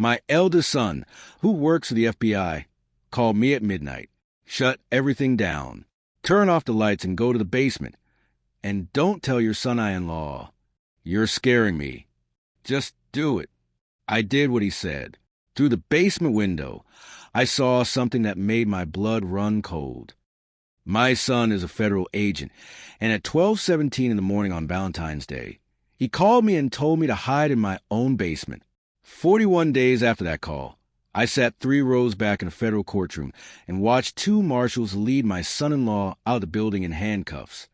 My eldest son, who works for the FBI, called me at midnight. Shut everything down. Turn off the lights and go to the basement. And don't tell your son-in-law. You're scaring me. Just do it. I did what he said. Through the basement window, I saw something that made my blood run cold. My son is a federal agent, and at 12:17 in the morning on Valentine's Day, he called me and told me to hide in my own basement. 41 days after that call, I sat 3 rows back in a federal courtroom and watched 2 marshals lead my son-in-law out of the building in handcuffs,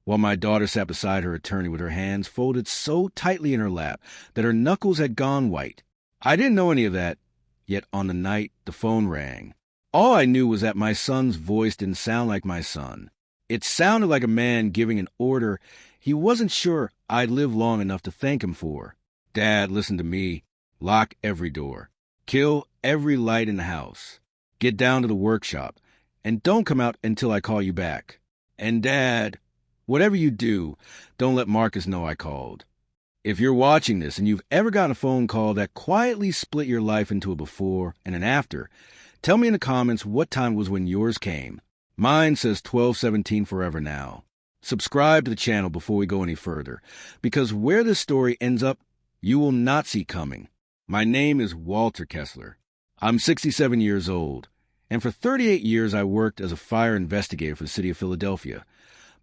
while my daughter sat beside her attorney with her hands folded so tightly in her lap that her knuckles had gone white. I didn't know any of that, yet on the night the phone rang. All I knew was that my son's voice didn't sound like my son. It sounded like a man giving an order he wasn't sure I'd live long enough to thank him for. Dad, listen to me. Lock every door. Kill every light in the house. Get down to the workshop. And don't come out until I call you back. And Dad, whatever you do, don't let Marcus know I called. If you're watching this and you've ever gotten a phone call that quietly split your life into a before and an after, tell me in the comments what time was when yours came. Mine says 12:17 forever now. Subscribe to the channel before we go any further, because where this story ends up, you will not see coming. My name is Walter Kessler. I'm 67 years old, and for 38 years I worked as a fire investigator for the city of Philadelphia,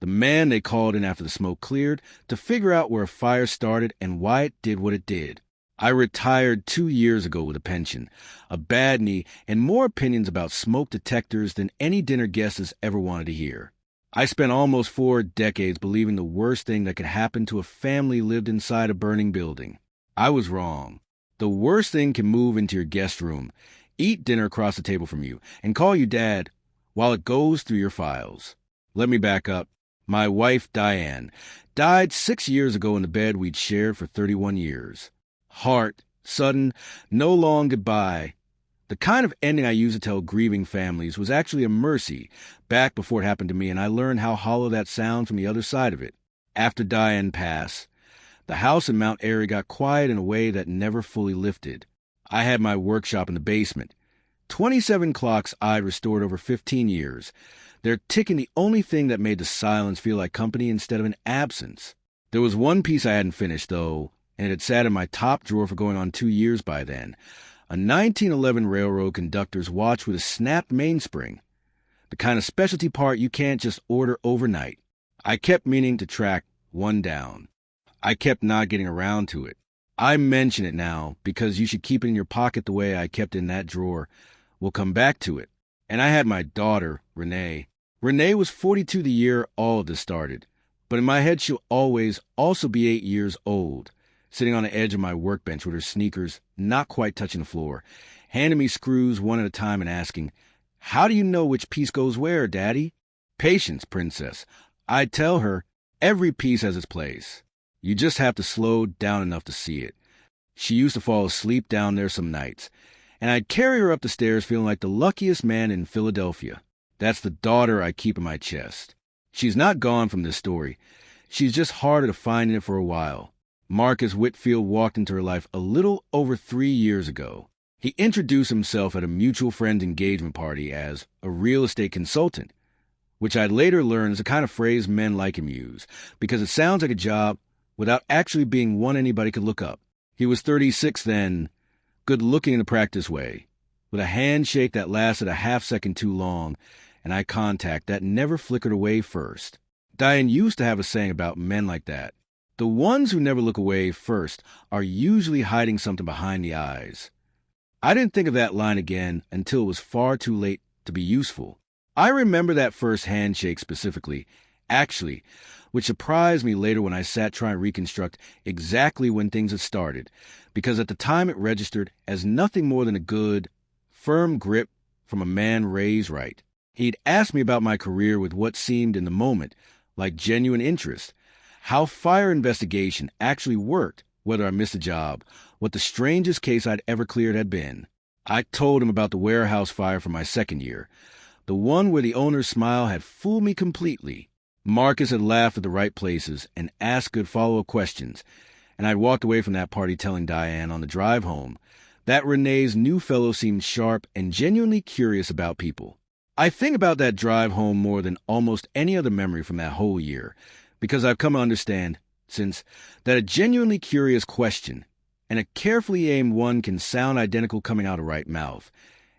the man they called in after the smoke cleared to figure out where a fire started and why it did what it did. I retired 2 years ago with a pension, a bad knee, and more opinions about smoke detectors than any dinner guest has ever wanted to hear. I spent almost 4 decades believing the worst thing that could happen to a family lived inside a burning building. I was wrong. The worst thing can move into your guest room, eat dinner across the table from you, and call you Dad while it goes through your files. Let me back up. My wife, Diane, died 6 years ago in the bed we'd shared for 31 years. Heart, sudden, no long goodbye. The kind of ending I used to tell grieving families was actually a mercy back before it happened to me, and I learned how hollow that sounds from the other side of it. After Diane passed, the house in Mount Airy got quiet in a way that never fully lifted. I had my workshop in the basement. 27 clocks I'd restored over 15 years. They're ticking, the only thing that made the silence feel like company instead of an absence. There was one piece I hadn't finished, though, and it had sat in my top drawer for going on 2 years by then. A 1911 railroad conductor's watch with a snapped mainspring. The kind of specialty part you can't just order overnight. I kept meaning to track one down. I kept not getting around to it. I mention it now because you should keep it in your pocket the way I kept it in that drawer. We'll come back to it. And I had my daughter, Renee. Renee was 42 the year all of this started. But in my head, she'll always also be 8 years old, sitting on the edge of my workbench with her sneakers not quite touching the floor, handing me screws one at a time and asking, "How do you know which piece goes where, Daddy?" "Patience, princess." I'd tell her, every piece has its place. You just have to slow down enough to see it. She used to fall asleep down there some nights, and I'd carry her up the stairs feeling like the luckiest man in Philadelphia. That's the daughter I keep in my chest. She's not gone from this story. She's just harder to find in it for a while. Marcus Whitfield walked into her life a little over 3 years ago. He introduced himself at a mutual friend's engagement party as a real estate consultant, which I'd later learn is a kind of phrase men like him use, because it sounds like a job without actually being one anybody could look up. He was 36 then, good-looking in a practice way, with a handshake that lasted a half-second too long, and eye contact that never flickered away first. Diane used to have a saying about men like that. The ones who never look away first are usually hiding something behind the eyes. I didn't think of that line again until it was far too late to be useful. I remember that first handshake specifically, actually, which surprised me later when I sat trying to reconstruct exactly when things had started, because at the time it registered as nothing more than a good, firm grip from a man raised right. He'd asked me about my career with what seemed in the moment like genuine interest, how fire investigation actually worked, whether I missed a job, what the strangest case I'd ever cleared had been. I told him about the warehouse fire from my second year, the one where the owner's smile had fooled me completely. Marcus had laughed at the right places and asked good follow-up questions, and I'd walked away from that party telling Diane on the drive home That Renee's new fellow seemed sharp and genuinely curious about people. I think about that drive home more than almost any other memory from that whole year, because I've come to understand, since, that a genuinely curious question and a carefully aimed one can sound identical coming out of right mouth,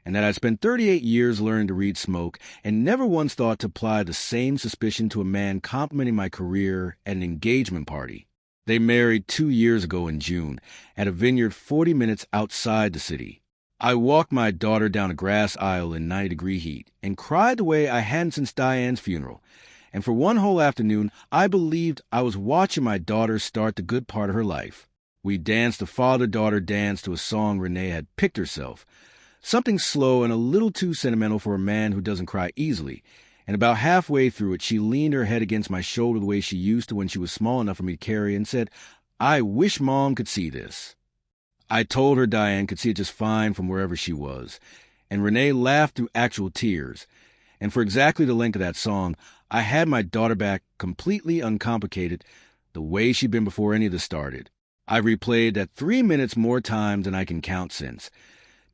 and that I spent 38 years learning to read smoke and never once thought to apply the same suspicion to a man complimenting my career at an engagement party. They married 2 years ago in June at a vineyard 40 minutes outside the city. I walked my daughter down a grass aisle in 90-degree heat and cried the way I hadn't since Diane's funeral. And for one whole afternoon, I believed I was watching my daughter start the good part of her life. We danced the father-daughter dance to a song Renee had picked herself, something slow and a little too sentimental for a man who doesn't cry easily, and about halfway through it she leaned her head against my shoulder the way she used to when she was small enough for me to carry and said, "I wish Mom could see this." I told her Diane could see it just fine from wherever she was, and Renee laughed through actual tears, and for exactly the length of that song, I had my daughter back completely uncomplicated, the way she'd been before any of this started. I've replayed that 3 minutes more times than I can count since.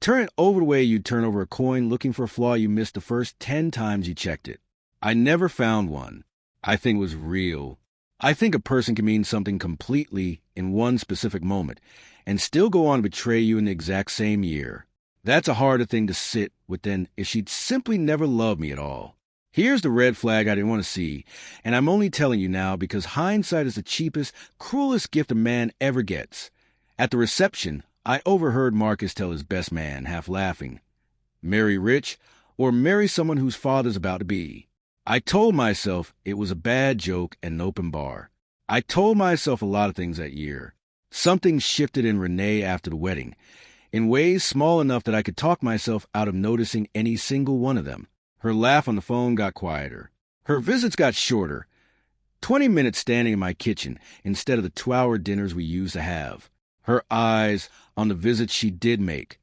Turn it over the way you'd turn over a coin looking for a flaw you missed the first 10 times you checked it. I never found one. I think it was real. I think a person can mean something completely in one specific moment and still go on to betray you in the exact same year. That's a harder thing to sit with than if she'd simply never loved me at all. Here's the red flag I didn't want to see, and I'm only telling you now because hindsight is the cheapest, cruelest gift a man ever gets. At the reception, I overheard Marcus tell his best man, half laughing, "Marry rich or marry someone whose father's about to be." I told myself it was a bad joke and an open bar. I told myself a lot of things that year. Something shifted in Renee after the wedding, in ways small enough that I could talk myself out of noticing any single one of them. Her laugh on the phone got quieter. Her visits got shorter. 20 minutes standing in my kitchen instead of the 2-hour dinners we used to have. Her eyes, on the visits she did make,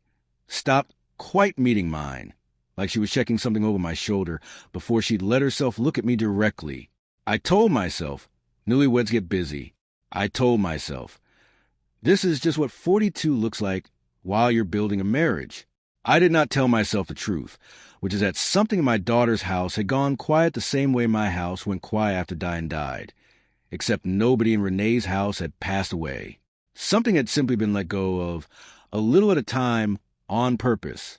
stopped quite meeting mine, like she was checking something over my shoulder before she'd let herself look at me directly. I told myself, newlyweds get busy. I told myself, this is just what 42 looks like while you're building a marriage. I did not tell myself the truth, which is that something in my daughter's house had gone quiet the same way my house went quiet after Diane died, except nobody in Renee's house had passed away. Something had simply been let go of, a little at a time, on purpose.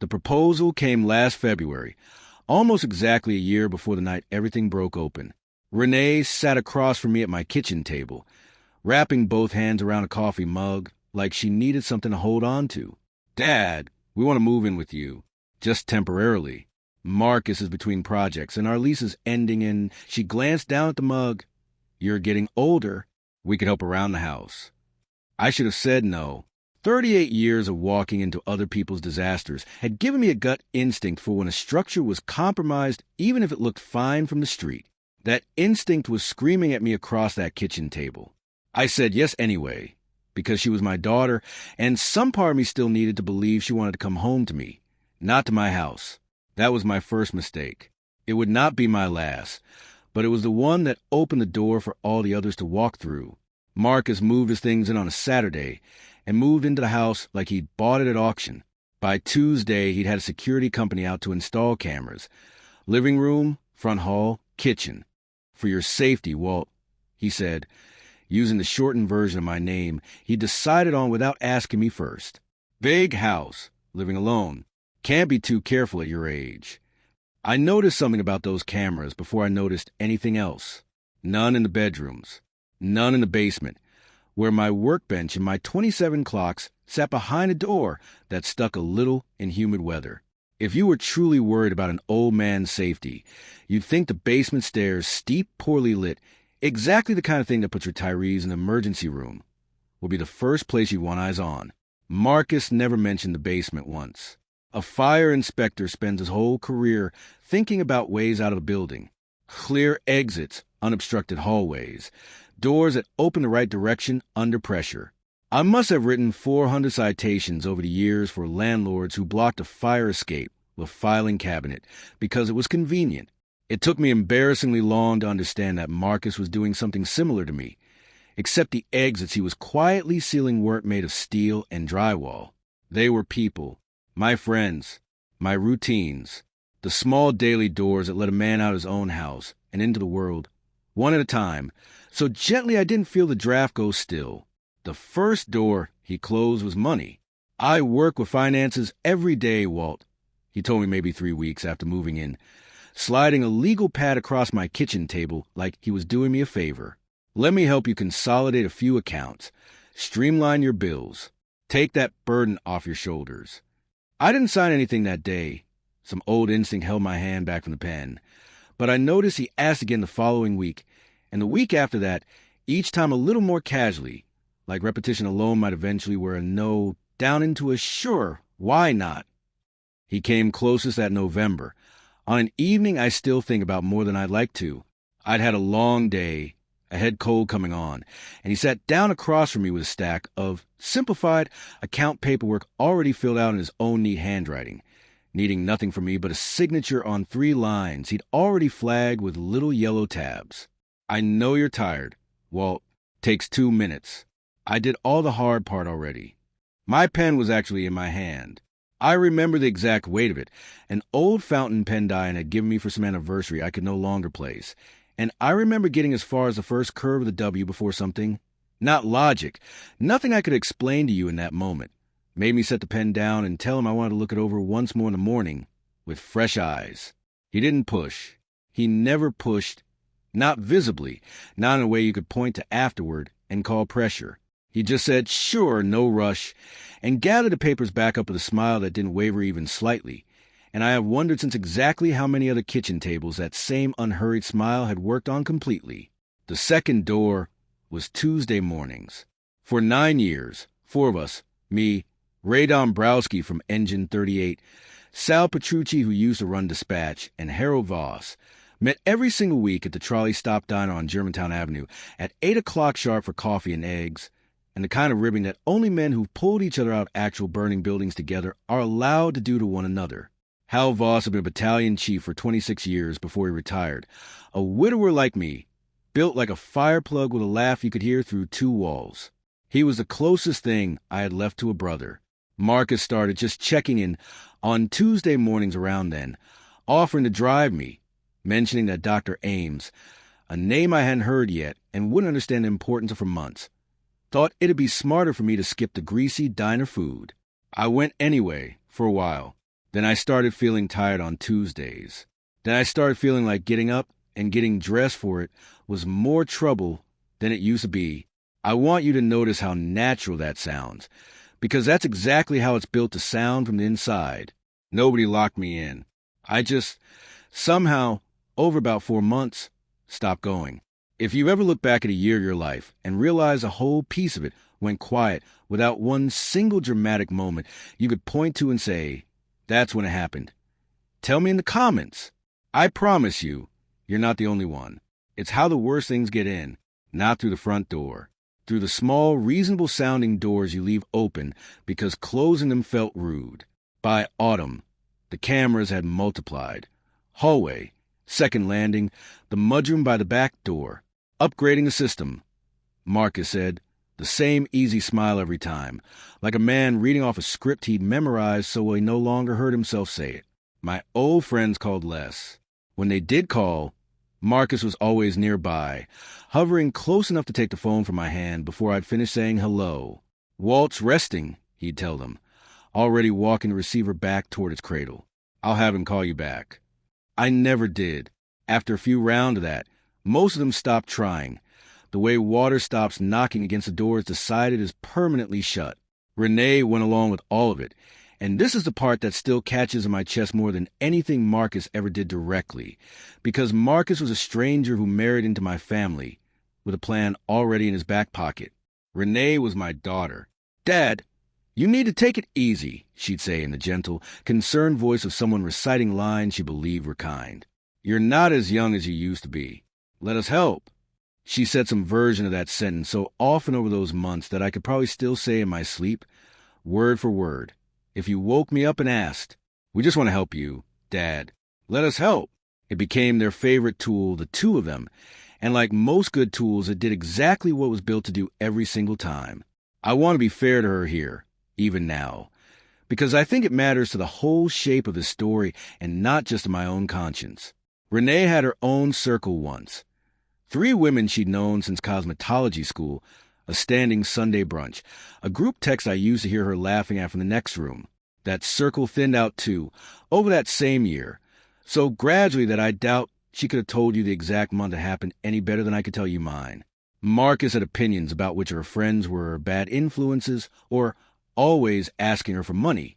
The proposal came last February, almost exactly a year before the night everything broke open. Renee sat across from me at my kitchen table, wrapping both hands around a coffee mug like she needed something to hold on to. "Dad, we want to move in with you. Just temporarily. Marcus is between projects, and our lease is ending, and..." She glanced down at the mug. "You're getting older. We could help around the house." I should have said no. 38 years of walking into other people's disasters had given me a gut instinct for when a structure was compromised, even if it looked fine from the street. That instinct was screaming at me across that kitchen table. I said yes anyway, because she was my daughter, and some part of me still needed to believe she wanted to come home to me, not to my house. That was my first mistake. It would not be my last, but it was the one that opened the door for all the others to walk through. Marcus moved his things in on a Saturday and moved into the house like he'd bought it at auction. By Tuesday, he'd had a security company out to install cameras. Living room, front hall, kitchen. "For your safety, Walt," he said, using the shortened version of my name he decided on without asking me first. "Big house, living alone. Can't be too careful at your age." I noticed something about those cameras before I noticed anything else. None in the bedrooms. None in the basement, where my workbench and my 27 clocks sat behind a door that stuck a little in humid weather. If you were truly worried about an old man's safety, you'd think the basement stairs, steep, poorly lit, exactly the kind of thing that puts retirees in the emergency room, would be the first place you'd want eyes on. Marcus never mentioned the basement once. A fire inspector spends his whole career thinking about ways out of a building. Clear exits, unobstructed hallways, doors that open the right direction under pressure. I must have written 400 citations over the years for landlords who blocked a fire escape with a filing cabinet because it was convenient. It took me embarrassingly long to understand that Marcus was doing something similar to me, except the exits he was quietly sealing weren't made of steel and drywall. They were people, my friends, my routines, the small daily doors that let a man out of his own house and into the world, one at a time, so gently I didn't feel the draft go still. The first door he closed was money. I work with finances every day, Walt, he told me maybe 3 weeks after moving in, sliding a legal pad across my kitchen table like he was doing me a favor. Let me help you consolidate a few accounts, streamline your bills, take that burden off your shoulders. I didn't sign anything that day. Some old instinct held my hand back from the pen. But I noticed he asked again the following week, and the week after that, each time a little more casually, like repetition alone might eventually wear a no down into a sure, why not? He came closest that November, on an evening I still think about more than I'd like to. I'd had a long day, a head cold coming on, and he sat down across from me with a stack of simplified account paperwork already filled out in his own neat handwriting, needing nothing from me but a signature on 3 lines he'd already flagged with little yellow tabs. I know you're tired. Walt, takes 2 minutes. I did all the hard part already. My pen was actually in my hand. I remember the exact weight of it, an old fountain pen Diane had given me for some anniversary I could no longer place. And I remember getting as far as the first curve of the W before something, not logic, nothing I could explain to you in that moment, made me set the pen down and tell him I wanted to look it over once more in the morning, with fresh eyes. He didn't push. He never pushed, not visibly, not in a way you could point to afterward and call pressure. He just said, sure, no rush, and gathered the papers back up with a smile that didn't waver even slightly. And I have wondered since exactly how many other kitchen tables that same unhurried smile had worked on completely. The second door was Tuesday mornings. For 9 years, 4 of us, me, Ray Dombrowski from Engine 38, Sal Petrucci, who used to run Dispatch, and Harold Voss, met every single week at the Trolley Stop Diner on Germantown Avenue at 8 o'clock sharp for coffee and eggs, and the kind of ribbing that only men who've pulled each other out of actual burning buildings together are allowed to do to one another. Hal Voss had been a battalion chief for 26 years before he retired, a widower like me, built like a fire plug with a laugh you could hear through 2 walls. He was the closest thing I had left to a brother. Marcus started just checking in on Tuesday mornings around then, offering to drive me, mentioning that Dr. Ames, a name I hadn't heard yet and wouldn't understand the importance of for months, thought it'd be smarter for me to skip the greasy diner food. I went anyway, for a while. Then I started feeling tired on Tuesdays. Then I started feeling like getting up and getting dressed for it was more trouble than it used to be. I want you to notice how natural that sounds, because that's exactly how it's built to sound from the inside. Nobody locked me in. I just, somehow, over about 4 months, stopped going. If you ever look back at a year of your life and realize a whole piece of it went quiet without one single dramatic moment you could point to and say, that's when it happened, tell me in the comments. I promise you, you're not the only one. It's how the worst things get in, not through the front door. Through the small, reasonable-sounding doors you leave open because closing them felt rude. By autumn, the cameras had multiplied. Hallway, second landing, the mudroom by the back door. Upgrading the system, Marcus said, the same easy smile every time, like a man reading off a script he'd memorized so he no longer heard himself say it. My old friends called less. When they did call, Marcus was always nearby, hovering close enough to take the phone from my hand before I'd finished saying hello. Walt's resting, he'd tell them, already walking the receiver back toward its cradle. I'll have him call you back. I never did. After a few rounds of that, most of them stopped trying. The way water stops knocking against the doors decided is permanently shut. Renee went along with all of it, and this is the part that still catches in my chest more than anything Marcus ever did directly, because Marcus was a stranger who married into my family, with a plan already in his back pocket. Renee was my daughter. Dad, you need to take it easy, she'd say in the gentle, concerned voice of someone reciting lines she believed were kind. You're not as young as you used to be. Let us help. She said some version of that sentence so often over those months that I could probably still say in my sleep, word for word, if you woke me up and asked, we just want to help you, Dad. Let us help. It became their favorite tool, the two of them, and like most good tools, it did exactly what it was built to do every single time. I want to be fair to her here, even now. because I think it matters to the whole shape of the story and not just to my own conscience. Renee had her own circle once. 3 women she'd known since cosmetology school, a standing Sunday brunch, a group text I used to hear her laughing at from the next room. That circle thinned out too, over that same year, so gradually that I doubt she could have told you the exact month it happened any better than I could tell you mine. Marcus had opinions about which of her friends were bad influences or always asking her for money.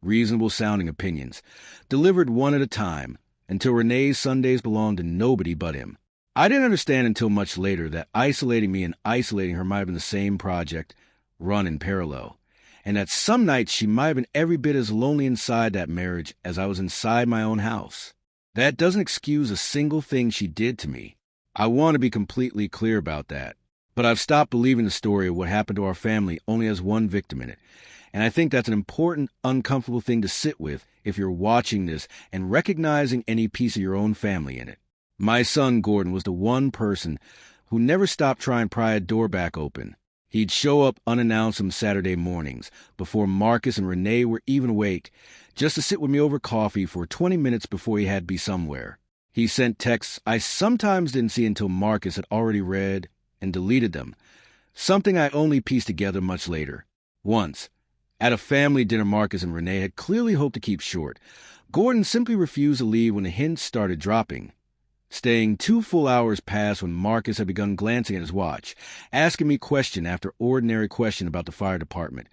Reasonable-sounding opinions, delivered one at a time, until Renee's Sundays belonged to nobody but him. I didn't understand until much later that isolating me and isolating her might have been the same project, run in parallel, and that some nights she might have been every bit as lonely inside that marriage as I was inside my own house. That doesn't excuse a single thing she did to me. I want to be completely clear about that. But I've stopped believing the story of what happened to our family only has one victim in it. And I think that's an important, uncomfortable thing to sit with if you're watching this and recognizing any piece of your own family in it. My son, Gordon, was the one person who never stopped trying to pry a door back open. He'd show up unannounced on Saturday mornings, before Marcus and Renee were even awake, just to sit with me over coffee for 20 minutes before he had to be somewhere. He sent texts I sometimes didn't see until Marcus had already read and deleted them, something I only pieced together much later. Once, at a family dinner Marcus and Renee had clearly hoped to keep short, Gordon simply refused to leave when the hints started dropping. Staying 2 full hours past when Marcus had begun glancing at his watch, asking me question after ordinary question about the fire department,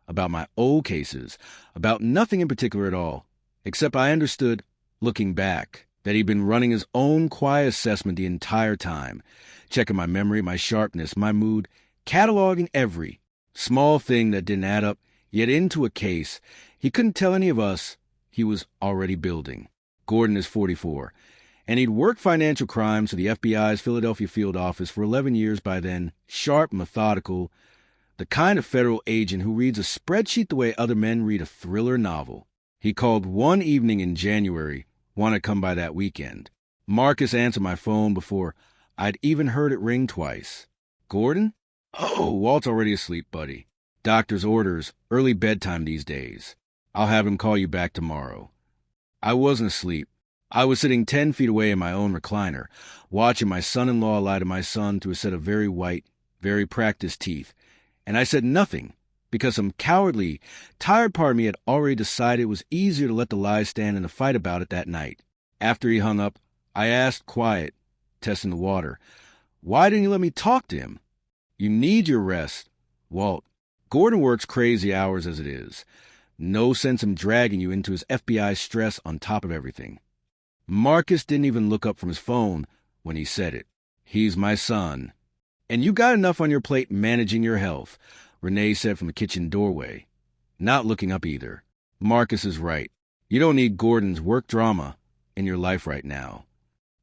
about my old cases, about nothing in particular at all, except I understood, looking back, that he'd been running his own quiet assessment the entire time, checking my memory, my sharpness, my mood, cataloging every small thing that didn't add up, yet into a case he couldn't tell any of us he was already building. Gordon is 44. And he'd worked financial crimes for the FBI's Philadelphia field office for 11 years by then, sharp, methodical, the kind of federal agent who reads a spreadsheet the way other men read a thriller novel. He called one evening in January, wanted to come by that weekend. Marcus answered my phone before I'd even heard it ring twice. Gordon? Oh, Walt's already asleep, buddy. Doctor's orders, early bedtime these days. I'll have him call you back tomorrow. I wasn't asleep. I was sitting 10 feet away in my own recliner, watching my son-in-law lie to my son through a set of very white, very practiced teeth, and I said nothing, because some cowardly, tired part of me had already decided it was easier to let the lie stand than to fight about it that night. After he hung up, I asked, quiet, testing the water, why didn't you let me talk to him? You need your rest, Walt. Gordon works crazy hours as it is. No sense in dragging you into his FBI stress on top of everything. Marcus didn't even look up from his phone when he said it. He's my son. And you got enough on your plate managing your health, Renee said from the kitchen doorway. Not looking up either. Marcus is right. You don't need Gordon's work drama in your life right now.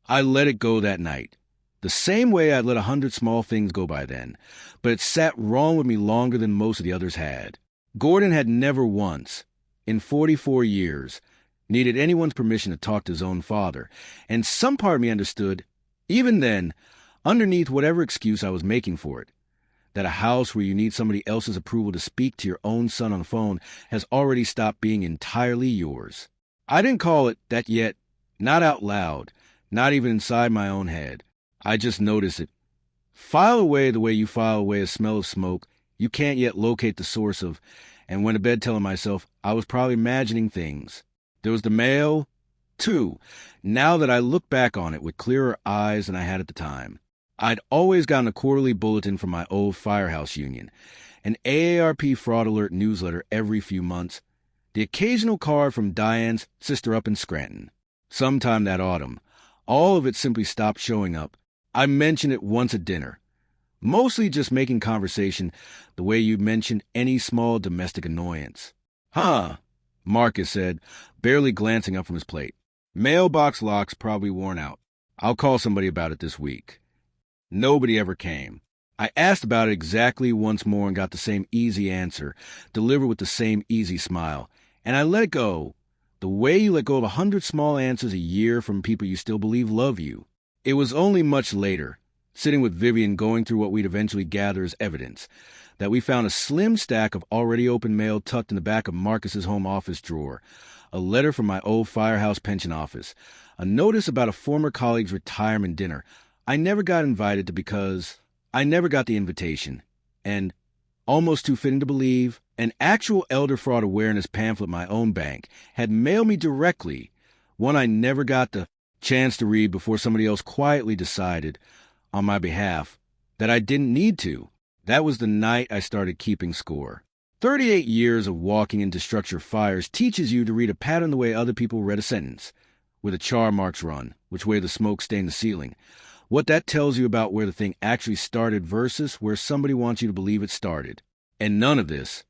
I let it go that night. The same way I'd let 100 small things go by then, but it sat wrong with me longer than most of the others had. Gordon had never once, in 44 years, needed anyone's permission to talk to his own father, and some part of me understood, even then, underneath whatever excuse I was making for it, that a house where you need somebody else's approval to speak to your own son on the phone has already stopped being entirely yours. I didn't call it that yet, not out loud, not even inside my own head. I just noticed it. File away the way you file away a smell of smoke you can't yet locate the source of, and went to bed telling myself I was probably imagining things. There was the mail, too, now that I look back on it with clearer eyes than I had at the time. I'd always gotten a quarterly bulletin from my old firehouse union, an AARP fraud alert newsletter every few months, the occasional card from Diane's sister up in Scranton. Sometime that autumn, all of it simply stopped showing up. I mentioned it once at dinner, mostly just making conversation the way you mentioned any small domestic annoyance. Huh, Marcus said, barely glancing up from his plate. Mailbox lock's probably worn out. I'll call somebody about it this week. Nobody ever came. I asked about it exactly once more and got the same easy answer, delivered with the same easy smile. And I let it go, the way you let go of 100 small answers a year from people you still believe love you. It was only much later, sitting with Vivian going through what we'd eventually gather as evidence, that we found a slim stack of already open mail tucked in the back of Marcus's home office drawer. A letter from my old firehouse pension office. A notice about a former colleague's retirement dinner. I never got invited to because I never got the invitation. And, almost too fitting to believe, an actual elder fraud awareness pamphlet my own bank had mailed me directly, one I never got the chance to read before somebody else quietly decided, on my behalf, that I didn't need to. That was the night I started keeping score. 38 years of walking into structure fires teaches you to read a pattern the way other people read a sentence, where the char marks run, which way the smoke stained the ceiling. What that tells you about where the thing actually started versus where somebody wants you to believe it started. And none of this,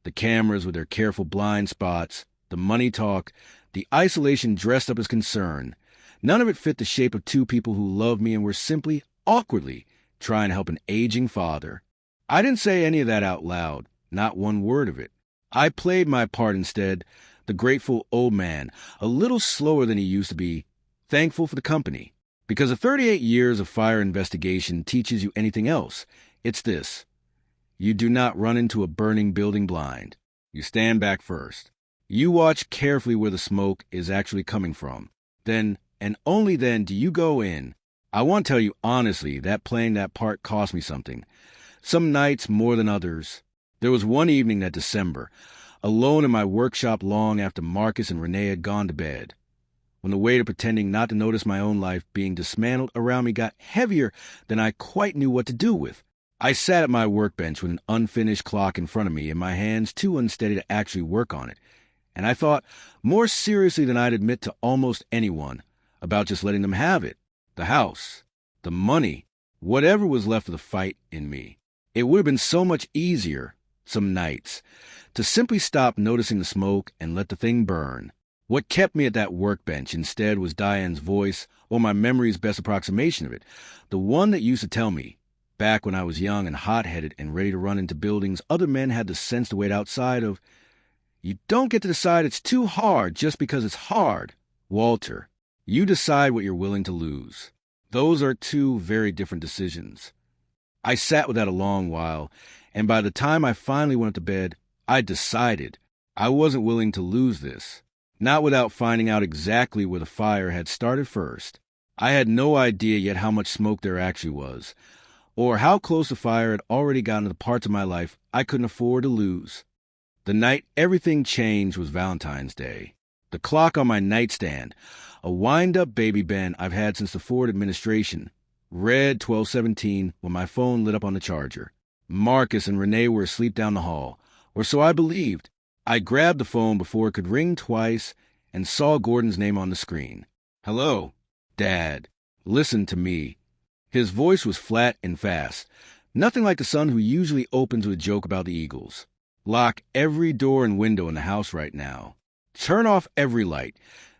the cameras with their careful blind spots, the money talk, the isolation dressed up as concern, none of it fit the shape of two people who loved me and were simply, awkwardly, trying to help an aging father. I didn't say any of that out loud, not one word of it. I played my part instead, the grateful old man, a little slower than he used to be, thankful for the company. Because the 38 years of fire investigation teaches you anything else, it's this. You do not run into a burning building blind. You stand back first. You watch carefully where the smoke is actually coming from. Then, and only then, do you go in. I want to tell you honestly that playing that part cost me something. Some nights more than others. There was one evening that December, alone in my workshop long after Marcus and Renee had gone to bed, when the weight of pretending not to notice my own life being dismantled around me got heavier than I quite knew what to do with. I sat at my workbench with an unfinished clock in front of me and my hands too unsteady to actually work on it. And I thought, more seriously than I'd admit to almost anyone, about just letting them have it. The house, the money, whatever was left of the fight in me. It would have been so much easier, some nights, to simply stop noticing the smoke and let the thing burn. What kept me at that workbench instead was Diane's voice, or my memory's best approximation of it, the one that used to tell me, back when I was young and hot-headed and ready to run into buildings other men had the sense to wait outside of, you don't get to decide it's too hard just because it's hard, Walter. You decide what you're willing to lose. Those are two very different decisions. I sat with that a long while, and by the time I finally went to bed, I decided I wasn't willing to lose this. Not without finding out exactly where the fire had started first. I had no idea yet how much smoke there actually was, or how close the fire had already gotten to the parts of my life I couldn't afford to lose. The night everything changed was Valentine's Day. The clock on my nightstand, a wind-up baby Ben I've had since the Ford administration, read 12:17 when my phone lit up on the charger. Marcus and Renee were asleep down the hall, or so I believed. I grabbed the phone before it could ring twice and saw Gordon's name on the screen. Hello, Dad. Listen to me. His voice was flat and fast, nothing like the son who usually opens with a joke about the Eagles. Lock every door and window in the house right now. Turn off every light.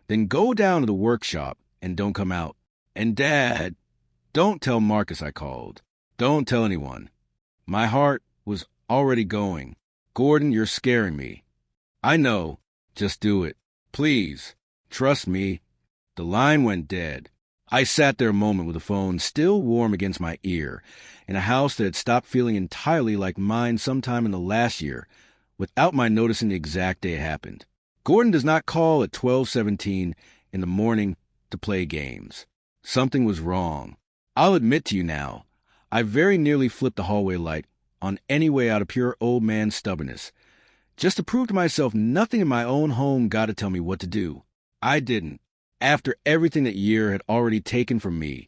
Then go down to the workshop and don't come out. And Dad, don't tell Marcus I called. Don't tell anyone. My heart was already going. Gordon, you're scaring me. I know. Just do it. Please. Trust me. The line went dead. I sat there a moment with the phone still warm against my ear, in a house that had stopped feeling entirely like mine sometime in the last year, without my noticing the exact day it happened. Gordon does not call at 12:17 in the morning to play games. Something was wrong. I'll admit to you now, I very nearly flipped the hallway light on any way out of pure old man stubbornness, just to prove to myself nothing in my own home got to tell me what to do. I didn't. After everything that year had already taken from me,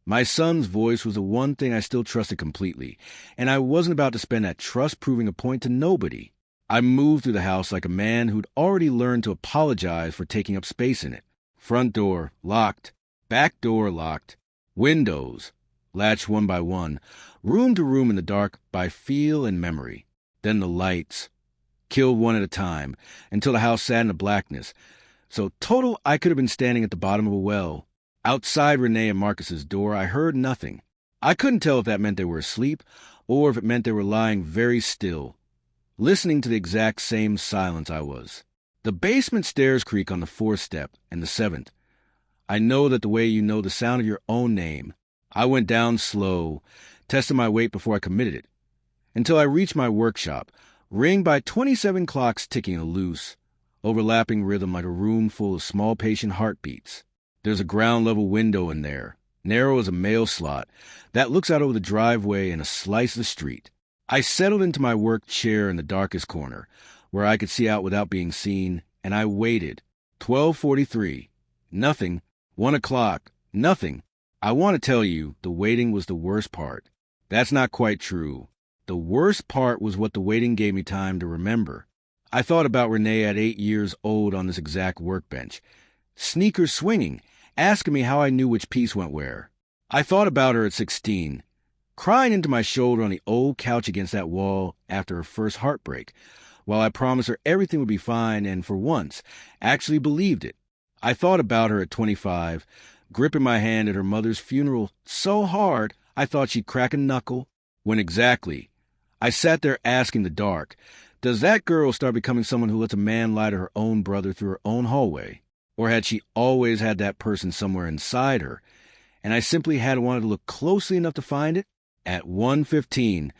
my son's voice was the one thing I still trusted completely, and I wasn't about to spend that trust proving a point to nobody. I moved through the house like a man who'd already learned to apologize for taking up space in it. Front door, locked. Back door, locked. Windows, latched one by one. Room to room in the dark by feel and memory. Then the lights. Killed one at a time, until the house sat in the blackness. So total, I could have been standing at the bottom of a well. Outside Renee and Marcus's door, I heard nothing. I couldn't tell if that meant they were asleep, or if it meant they were lying very still, listening to the exact same silence I was. The basement stairs creak on the 4th step and the 7th. I know that the way you know the sound of your own name. I went down slow, tested my weight before I committed it. until I reached my workshop, ringed by 27 clocks ticking a loose, overlapping rhythm like a room full of small patient heartbeats. There's a ground-level window in there, narrow as a mail slot, that looks out over the driveway and a slice of the street. I settled into my work chair in the darkest corner, where I could see out without being seen, and I waited. 12:43. Nothing. 1 o'clock. Nothing. I want to tell you, the waiting was the worst part. That's not quite true. The worst part was what the waiting gave me time to remember. I thought about Renee at 8 years old on this exact workbench, sneakers swinging, asking me how I knew which piece went where. I thought about her at 16, crying into my shoulder on the old couch against that wall after her first heartbreak, while I promised her everything would be fine and, for once, actually believed it. I thought about her at 25, gripping my hand at her mother's funeral so hard I thought she'd crack a knuckle. When exactly? I sat there asking the dark, does that girl start becoming someone who lets a man lie to her own brother through her own hallway? Or had she always had that person somewhere inside her, and I simply hadn't wanted to look closely enough to find it? At 1:15,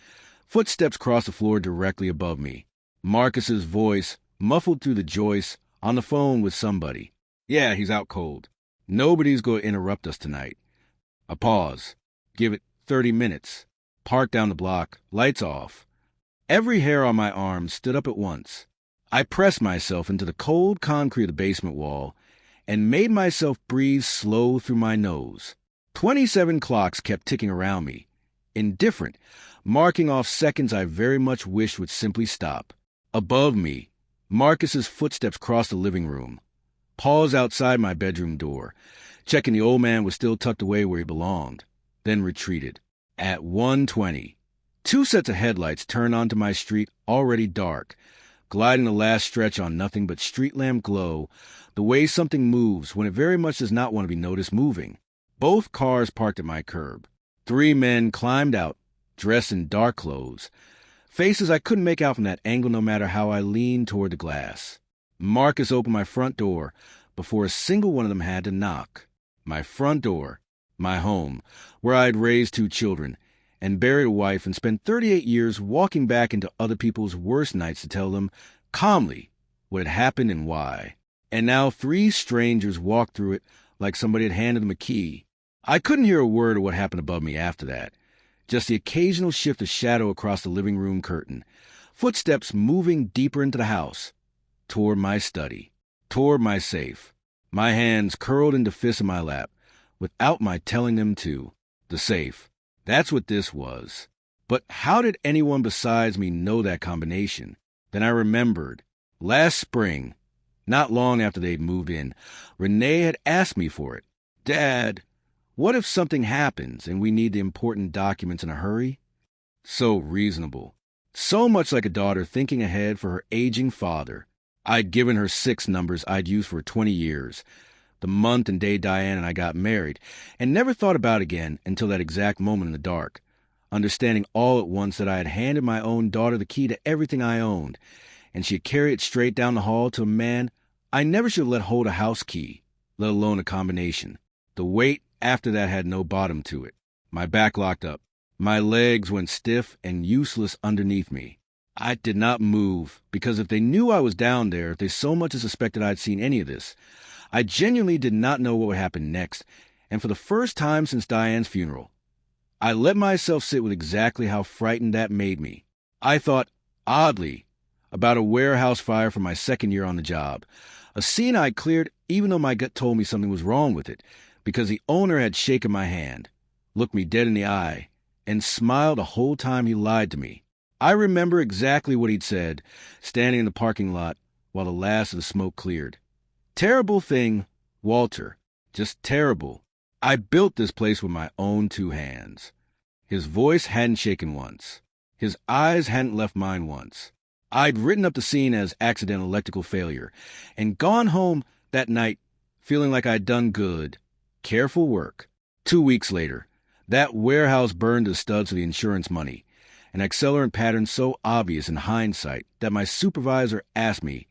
footsteps crossed the floor directly above me. Marcus's voice, muffled through the joists, on the phone with somebody. Yeah, he's out cold. Nobody's going to interrupt us tonight. A pause. Give it 30 minutes. Park down the block. Lights off. Every hair on my arm stood up at once. I pressed myself into the cold concrete of the basement wall and made myself breathe slow through my nose. 27 clocks kept ticking around me, indifferent, marking off seconds I very much wished would simply stop. Above me, Marcus's footsteps crossed the living room. Paused outside my bedroom door, checking the old man was still tucked away where he belonged, then retreated. At 1:20, 2 sets of headlights turned onto my street already dark, gliding the last stretch on nothing but street lamp glow, the way something moves when it very much does not want to be noticed moving. Both cars parked at my curb. 3 men climbed out, dressed in dark clothes, faces I couldn't make out from that angle no matter how I leaned toward the glass. Marcus opened my front door before a single one of them had to knock. My front door, my home, where I had raised 2 children, and buried a wife and spent 38 years walking back into other people's worst nights to tell them, calmly, what had happened and why. And now 3 strangers walked through it like somebody had handed them a key. I couldn't hear a word of what happened above me after that, just the occasional shift of shadow across the living room curtain, footsteps moving deeper into the house, toward my study, toward my safe, my hands curled into fists in my lap, without my telling them to. The safe. That's what this was. But how did anyone besides me know that combination? Then I remembered. Last spring, not long after they'd moved in, Renee had asked me for it. Dad, what if something happens and we need the important documents in a hurry? So reasonable. So much like a daughter thinking ahead for her aging father. I'd given her 6 numbers I'd used for 20 years, the month and day Diane and I got married, and never thought about it again until that exact moment in the dark, understanding all at once that I had handed my own daughter the key to everything I owned, and she had carried it straight down the hall to a man I never should have let hold a house key, let alone a combination. The weight after that had no bottom to it. My back locked up. My legs went stiff and useless underneath me. I did not move, because if they knew I was down there, if they so much as suspected I'd seen any of this, I genuinely did not know what would happen next, and for the first time since Diane's funeral, I let myself sit with exactly how frightened that made me. I thought, oddly, about a warehouse fire from my 2nd year on the job, a scene I'd cleared even though my gut told me something was wrong with it, because the owner had shaken my hand, looked me dead in the eye, and smiled the whole time he lied to me. I remember exactly what he'd said, standing in the parking lot while the last of the smoke cleared. Terrible thing, Walter. Just terrible. I built this place with my own 2 hands. His voice hadn't shaken once. His eyes hadn't left mine once. I'd written up the scene as accidental electrical failure and gone home that night feeling like I'd done good, careful work. 2 weeks later, that warehouse burned to studs of the insurance money, an accelerant pattern so obvious in hindsight that my supervisor asked me,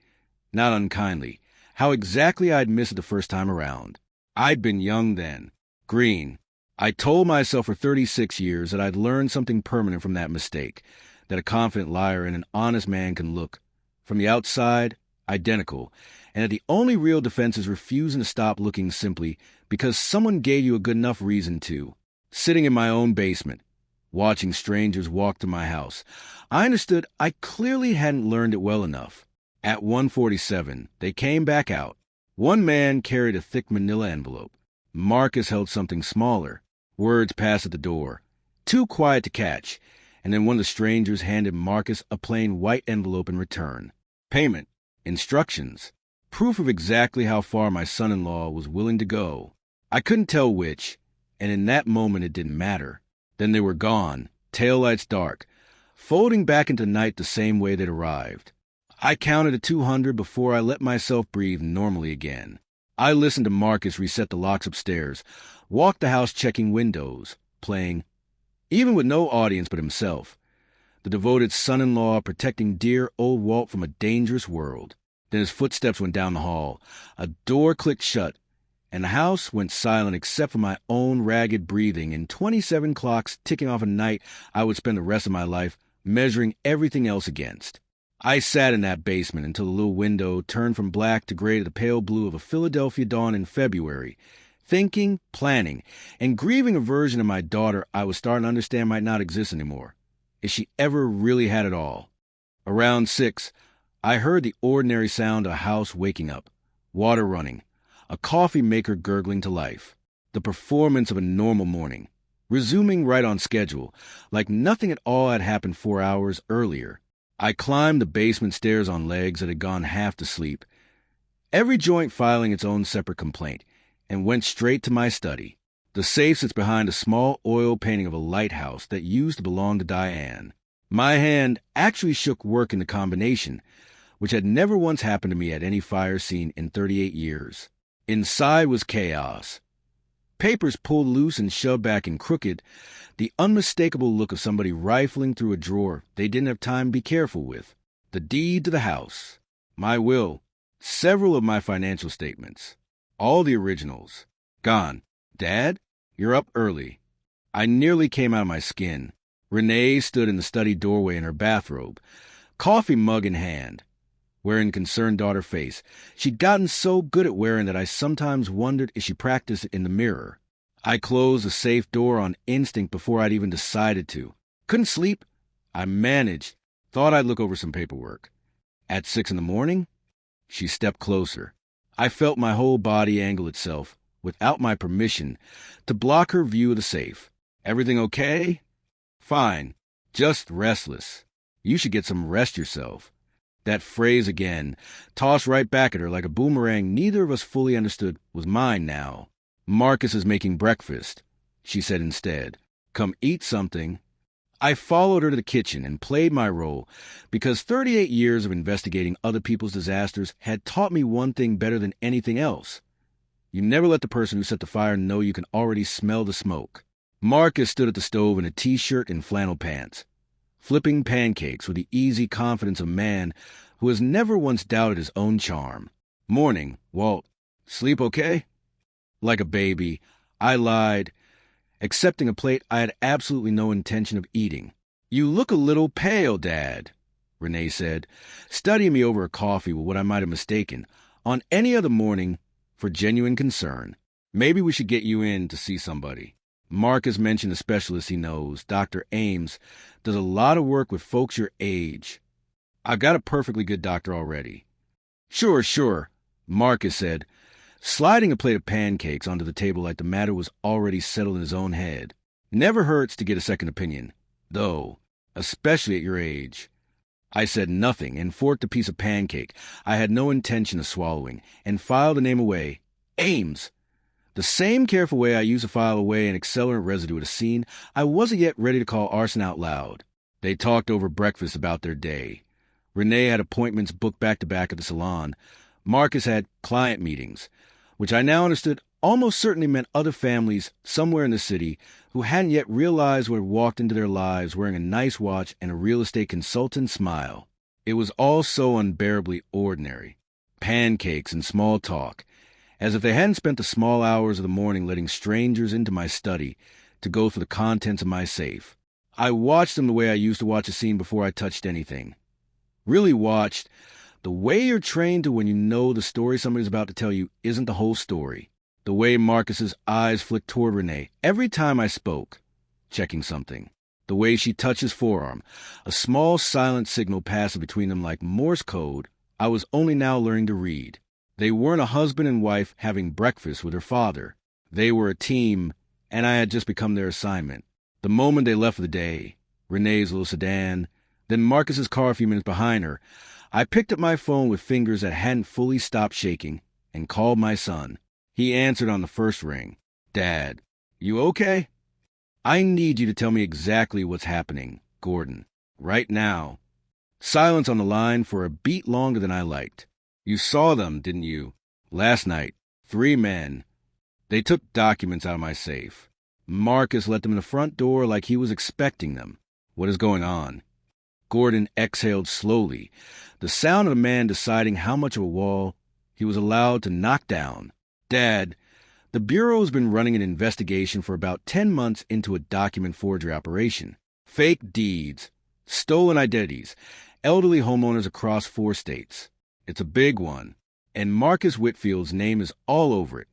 not unkindly, how exactly I'd missed it the first time around. I'd been young then, green. I told myself for 36 years that I'd learned something permanent from that mistake, that a confident liar and an honest man can look. From the outside, identical, and that the only real defense is refusing to stop looking simply because someone gave you a good enough reason to. Sitting in my own basement, watching strangers walk through my house, I understood I clearly hadn't learned it well enough. At 1:47, they came back out. One man carried a thick manila envelope. Marcus held something smaller. Words passed at the door, too quiet to catch, and then one of the strangers handed Marcus a plain white envelope in return. Payment, instructions, proof of exactly how far my son-in-law was willing to go. I couldn't tell which, and in that moment it didn't matter. Then they were gone, taillights dark, folding back into night the same way they'd arrived. I counted to 200 before I let myself breathe normally again. I listened to Marcus reset the locks upstairs, walked the house checking windows, playing, even with no audience but himself, the devoted son-in-law protecting dear old Walt from a dangerous world. Then his footsteps went down the hall, a door clicked shut, and the house went silent except for my own ragged breathing and 27 clocks ticking off a night I would spend the rest of my life measuring everything else against. I sat in that basement until the little window turned from black to gray to the pale blue of a Philadelphia dawn in February, thinking, planning, and grieving a version of my daughter I was starting to understand might not exist anymore, if she ever really had it all. Around 6, I heard the ordinary sound of a house waking up, water running, a coffee maker gurgling to life, the performance of a normal morning, resuming right on schedule, like nothing at all had happened 4 hours earlier. I climbed the basement stairs on legs that had gone half to sleep, every joint filing its own separate complaint, and went straight to my study. The safe sits behind a small oil painting of a lighthouse that used to belong to Diane. My hand actually shook working the combination, which had never once happened to me at any fire scene in 38 years. Inside was chaos. Papers pulled loose and shoved back and crooked, the unmistakable look of somebody rifling through a drawer they didn't have time to be careful with. The deed to the house, my will, several of my financial statements, all the originals, gone. Dad, you're up early. I nearly came out of my skin. Renee stood in the study doorway in her bathrobe, coffee mug in hand, wearing a concerned daughter face. She'd gotten so good at wearing that I sometimes wondered if she practiced it in the mirror. I closed the safe door on instinct before I'd even decided to. Couldn't sleep. I managed. Thought I'd look over some paperwork. At 6 in the morning, she stepped closer. I felt my whole body angle itself, without my permission, to block her view of the safe. Everything okay? Fine. Just restless. You should get some rest yourself. That phrase again, tossed right back at her like a boomerang neither of us fully understood, was mine now. Marcus is making breakfast, she said instead. Come eat something. I followed her to the kitchen and played my role, because 38 years of investigating other people's disasters had taught me one thing better than anything else. You never let the person who set the fire know you can already smell the smoke. Marcus stood at the stove in a t-shirt and flannel pants, flipping pancakes with the easy confidence of a man who has never once doubted his own charm. Morning, Walt. Sleep okay? Like a baby, I lied, accepting a plate I had absolutely no intention of eating. You look a little pale, Dad, Renee said, studying me over a coffee with what I might have mistaken, on any other morning, for genuine concern. Maybe we should get you in to see somebody. Marcus mentioned a specialist he knows, Dr. Ames, does a lot of work with folks your age. I've got a perfectly good doctor already. Sure, Marcus said, sliding a plate of pancakes onto the table like the matter was already settled in his own head. Never hurts to get a second opinion, though, especially at your age. I said nothing and forked a piece of pancake I had no intention of swallowing and filed the name away. Ames! The same careful way I used to file away an accelerant residue at a scene I wasn't yet ready to call arson out loud. They talked over breakfast about their day. Renee had appointments booked back-to-back at the salon. Marcus had client meetings, which I now understood almost certainly meant other families somewhere in the city who hadn't yet realized what had walked into their lives wearing a nice watch and a real estate consultant smile. It was all so unbearably ordinary. Pancakes and small talk, as if they hadn't spent the small hours of the morning letting strangers into my study to go for the contents of my safe. I watched them the way I used to watch a scene before I touched anything. Really watched the way you're trained to when you know the story somebody's about to tell you isn't the whole story. The way Marcus's eyes flicked toward Renee every time I spoke, checking something. The way she touched his forearm, a small silent signal passing between them like Morse code I was only now learning to read. They weren't a husband and wife having breakfast with her father. They were a team, and I had just become their assignment. The moment they left for the day, Renee's little sedan, then Marcus's car a few minutes behind her, I picked up my phone with fingers that hadn't fully stopped shaking and called my son. He answered on the first ring. Dad, you okay? I need you to tell me exactly what's happening, Gordon. Right now. Silence on the line for a beat longer than I liked. You saw them, didn't you? Last night. 3 men. They took documents out of my safe. Marcus let them in the front door like he was expecting them. What is going on? Gordon exhaled slowly, the sound of a man deciding how much of a wall he was allowed to knock down. Dad, the Bureau's been running an investigation for about 10 months into a document forgery operation. Fake deeds, stolen identities, elderly homeowners across 4 states. It's a big one, and Marcus Whitfield's name is all over it.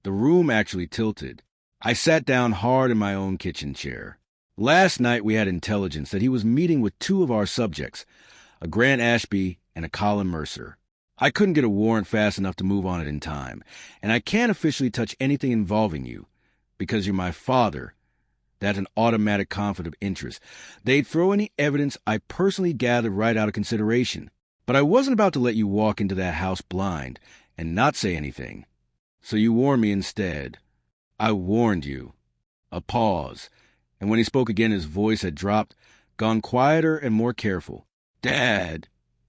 The room actually tilted. I sat down hard in my own kitchen chair. Last night we had intelligence that he was meeting with 2 of our subjects, a Grant Ashby and a Colin Mercer. I couldn't get a warrant fast enough to move on it in time, and I can't officially touch anything involving you, because you're my father. That's an automatic conflict of interest. They'd throw any evidence I personally gathered right out of consideration. But I wasn't about to let you walk into that house blind and not say anything. So you warned me instead. I warned you. A pause, and when he spoke again his voice had dropped, gone quieter and more careful. Dad,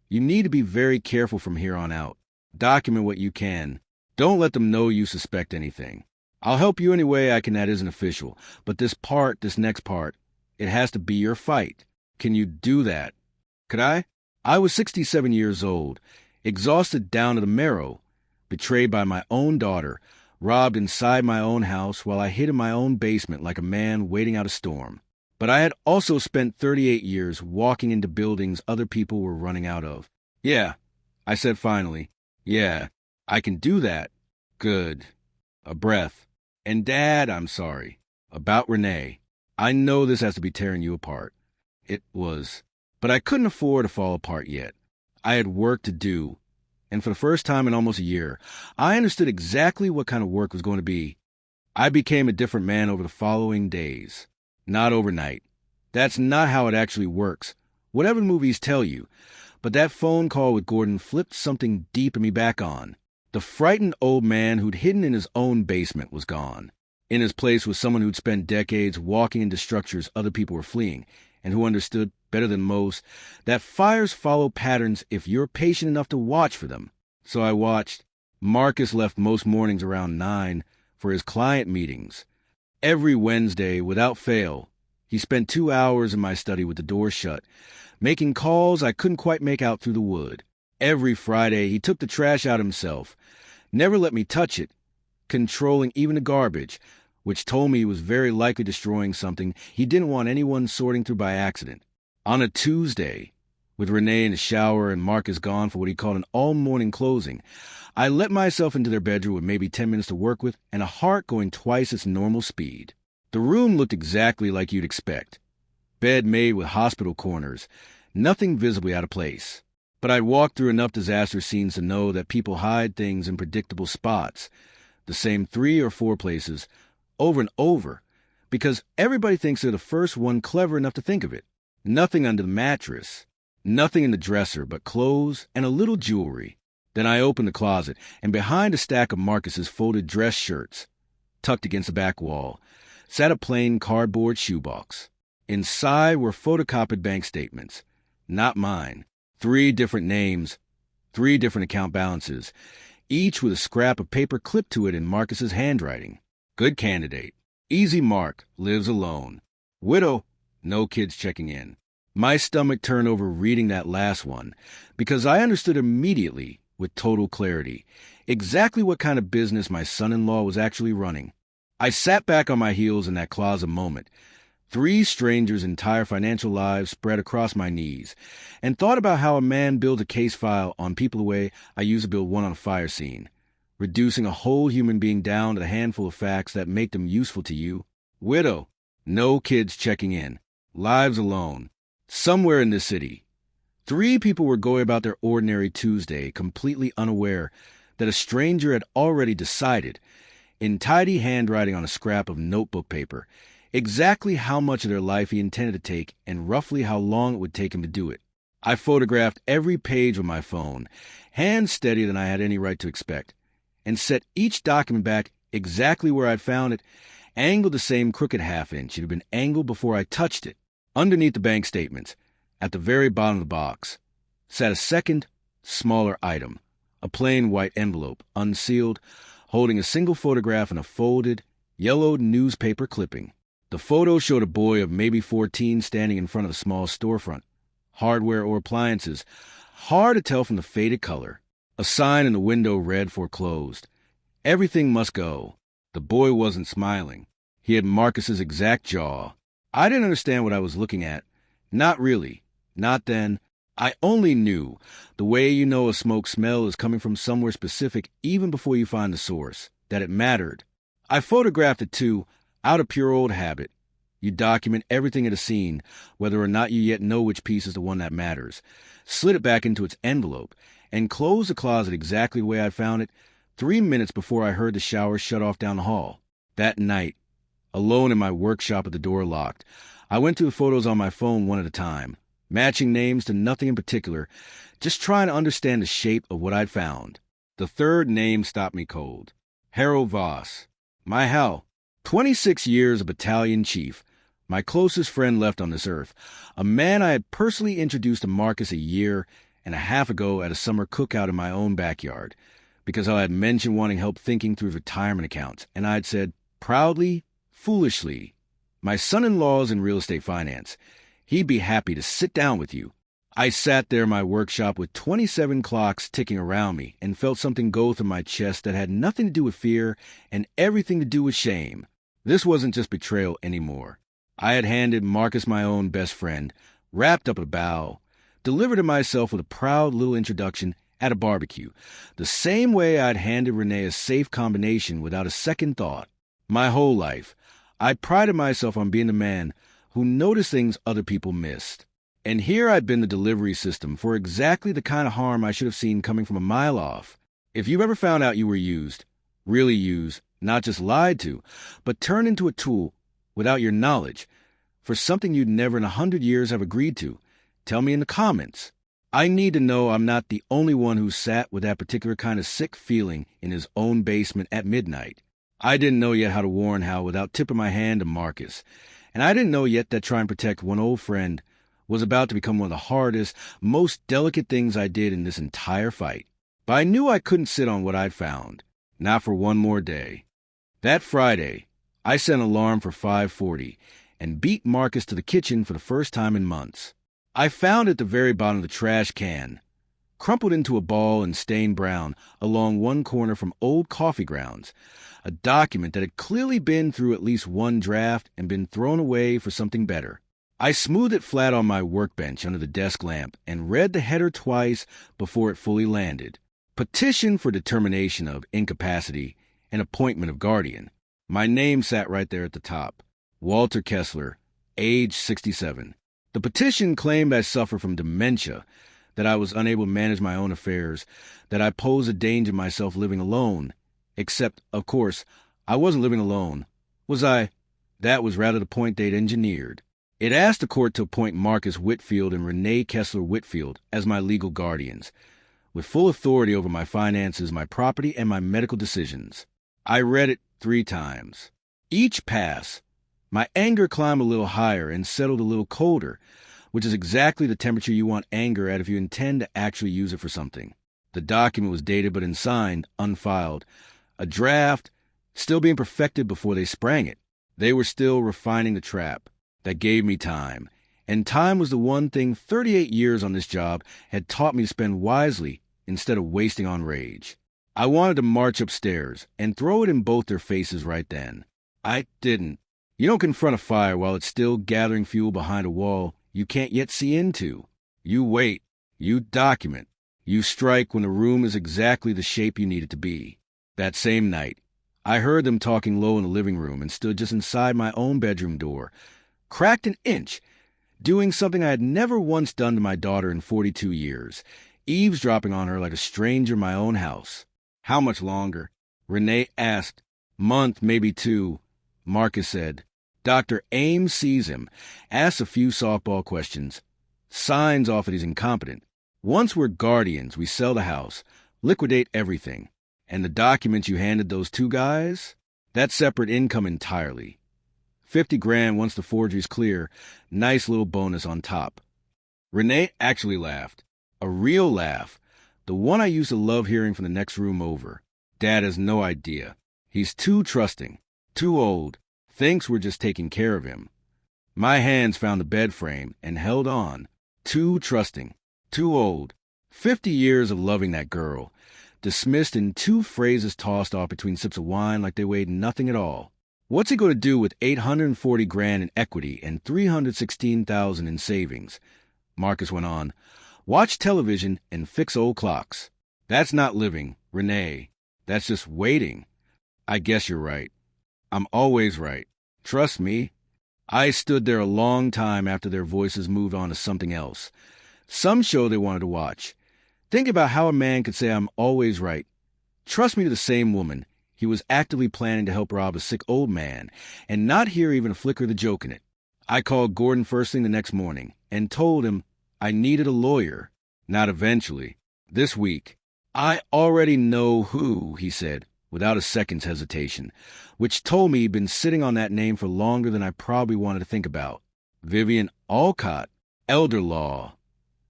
you need to be very careful from here on out. Document what you can. Don't let them know you suspect anything. I'll help you any way I can that isn't official, but this next part, it has to be your fight. Can you do that? Could I? I was 67 years old, exhausted down to the marrow, betrayed by my own daughter, robbed inside my own house while I hid in my own basement like a man waiting out a storm. But I had also spent 38 years walking into buildings other people were running out of. Yeah, I said finally. Yeah, I can do that. Good. A breath. And Dad, I'm sorry. About Renee. I know this has to be tearing you apart. It was. But I couldn't afford to fall apart yet. I had work to do. And for the first time in almost a year, I understood exactly what kind of work was going to be. I became a different man over the following days. Not overnight. That's not how it actually works, whatever the movies tell you. But that phone call with Gordon flipped something deep in me back on. The frightened old man who'd hidden in his own basement was gone. In his place was someone who'd spent decades walking into structures other people were fleeing, and who understood, better than most, that fires follow patterns if you're patient enough to watch for them. So I watched. Marcus left most mornings around 9 for his client meetings. Every Wednesday, without fail, he spent 2 hours in my study with the door shut, making calls I couldn't quite make out through the wood. Every Friday, he took the trash out himself, never let me touch it, controlling even the garbage, which told me he was very likely destroying something he didn't want anyone sorting through by accident. On a Tuesday, with Renee in the shower and Marcus gone for what he called an all-morning closing, I let myself into their bedroom with maybe 10 minutes to work with and a heart going twice its normal speed. The room looked exactly like you'd expect. Bed made with hospital corners, nothing visibly out of place. But I'd walked through enough disaster scenes to know that people hide things in predictable spots, the same 3 or 4 places, over and over, because everybody thinks they're the first one clever enough to think of it. Nothing under the mattress, nothing in the dresser but clothes and a little jewelry. Then I opened the closet, and behind a stack of Marcus's folded dress shirts, tucked against the back wall, sat a plain cardboard shoebox. Inside were photocopied bank statements, not mine. 3 different names, 3 different account balances, each with a scrap of paper clipped to it in Marcus's handwriting. Good candidate. Easy mark, lives alone. Widow, no kids checking in. My stomach turned over reading that last one, because I understood immediately, with total clarity, exactly what kind of business my son-in-law was actually running. I sat back on my heels in that closet moment, Three strangers' entire financial lives spread across my knees, and thought about how a man builds a case file on people the way I used to build one on a fire scene, reducing a whole human being down to the handful of facts that make them useful to you. Widow, no kids checking in, lives alone, somewhere in this city. Three people were going about their ordinary Tuesday, completely unaware that a stranger had already decided, in tidy handwriting on a scrap of notebook paper, exactly how much of their life he intended to take and roughly how long it would take him to do it. I photographed every page with my phone, hands steadier than I had any right to expect, and set each document back exactly where I'd found it, angled the same crooked half-inch it had been angled before I touched it. Underneath the bank statements, at the very bottom of the box, sat a second, smaller item, a plain white envelope, unsealed, holding a single photograph and a folded, yellowed newspaper clipping. The photo showed a boy of maybe 14 standing in front of a small storefront. Hardware or appliances, hard to tell from the faded color. A sign in the window read foreclosed. Everything must go. The boy wasn't smiling. He had Marcus's exact jaw. I didn't understand what I was looking at. Not really. Not then. I only knew the way you know a smoke smell is coming from somewhere specific even before you find the source, that it mattered. I photographed it too, out of pure old habit. You document everything at a scene, whether or not you yet know which piece is the one that matters. Slid it back into its envelope, and closed the closet exactly the way I found it 3 minutes before I heard the shower shut off down the hall. That night, alone in my workshop with the door locked, I went through the photos on my phone one at a time, matching names to nothing in particular, just trying to understand the shape of what I'd found. The third name stopped me cold. Harold Voss. My hell. 26 years a battalion chief, my closest friend left on this earth, a man I had personally introduced to Marcus a year and a half ago at a summer cookout in my own backyard, because I had mentioned wanting help thinking through retirement accounts, and I'd said, proudly, foolishly, my son-in-law's in real estate finance. He'd be happy to sit down with you. I sat there in my workshop with 27 clocks ticking around me and felt something go through my chest that had nothing to do with fear and everything to do with shame. This wasn't just betrayal anymore. I had handed Marcus my own best friend, wrapped up a bow, delivered it myself with a proud little introduction at a barbecue, the same way I'd handed Renee a safe combination without a second thought. My whole life, I prided myself on being the man who noticed things other people missed. And here I'd been the delivery system for exactly the kind of harm I should have seen coming from a mile off. If you've ever found out you were used, really used, not just lied to, but turned into a tool without your knowledge for something you'd never in 100 years have agreed to, tell me in the comments. I need to know I'm not the only one who sat with that particular kind of sick feeling in his own basement at midnight. I didn't know yet how to warn Hal without tipping my hand to Marcus, and I didn't know yet that trying to protect one old friend was about to become one of the hardest, most delicate things I did in this entire fight. But I knew I couldn't sit on what I'd found, not for one more day. That Friday, I set an alarm for 5:40 and beat Marcus to the kitchen for the first time in months. I found at the very bottom of the trash can, crumpled into a ball and stained brown along one corner from old coffee grounds, a document that had clearly been through at least one draft and been thrown away for something better. I smoothed it flat on my workbench under the desk lamp and read the header twice before it fully landed. Petition for determination of incapacity and appointment of guardian. My name sat right there at the top. Walter Kessler, age 67. The petition claimed I suffer from dementia, that I was unable to manage my own affairs, that I pose a danger to myself living alone. Except, of course, I wasn't living alone. Was I? That was rather the point they'd engineered. It asked the court to appoint Marcus Whitfield and Renee Kessler Whitfield as my legal guardians, with full authority over my finances, my property, and my medical decisions. I read it 3 times. Each pass, my anger climbed a little higher and settled a little colder, which is exactly the temperature you want anger at if you intend to actually use it for something. The document was dated but unsigned, unfiled. A draft, still being perfected before they sprang it. They were still refining the trap. That gave me time. And time was the one thing 38 years on this job had taught me to spend wisely instead of wasting on rage. I wanted to march upstairs and throw it in both their faces right then. I didn't. You don't confront a fire while it's still gathering fuel behind a wall you can't yet see into. You wait. You document. You strike when the room is exactly the shape you need it to be. That same night, I heard them talking low in the living room and stood just inside my own bedroom door, cracked an inch, doing something I had never once done to my daughter in 42 years, eavesdropping on her like a stranger in my own house. How much longer? Renee asked. Month, maybe 2. Marcus said. Dr. Ames sees him, asks a few softball questions, signs off that he's incompetent. Once we're guardians, we sell the house, liquidate everything. And the documents you handed those 2 guys? That's separate income entirely. $50,000 once the forgery's clear, nice little bonus on top. Renee actually laughed. A real laugh. The one I used to love hearing from the next room over. Dad has no idea. He's too trusting, too old, thinks we're just taking care of him. My hands found the bed frame and held on. Too trusting, too old. 50 years of loving that girl. Dismissed in 2 phrases tossed off between sips of wine like they weighed nothing at all. What's he going to do with $840,000 in equity and $316,000 in savings? Marcus went on. Watch television and fix old clocks. That's not living, Renee. That's just waiting. I guess you're right. I'm always right. Trust me. I stood there a long time after their voices moved on to something else. Some show they wanted to watch. Think about how a man could say I'm always right. Trust me to the same woman. He was actively planning to help rob a sick old man, and not hear even a flicker of the joke in it. I called Gordon first thing the next morning, and told him I needed a lawyer. Not eventually. This week. I already know who, he said, without a second's hesitation, which told me he'd been sitting on that name for longer than I probably wanted to think about. Vivian Alcott, elder law.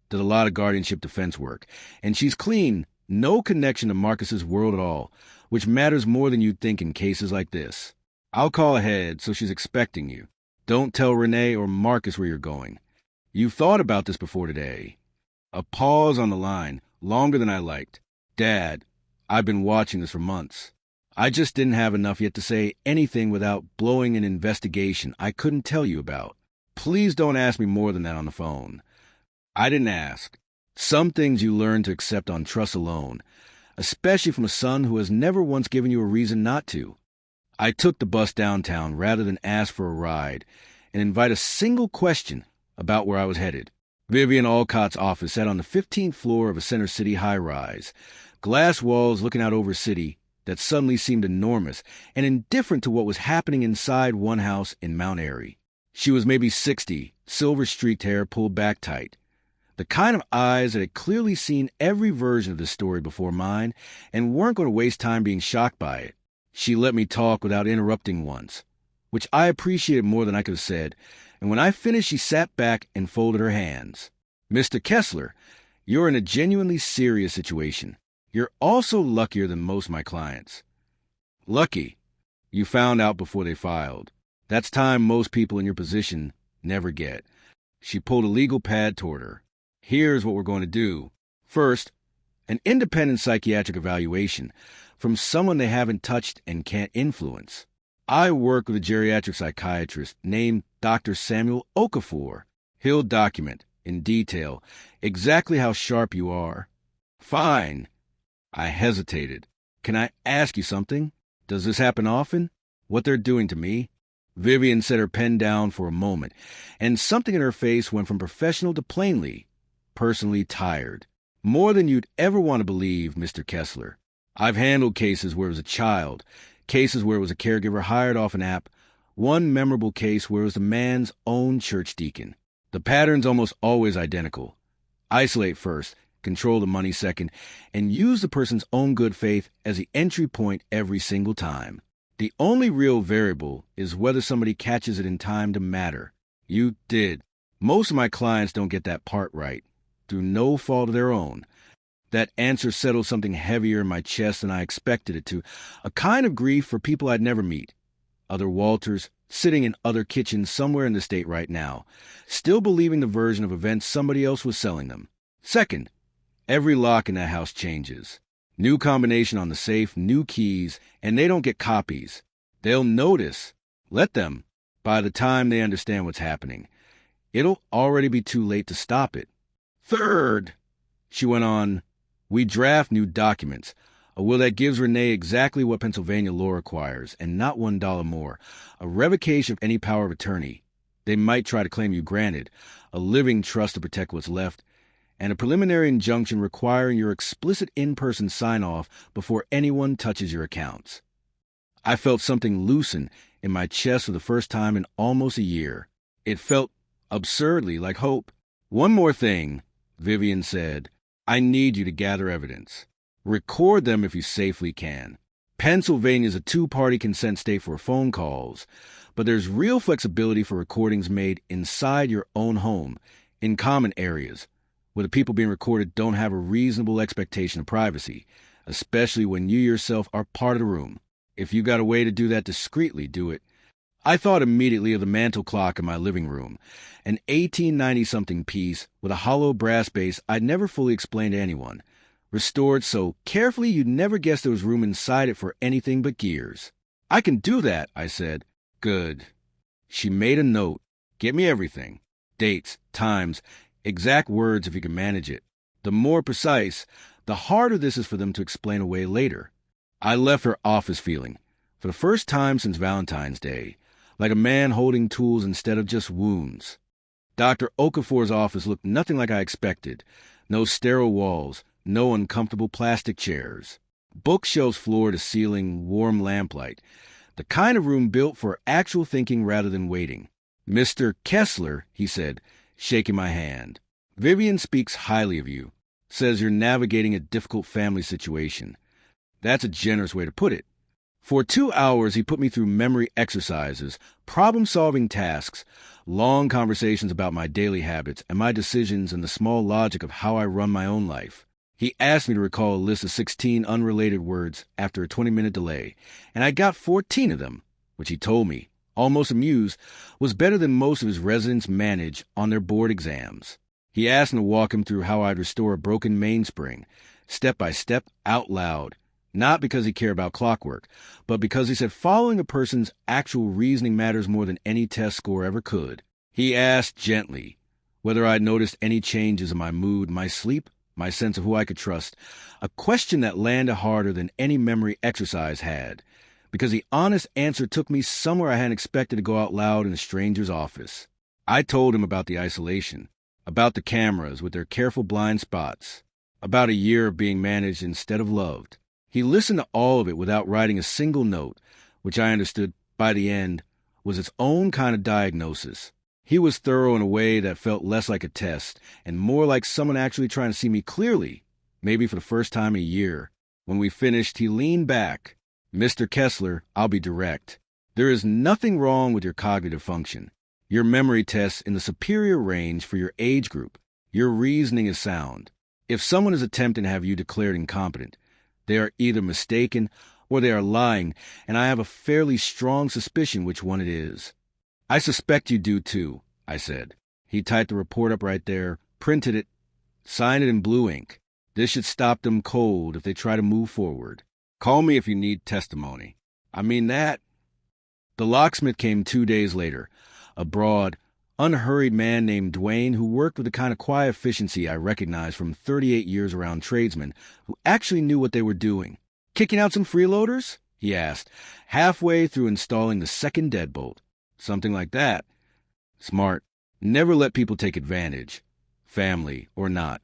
Did a lot of guardianship defense work, and she's clean, no connection to Marcus's world at all, which matters more than you'd think in cases like this. I'll call ahead, so she's expecting you. Don't tell Renee or Marcus where you're going. You've thought about this before today. A pause on the line, longer than I liked. Dad, I've been watching this for months. I just didn't have enough yet to say anything without blowing an investigation I couldn't tell you about. Please don't ask me more than that on the phone. I didn't ask. Some things you learn to accept on trust alone, especially from a son who has never once given you a reason not to. I took the bus downtown rather than ask for a ride and invite a single question about where I was headed. Vivian Alcott's office sat on the 15th floor of a Center City high-rise, glass walls looking out over a city that suddenly seemed enormous and indifferent to what was happening inside one house in Mount Airy. She was maybe 60, silver-streaked hair pulled back tight. The kind of eyes that had clearly seen every version of this story before mine and weren't going to waste time being shocked by it. She let me talk without interrupting once, which I appreciated more than I could have said, and when I finished she sat back and folded her hands. Mr. Kessler, you're in a genuinely serious situation. You're also luckier than most of my clients. Lucky. You found out before they filed. That's time most people in your position never get. She pulled a legal pad toward her. Here's what we're going to do. First, an independent psychiatric evaluation from someone they haven't touched and can't influence. I work with a geriatric psychiatrist named Dr. Samuel Okafor. He'll document, in detail, exactly how sharp you are. Fine. I hesitated. Can I ask you something? Does this happen often? What they're doing to me? Vivian set her pen down for a moment, and something in her face went from professional to plainly, personally tired. More than you'd ever want to believe, Mr. Kessler. I've handled cases where it was a child, cases where it was a caregiver hired off an app, one memorable case where it was the man's own church deacon. The pattern's almost always identical. Isolate first, control the money second, and use the person's own good faith as the entry point every single time. The only real variable is whether somebody catches it in time to matter. You did. Most of my clients don't get that part right, through no fault of their own. That answer settled something heavier in my chest than I expected it to, a kind of grief for people I'd never meet. Other Walters, sitting in other kitchens somewhere in the state right now, still believing the version of events somebody else was selling them. Second, every lock in that house changes. New combination on the safe, new keys, and they don't get copies. They'll notice. Let them. By the time they understand what's happening, it'll already be too late to stop it. Third, she went on, we draft new documents, a will that gives Renee exactly what Pennsylvania law requires, and not $1 more, a revocation of any power of attorney. They might try to claim you granted, a living trust to protect what's left, and a preliminary injunction requiring your explicit in-person sign-off before anyone touches your accounts. I felt something loosen in my chest for the first time in almost a year. It felt absurdly like hope. One more thing, Vivian said. I need you to gather evidence. Record them if you safely can. Pennsylvania is a two-party consent state for phone calls, but there's real flexibility for recordings made inside your own home, in common areas, where the people being recorded don't have a reasonable expectation of privacy, especially when you yourself are part of the room. If you got a way to do that discreetly, do it. I thought immediately of the mantel clock in my living room, an 1890-something piece with a hollow brass base I'd never fully explained to anyone, restored so carefully you'd never guess there was room inside it for anything but gears. I can do that, I said. Good. She made a note. Get me everything. Dates, times, exact words if you can manage it. The more precise, the harder this is for them to explain away later. I left her office feeling, for the first time since Valentine's Day, like a man holding tools instead of just wounds. Dr. Okafor's office looked nothing like I expected. No sterile walls, no uncomfortable plastic chairs. Bookshelves floor to ceiling, warm lamplight. The kind of room built for actual thinking rather than waiting. Mr. Kessler, he said, shaking my hand. Vivian speaks highly of you. Says you're navigating a difficult family situation. That's a generous way to put it. For 2 hours, he put me through memory exercises, problem-solving tasks, long conversations about my daily habits and my decisions and the small logic of how I run my own life. He asked me to recall a list of 16 unrelated words after a 20-minute delay, and I got 14 of them, which he told me, almost amused, was better than most of his residents manage on their board exams. He asked me to walk him through how I'd restore a broken mainspring, step by step, out loud. Not because he cared about clockwork, but because he said following a person's actual reasoning matters more than any test score ever could. He asked gently whether I'd noticed any changes in my mood, my sleep, my sense of who I could trust, a question that landed harder than any memory exercise had, because the honest answer took me somewhere I hadn't expected to go out loud in a stranger's office. I told him about the isolation, about the cameras with their careful blind spots, about a year of being managed instead of loved. He listened to all of it without writing a single note, which I understood by the end was its own kind of diagnosis. He was thorough in a way that felt less like a test and more like someone actually trying to see me clearly, maybe for the first time in a year. When we finished, he leaned back. Mr. Kessler, I'll be direct. There is nothing wrong with your cognitive function. Your memory tests in the superior range for your age group. Your reasoning is sound. If someone is attempting to have you declared incompetent, they are either mistaken or they are lying, and I have a fairly strong suspicion which one it is. I suspect you do too, I said. He typed the report up right there, printed it, signed it in blue ink. This should stop them cold if they try to move forward. Call me if you need testimony. I mean that. The locksmith came 2 days later, a broad, unhurried man named Dwayne who worked with the kind of quiet efficiency I recognized from 38 years around tradesmen who actually knew what they were doing. Kicking out some freeloaders? He asked, halfway through installing the second deadbolt. Something like that. Smart. Never let people take advantage, family or not.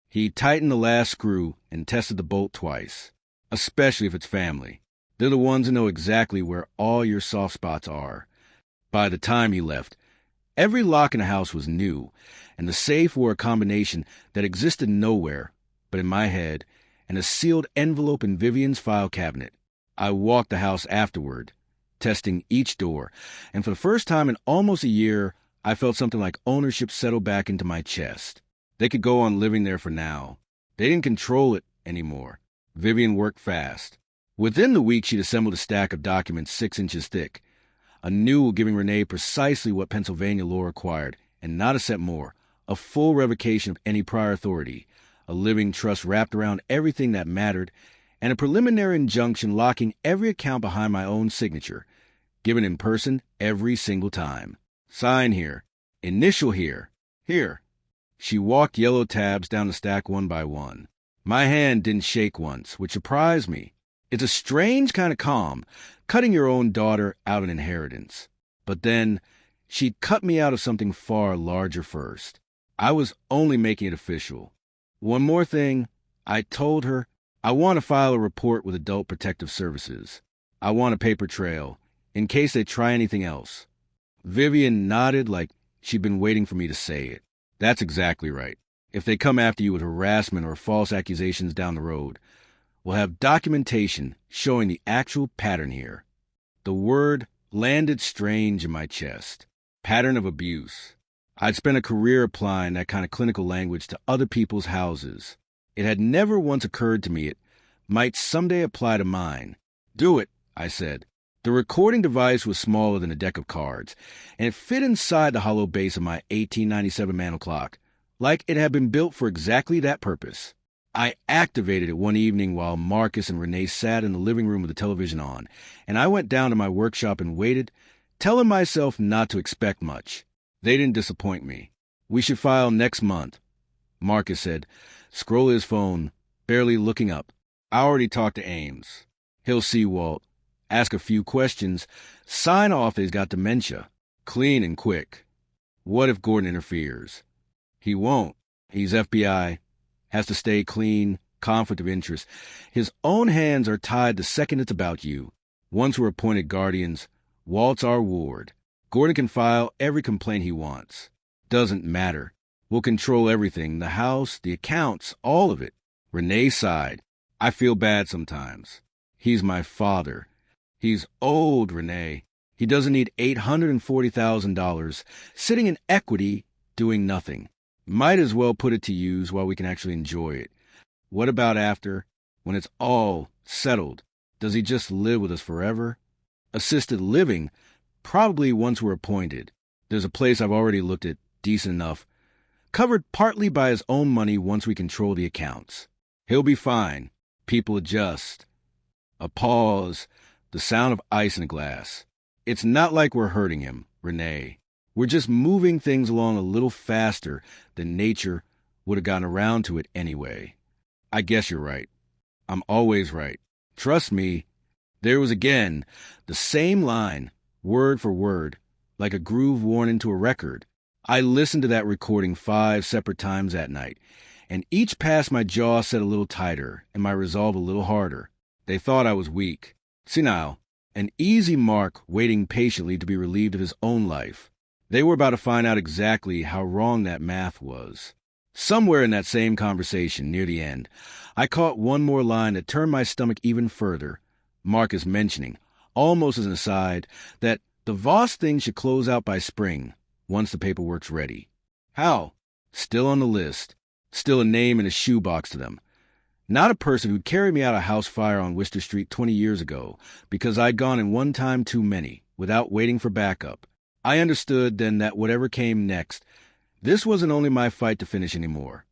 He tightened the last screw and tested the bolt twice, especially if it's family. They're the ones who know exactly where all your soft spots are. By the time he left, every lock in the house was new, and the safe wore a combination that existed nowhere but in my head and a sealed envelope in Vivian's file cabinet. I walked the house afterward, testing each door, and for the first time in almost a year, I felt something like ownership settle back into my chest. They could go on living there for now. They didn't control it anymore. Vivian worked fast. Within the week, she'd assembled a stack of documents 6 inches thick, a new giving Renee precisely what Pennsylvania law required, and not a cent more, a full revocation of any prior authority, a living trust wrapped around everything that mattered, and a preliminary injunction locking every account behind my own signature, given in person every single time. Sign here. Initial here. Here. She walked yellow tabs down the stack one by one. My hand didn't shake once, which surprised me. It's a strange kind of calm, cutting your own daughter out an inheritance. But then, she'd cut me out of something far larger first. I was only making it official. One more thing, I told her, I want to file a report with Adult Protective Services. I want a paper trail, in case they try anything else. Vivian nodded like she'd been waiting for me to say it. That's exactly right. If they come after you with harassment or false accusations down the road, we'll have documentation showing the actual pattern here. The word landed strange in my chest. Pattern of abuse. I'd spent a career applying that kind of clinical language to other people's houses. It had never once occurred to me it might someday apply to mine. Do it, I said. The recording device was smaller than a deck of cards, and it fit inside the hollow base of my 1897 mantel clock, like it had been built for exactly that purpose. I activated it one evening while Marcus and Renee sat in the living room with the television on, and I went down to my workshop and waited, telling myself not to expect much. They didn't disappoint me. We should file next month, Marcus said, scrolling his phone, barely looking up. I already talked to Ames. He'll see Walt, ask a few questions, sign off that he's got dementia. Clean and quick. What if Gordon interferes? He won't. He's FBI. Has to stay clean, conflict of interest. His own hands are tied the second it's about you. Once we're appointed guardians, Walt's our ward. Gordon can file every complaint he wants. Doesn't matter. We'll control everything, the house, the accounts, all of it. Renee sighed. I feel bad sometimes. He's my father. He's old, Renee. He doesn't need $840,000 sitting in equity doing nothing. Might as well put it to use while we can actually enjoy it. What about after, when it's all settled? Does he just live with us forever? Assisted living, probably once we're appointed. There's a place I've already looked at, decent enough, covered partly by his own money once we control the accounts. He'll be fine. People adjust. A pause, the sound of ice in a glass. It's not like we're hurting him, Renee. We're just moving things along a little faster than nature would have gotten around to it anyway. I guess you're right. I'm always right. Trust me. There was again the same line, word for word, like a groove worn into a record. I listened to that recording 5 separate times that night, and each pass my jaw set a little tighter and my resolve a little harder. They thought I was weak, senile, an easy mark waiting patiently to be relieved of his own life. They were about to find out exactly how wrong that math was. Somewhere in that same conversation, near the end, I caught one more line that turned my stomach even further. Marcus mentioning, almost as an aside, that the Voss thing should close out by spring, once the paperwork's ready. How? Still on the list. Still a name in a shoebox to them. Not a person who'd carried me out of a house fire on Worcester Street 20 years ago, because I'd gone in one time too many, without waiting for backup. I understood then that whatever came next, this wasn't only my fight to finish anymore.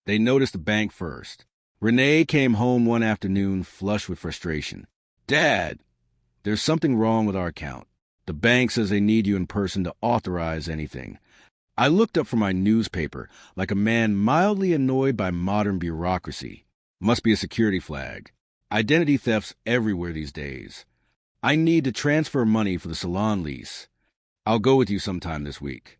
They noticed the bank first. Renee came home one afternoon flushed with frustration. Dad, there's something wrong with our account. The bank says they need you in person to authorize anything. I looked up from my newspaper like a man mildly annoyed by modern bureaucracy. Must be a security flag. Identity theft's everywhere these days. I need to transfer money for the salon lease. I'll go with you sometime this week.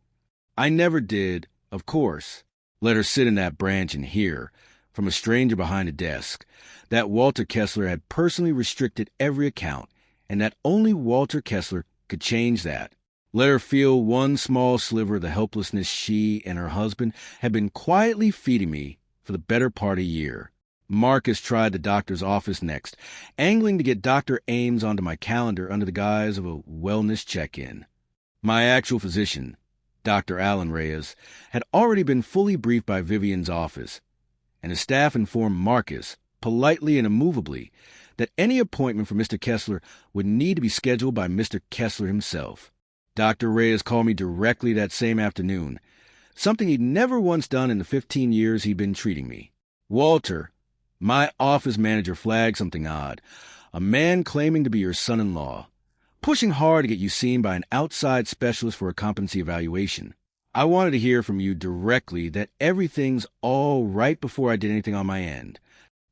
I never did, of course, let her sit in that branch and hear, from a stranger behind a desk, that Walter Kessler had personally restricted every account, and that only Walter Kessler could change that. Let her feel one small sliver of the helplessness she and her husband had been quietly feeding me for the better part of a year. Marcus tried the doctor's office next, angling to get Dr. Ames onto my calendar under the guise of a wellness check-in. My actual physician, Dr. Alan Reyes, had already been fully briefed by Vivian's office, and his staff informed Marcus, politely and immovably, that any appointment for Mr. Kessler would need to be scheduled by Mr. Kessler himself. Dr. Reyes called me directly that same afternoon, something he'd never once done in the 15 years he'd been treating me. Walter, my office manager, flagged something odd. A man claiming to be your son-in-law. pushing hard to get you seen by an outside specialist for a competency evaluation. I wanted to hear from you directly that everything's all right before I did anything on my end.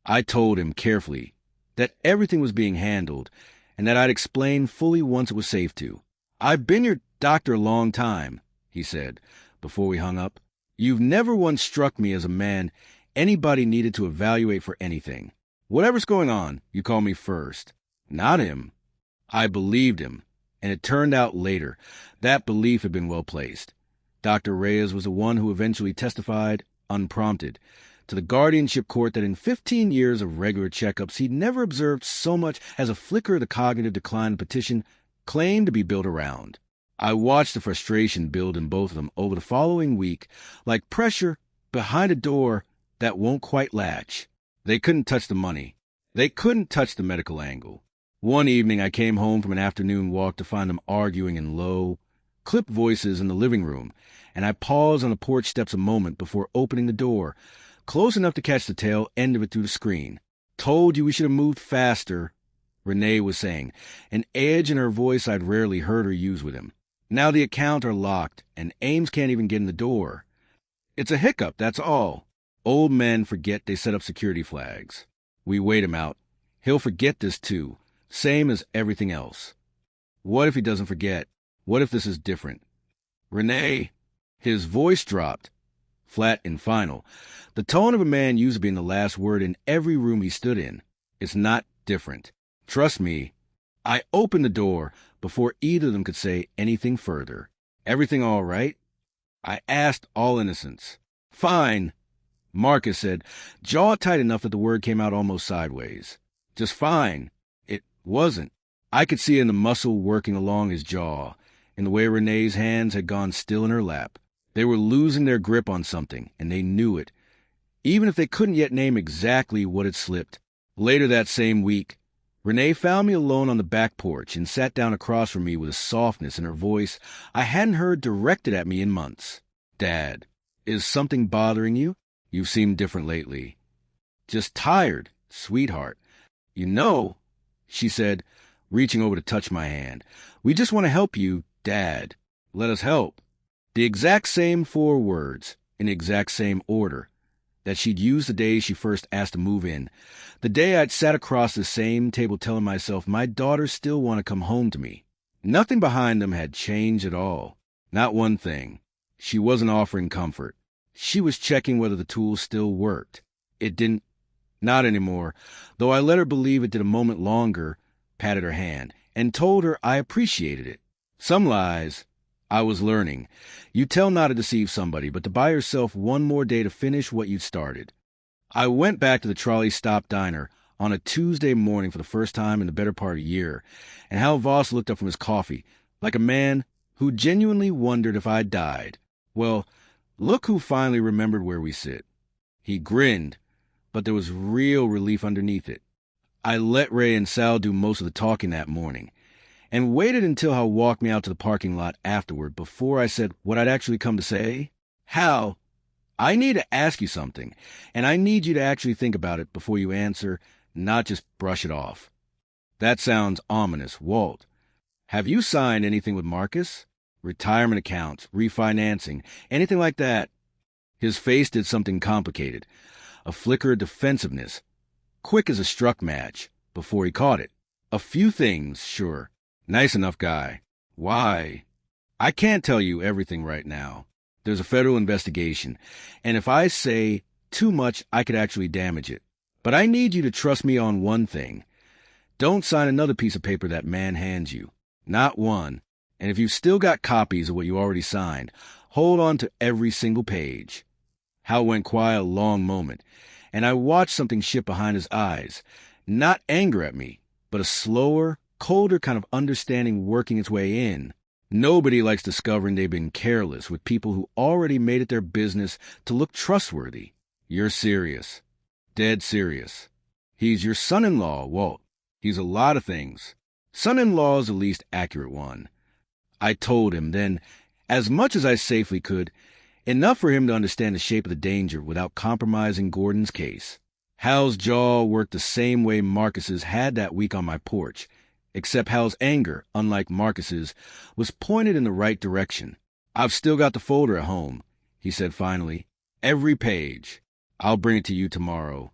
I told him carefully that everything was being handled and that I'd explain fully once it was safe to. "I've been your doctor a long time," he said, before we hung up. "You've never once struck me as a man anybody needed to evaluate for anything. Whatever's going on, you call me first." Not him. I believed him, and it turned out later that belief had been well placed. Dr. Reyes was the one who eventually testified, unprompted, to the guardianship court that in 15 years of regular checkups he'd never observed so much as a flicker of the cognitive decline the petition claimed to be built around. I watched the frustration build in both of them over the following week, like pressure behind a door that won't quite latch. They couldn't touch the money. They couldn't touch the medical angle. One evening I came home from an afternoon walk to find them arguing in low, clipped voices in the living room, and I paused on the porch steps a moment before opening the door, close enough to catch the tail end of it through the screen. "Told you we should have moved faster," Renee was saying, an edge in her voice I'd rarely heard her use with him. "Now the accounts are locked, and Ames can't even get in the door. It's a hiccup, that's all. Old men forget they set up security flags. We wait him out. He'll forget this too, same as everything else." What if he doesn't forget? What if this is different? "Renee," his voice dropped, flat and final, the tone of a man used to being the last word in every room he stood in. "It's not different. Trust me." I opened the door before either of them could say anything further. "Everything all right?" I asked, all innocence. "Fine," Marcus said, jaw tight enough that the word came out almost sideways. "Just fine." It wasn't. I could see it in the muscle working along his jaw, in the way Renee's hands had gone still in her lap. They were losing their grip on something, and they knew it, even if they couldn't yet name exactly what had slipped. Later that same week, Renee found me alone on the back porch and sat down across from me with a softness in her voice I hadn't heard directed at me in months. "Dad, is something bothering you? You've seemed different lately." "Just tired, sweetheart." "You know," she said, reaching over to touch my hand, "we just want to help you, Dad. Let us help." The exact same 4 words, in the exact same order, that she'd used the day she first asked to move in, the day I'd sat across the same table telling myself my daughters still want to come home to me. Nothing behind them had changed at all. Not one thing. She wasn't offering comfort. She was checking whether the tools still worked. It didn't. Not anymore, though I let her believe it did a moment longer, patted her hand, and told her I appreciated it. Some lies, I was learning. You tell not to deceive somebody, but to buy yourself one more day to finish what you'd started. I went back to the trolley stop diner on a Tuesday morning for the first time in the better part of a year, and Hal Voss looked up from his coffee, like a man who genuinely wondered if I'd died. Well, look who finally remembered where we sit. He grinned, but there was real relief underneath it. I let Ray and Sal do most of the talking that morning, and waited until Hal walked me out to the parking lot afterward before I said what I'd actually come to say. "Hal, I need to ask you something, and I need you to actually think about it before you answer, not just brush it off." "That sounds ominous, Walt. Have you signed anything with Marcus? Retirement accounts, refinancing, anything like that?" His face did something complicated, a flicker of defensiveness, quick as a struck match, before he caught it. "A few things, sure. Nice enough guy." "Why?" "I can't tell you everything right now. There's a federal investigation, and if I say too much, I could actually damage it. But I need you to trust me on one thing. Don't sign another piece of paper that man hands you. Not one. And if you've still got copies of what you already signed, hold on to every single page." Hal went quiet a long moment, and I watched something shift behind his eyes. Not anger at me, but a slower, colder kind of understanding working its way in. Nobody likes discovering they've been careless with people who already made it their business to look trustworthy. "You're serious. Dead serious. He's your son-in-law, Walt. He's a lot of things. Son-in-law is the least accurate one." I told him then, as much as I safely could, enough for him to understand the shape of the danger without compromising Gordon's case. Hal's jaw worked the same way Marcus's had that week on my porch, except Hal's anger, unlike Marcus's, was pointed in the right direction. "I've still got the folder at home," he said finally. "Every page. I'll bring it to you tomorrow.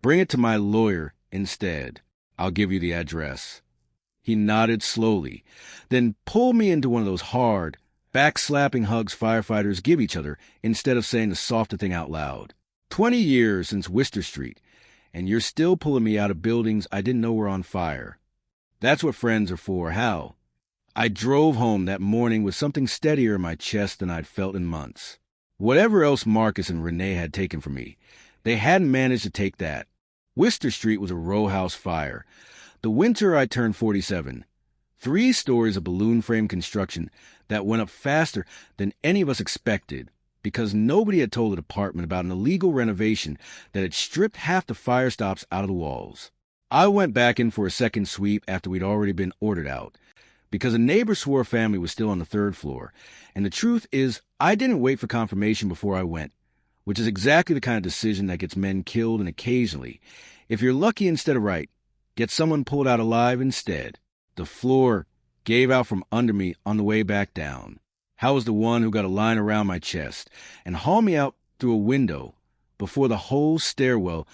Bring it to my lawyer instead. I'll give you the address." He nodded slowly, then pulled me into one of those hard, back-slapping hugs firefighters give each other instead of saying the softer thing out loud. 20 years since Worcester Street, and you're still pulling me out of buildings I didn't know were on fire. That's what friends are for, Hal. I drove home that morning with something steadier in my chest than I'd felt in months. Whatever else Marcus and Renee had taken from me, they hadn't managed to take that. Worcester Street was a row house fire. The winter I turned 47. 3 stories of balloon frame construction that went up faster than any of us expected because nobody had told the department about an illegal renovation that had stripped half the fire stops out of the walls. I went back in for a second sweep after we'd already been ordered out, because a neighbor swore a family was still on the 3rd floor, and the truth is I didn't wait for confirmation before I went, which is exactly the kind of decision that gets men killed and occasionally, if you're lucky instead of right, get someone pulled out alive instead. The floor gave out from under me on the way back down. Hal was the one who got a line around my chest and hauled me out through a window before the whole stairwell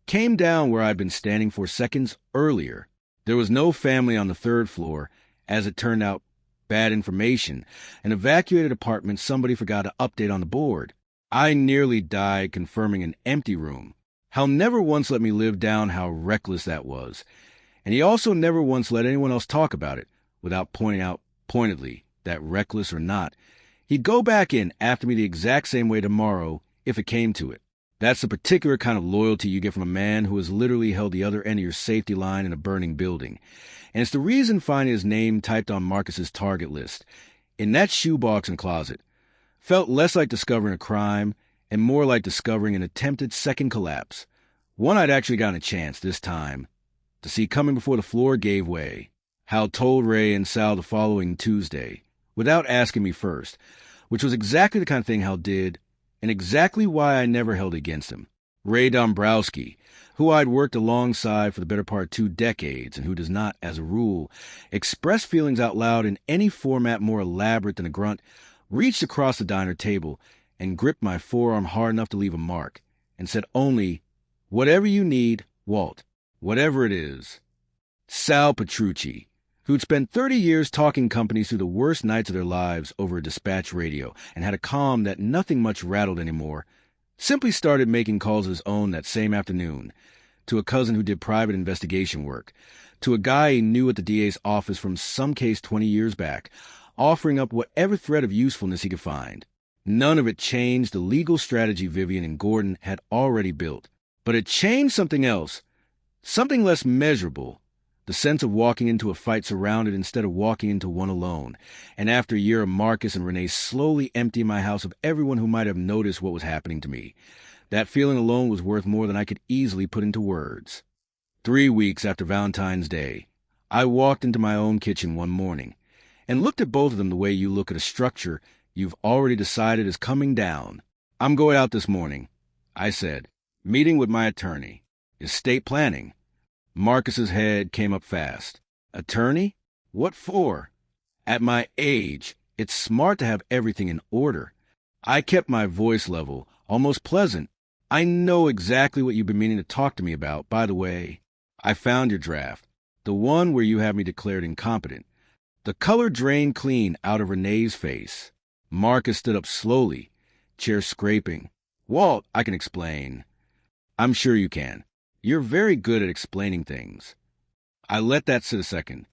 came down where I'd been standing 4 seconds earlier. There was no family on the 3rd floor. As it turned out, bad information. An evacuated apartment somebody forgot to update on the board. I nearly died confirming an empty room. Hal never once let me live down how reckless that was. And he also never once let anyone else talk about it without pointing out pointedly that, reckless or not, he'd go back in after me the exact same way tomorrow if it came to it. That's the particular kind of loyalty you get from a man who has literally held the other end of your safety line in a burning building. And it's the reason finding his name typed on Marcus's target list, in that shoebox and closet, felt less like discovering a crime and more like discovering an attempted second collapse. One I'd actually gotten a chance this time to see coming before the floor gave way. Hal told Ray and Sal the following Tuesday, without asking me first, which was exactly the kind of thing Hal did, and exactly why I never held it against him. Ray Dombrowski, who I'd worked alongside for the better part of 2 decades and who does not, as a rule, express feelings out loud in any format more elaborate than a grunt, reached across the diner table and gripped my forearm hard enough to leave a mark, and said only, "Whatever you need, Walt, whatever it is." Sal Petrucci, who'd spent 30 years talking companies through the worst nights of their lives over a dispatch radio and had a calm that nothing much rattled anymore, simply started making calls of his own that same afternoon, to a cousin who did private investigation work, to a guy he knew at the DA's office from some case 20 years back, offering up whatever thread of usefulness he could find. None of it changed the legal strategy Vivian and Gordon had already built, but it changed something else, something less measurable, the sense of walking into a fight surrounded instead of walking into one alone, and after a year of Marcus and Renee slowly emptying my house of everyone who might have noticed what was happening to me, that feeling alone was worth more than I could easily put into words. 3 weeks after Valentine's Day, I walked into my own kitchen one morning and looked at both of them the way you look at a structure you've already decided is coming down. "I'm going out this morning," I said, "meeting with my attorney. Estate planning." Marcus's head came up fast. "Attorney? What for?" "At my age, it's smart to have everything in order." I kept my voice level, almost pleasant. "I know exactly what you've been meaning to talk to me about, by the way. I found your draft, the one where you have me declared incompetent." The color drained clean out of Renee's face. Marcus stood up slowly, chair scraping. "Walt, I can explain." "I'm sure you can. You're very good at explaining things." I let that sit a second.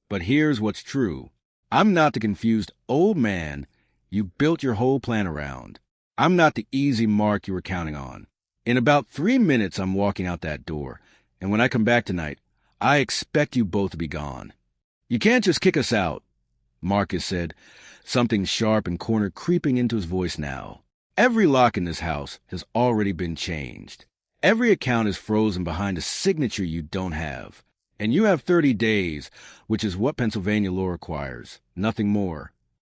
"But here's what's true. I'm not the confused old man you built your whole plan around. I'm not the easy mark you were counting on. In about 3 minutes, I'm walking out that door, and when I come back tonight, I expect you both to be gone." "You can't just kick us out," Marcus said, something sharp and cornered creeping into his voice now. "Every lock in this house has already been changed. Every account is frozen behind a signature you don't have. And you have 30 days, which is what Pennsylvania law requires, nothing more.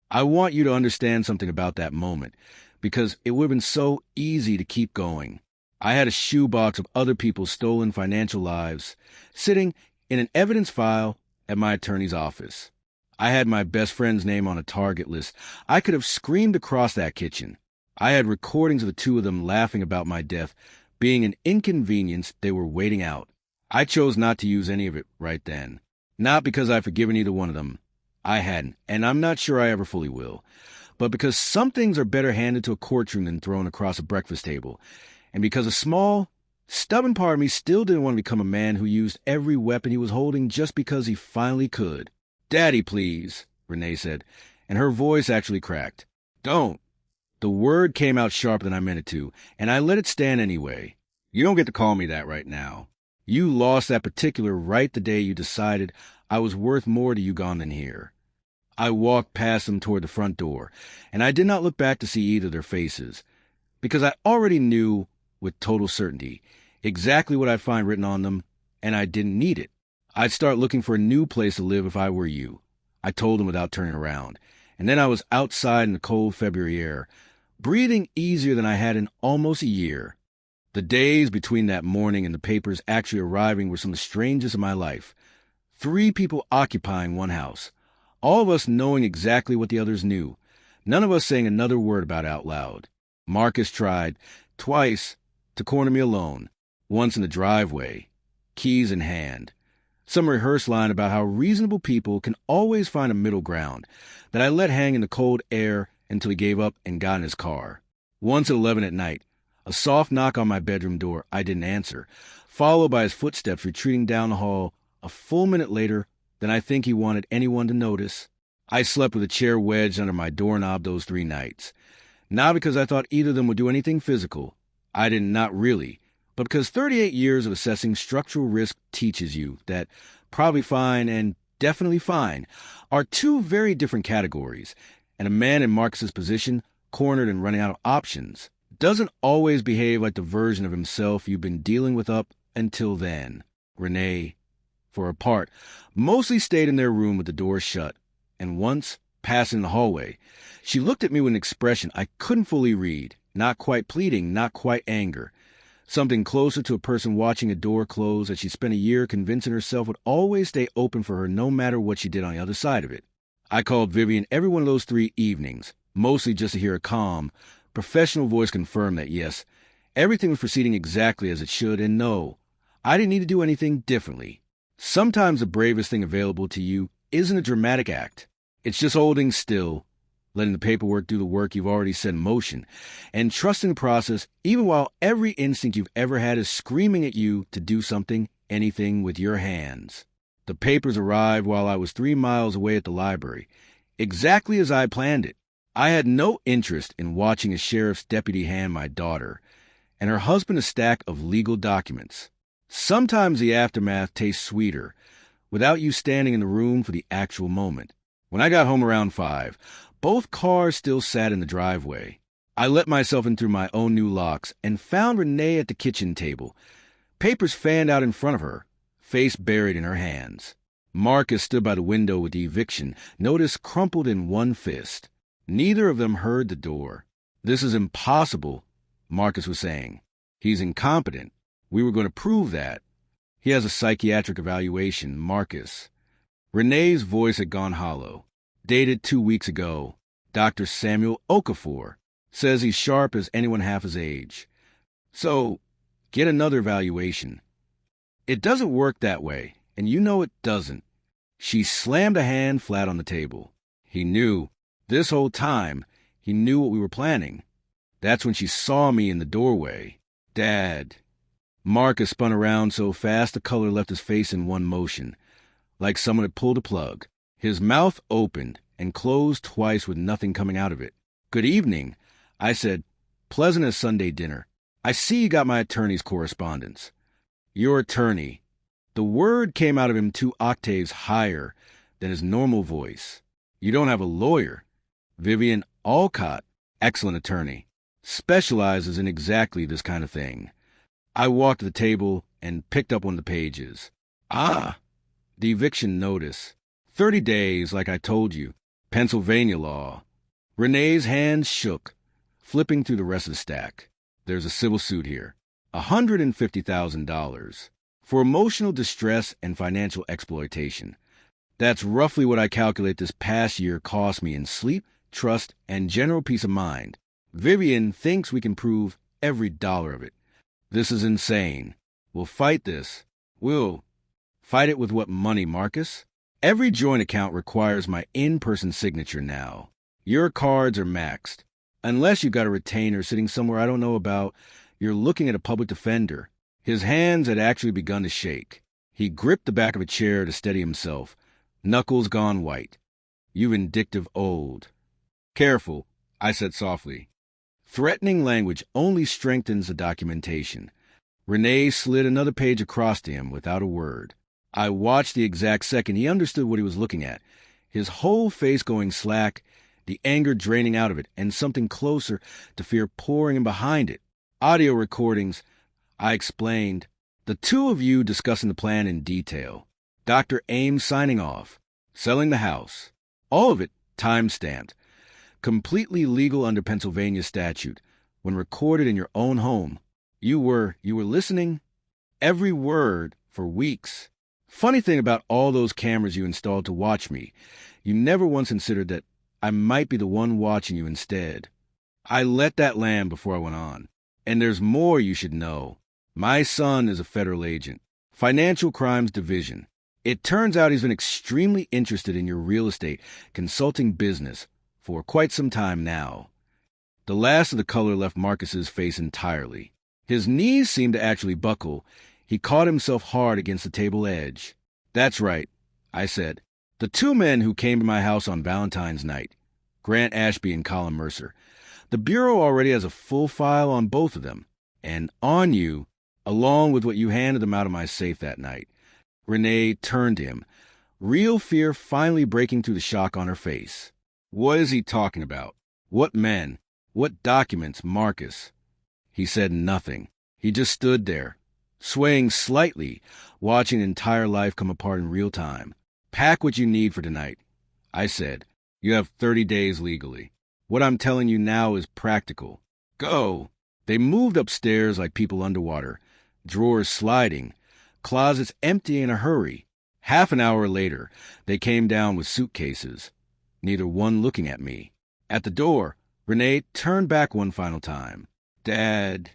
I want you to understand something about that moment, because it would have been so easy to keep going. I had a shoebox of other people's stolen financial lives sitting in an evidence file at my attorney's office. I had my best friend's name on a target list. I could have screamed across that kitchen. I had recordings of the two of them laughing about my death, being an inconvenience they were waiting out. I chose not to use any of it right then. Not because I've forgiven either one of them. I hadn't, and I'm not sure I ever fully will. But because some things are better handed to a courtroom than thrown across a breakfast table. And because a small, stubborn part of me still didn't want to become a man who used every weapon he was holding just because he finally could. "Daddy, please," Renee said, and her voice actually cracked. "Don't." The word came out sharper than I meant it to, and I let it stand anyway. "You don't get to call me that right now. You lost that particular right the day you decided I was worth more to you gone than here." I walked past them toward the front door, and I did not look back to see either of their faces, because I already knew with total certainty exactly what I'd find written on them, and I didn't need it. I'd start looking for a new place to live if I were you, I told them without turning around, and then I was outside in the cold February air, breathing easier than I had in almost a year. The days between that morning and the papers actually arriving were some of the strangest of my life. 3 people occupying one house, all of us knowing exactly what the others knew, none of us saying another word about it out loud. Marcus tried, twice, to corner me alone, once in the driveway, keys in hand. Some rehearsed line about how reasonable people can always find a middle ground that I let hang in the cold air until he gave up and got in his car. Once at 11 at night, a soft knock on my bedroom door I didn't answer, followed by his footsteps retreating down the hall a full minute later than I think he wanted anyone to notice. I slept with a chair wedged under my doorknob those 3 nights. Not because I thought either of them would do anything physical. I did not really. But because 38 years of assessing structural risk teaches you that probably fine and definitely fine are 2 very different categories, and a man in Marcus's position, cornered and running out of options, doesn't always behave like the version of himself you've been dealing with up until then. Renee, for her part, mostly stayed in their room with the door shut, and once, passing the hallway, she looked at me with an expression I couldn't fully read, not quite pleading, not quite anger. Something closer to a person watching a door close that she spent a year convincing herself would always stay open for her no matter what she did on the other side of it. I called Vivian every one of those 3 evenings, mostly just to hear a calm, professional voice confirm that yes, everything was proceeding exactly as it should, and no, I didn't need to do anything differently. Sometimes the bravest thing available to you isn't a dramatic act. It's just holding still, letting the paperwork do the work you've already set in motion, and trusting the process even while every instinct you've ever had is screaming at you to do something, anything with your hands. The papers arrived while I was 3 miles away at the library, exactly as I planned it. I had no interest in watching a sheriff's deputy hand my daughter, and her husband a stack of legal documents. Sometimes the aftermath tastes sweeter, without you standing in the room for the actual moment. When I got home around 5, both cars still sat in the driveway. I let myself in through my own new locks and found Renee at the kitchen table, papers fanned out in front of her, face buried in her hands. Marcus stood by the window with the eviction notice crumpled in one fist. Neither of them heard the door. "This is impossible," Marcus was saying. "He's incompetent. We were going to prove that. He has a psychiatric evaluation, Marcus." Renee's voice had gone hollow. "Dated 2 weeks ago. Dr. Samuel Okafor says he's sharp as anyone half his age. So, get another evaluation." "It doesn't work that way, and you know it doesn't." She slammed a hand flat on the table. He knew. This whole time, he knew what we were planning. That's when she saw me in the doorway. "Dad." Marcus spun around so fast the color left his face in one motion, like someone had pulled a plug. His mouth opened and closed twice with nothing coming out of it. "Good evening," I said, pleasant as Sunday dinner. "I see you got my attorney's correspondence." "Your attorney." The word came out of him 2 octaves higher than his normal voice. "You don't have a lawyer." "Vivian Alcott, excellent attorney, specializes in exactly this kind of thing." I walked to the table and picked up one of the pages. "Ah, the eviction notice. 30 days, like I told you. Pennsylvania law." Renee's hands shook, flipping through the rest of the stack. "There's a civil suit here. $150,000 for emotional distress and financial exploitation. That's roughly what I calculate this past year cost me in sleep, trust, and general peace of mind. Vivian thinks we can prove every dollar of it. This is insane. We'll fight this. We'll fight it with what money, Marcus? Every joint account requires my in-person signature now. Your cards are maxed. Unless you've got a retainer sitting somewhere I don't know about, you're looking at a public defender. His hands had actually begun to shake. He gripped the back of a chair to steady himself, knuckles gone white. You vindictive old. Careful, I said softly. Threatening language only strengthens the documentation. Renee slid another page across to him without a word. I watched the exact second he understood what he was looking at, his whole face going slack, the anger draining out of it, and something closer to fear pouring in behind it. Audio recordings, I explained. The two of you discussing the plan in detail. Dr. Ames signing off. Selling the house. All of it time-stamped. Completely legal under Pennsylvania statute. When recorded in your own home. You were listening? Every word for weeks. Funny thing about all those cameras you installed to watch me, you never once considered that I might be the one watching you instead. I let that land before I went on. And there's more you should know. My son is a federal agent. Financial Crimes Division. It turns out he's been extremely interested in your real estate consulting business for quite some time now. The last of the color left Marcus's face entirely. His knees seemed to actually buckle. He caught himself hard against the table edge. That's right, I said. The two men who came to my house on Valentine's night, Grant Ashby and Colin Mercer. The Bureau already has a full file on both of them, and on you, along with what you handed them out of my safe that night. Renee turned to him, real fear finally breaking through the shock on her face. What is he talking about? What men? What documents, Marcus? He said nothing. He just stood there, swaying slightly, watching an entire life come apart in real time. Pack what you need for tonight, I said. You have 30 days legally. What I'm telling you now is practical. Go. They moved upstairs like people underwater, drawers sliding, closets empty in a hurry. Half an hour later, they came down with suitcases, neither one looking at me. At the door, Renee turned back one final time. Dad.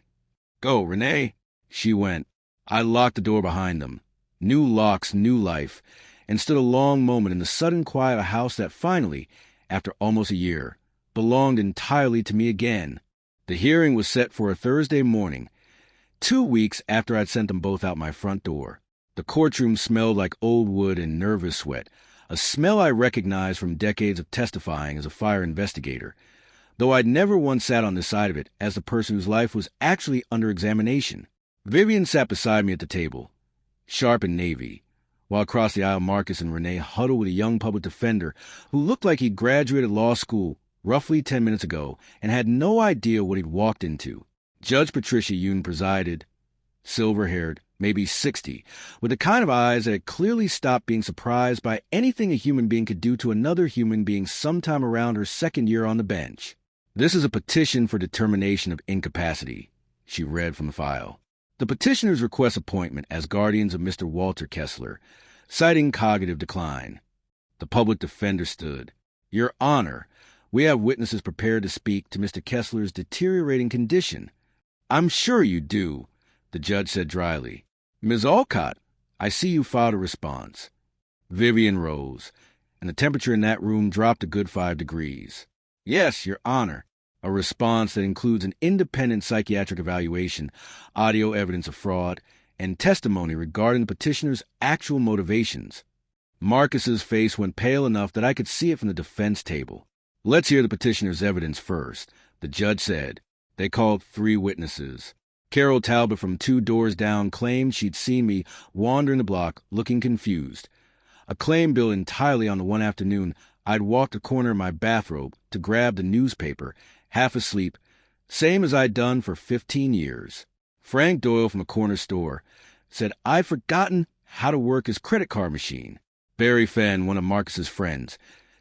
Go, Renee. She went. I locked the door behind them. New locks, new life, and stood a long moment in the sudden quiet of a house that finally, after almost a year, belonged entirely to me again. The hearing was set for a Thursday morning, 2 weeks after I'd sent them both out my front door. The courtroom smelled like old wood and nervous sweat, a smell I recognized from decades of testifying as a fire investigator, though I'd never once sat on the side of it as the person whose life was actually under examination. Vivian sat beside me at the table, sharp and navy, while across the aisle Marcus and Renee huddled with a young public defender who looked like he'd graduated law school roughly 10 minutes ago and had no idea what he'd walked into. Judge Patricia Yoon presided, silver-haired, maybe 60, with the kind of eyes that had clearly stopped being surprised by anything a human being could do to another human being sometime around her second year on the bench. This is a petition for determination of incapacity, she read from the file. The petitioners request appointment as guardians of Mr. Walter Kessler, citing cognitive decline. The public defender stood. Your Honor, we have witnesses prepared to speak to Mr. Kessler's deteriorating condition. I'm sure you do, the judge said dryly. Ms. Alcott, I see you filed a response. Vivian rose, and the temperature in that room dropped a good 5 degrees. Yes, Your Honor. A response that includes an independent psychiatric evaluation, audio evidence of fraud, and testimony regarding the petitioner's actual motivations. Marcus's face went pale enough that I could see it from the defense table. Let's hear the petitioner's evidence first, the judge said. They called 3 witnesses. Carol Talbot from 2 doors down claimed she'd seen me wandering the block looking confused. A claim built entirely on the one afternoon I'd walked the corner of my bathrobe to grab the newspaper, half asleep, same as I'd done for 15 years. Frank Doyle from a corner store said I'd forgotten how to work his credit card machine. Barry Fenn, one of Marcus's friends,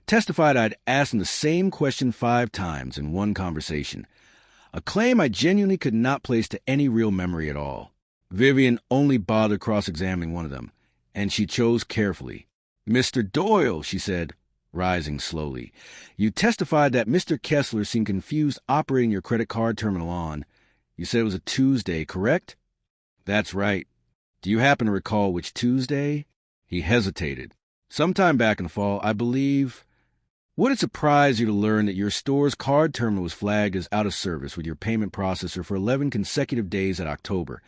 testified I'd asked him the same question 5 times in one conversation, a claim I genuinely could not place to any real memory at all. Vivian only bothered cross-examining one of them, and she chose carefully. Mr. Doyle, she said, rising slowly, you testified that Mr. Kessler seemed confused operating your credit card terminal on. You said it was a Tuesday, correct? That's right. Do you happen to recall which Tuesday? He hesitated. Sometime back in the fall, I believe. Would it surprise you to learn that your store's card terminal was flagged as out of service with your payment processor for 11 consecutive days at October,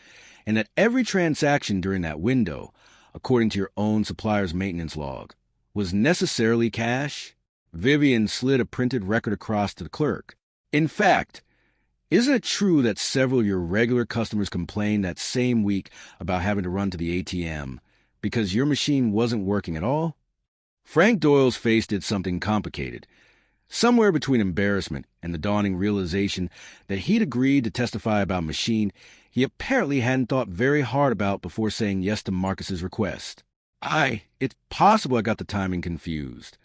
and that every transaction during that window, according to your own supplier's maintenance log, was necessarily cash? Vivian slid a printed record across to the clerk. In fact, isn't it true that several of your regular customers complained that same week about having to run to the ATM because your machine wasn't working at all? Frank Doyle's face did something complicated. Somewhere between embarrassment and the dawning realization that he'd agreed to testify about a machine he apparently hadn't thought very hard about before saying yes to Marcus's request. It's possible I got the timing confused.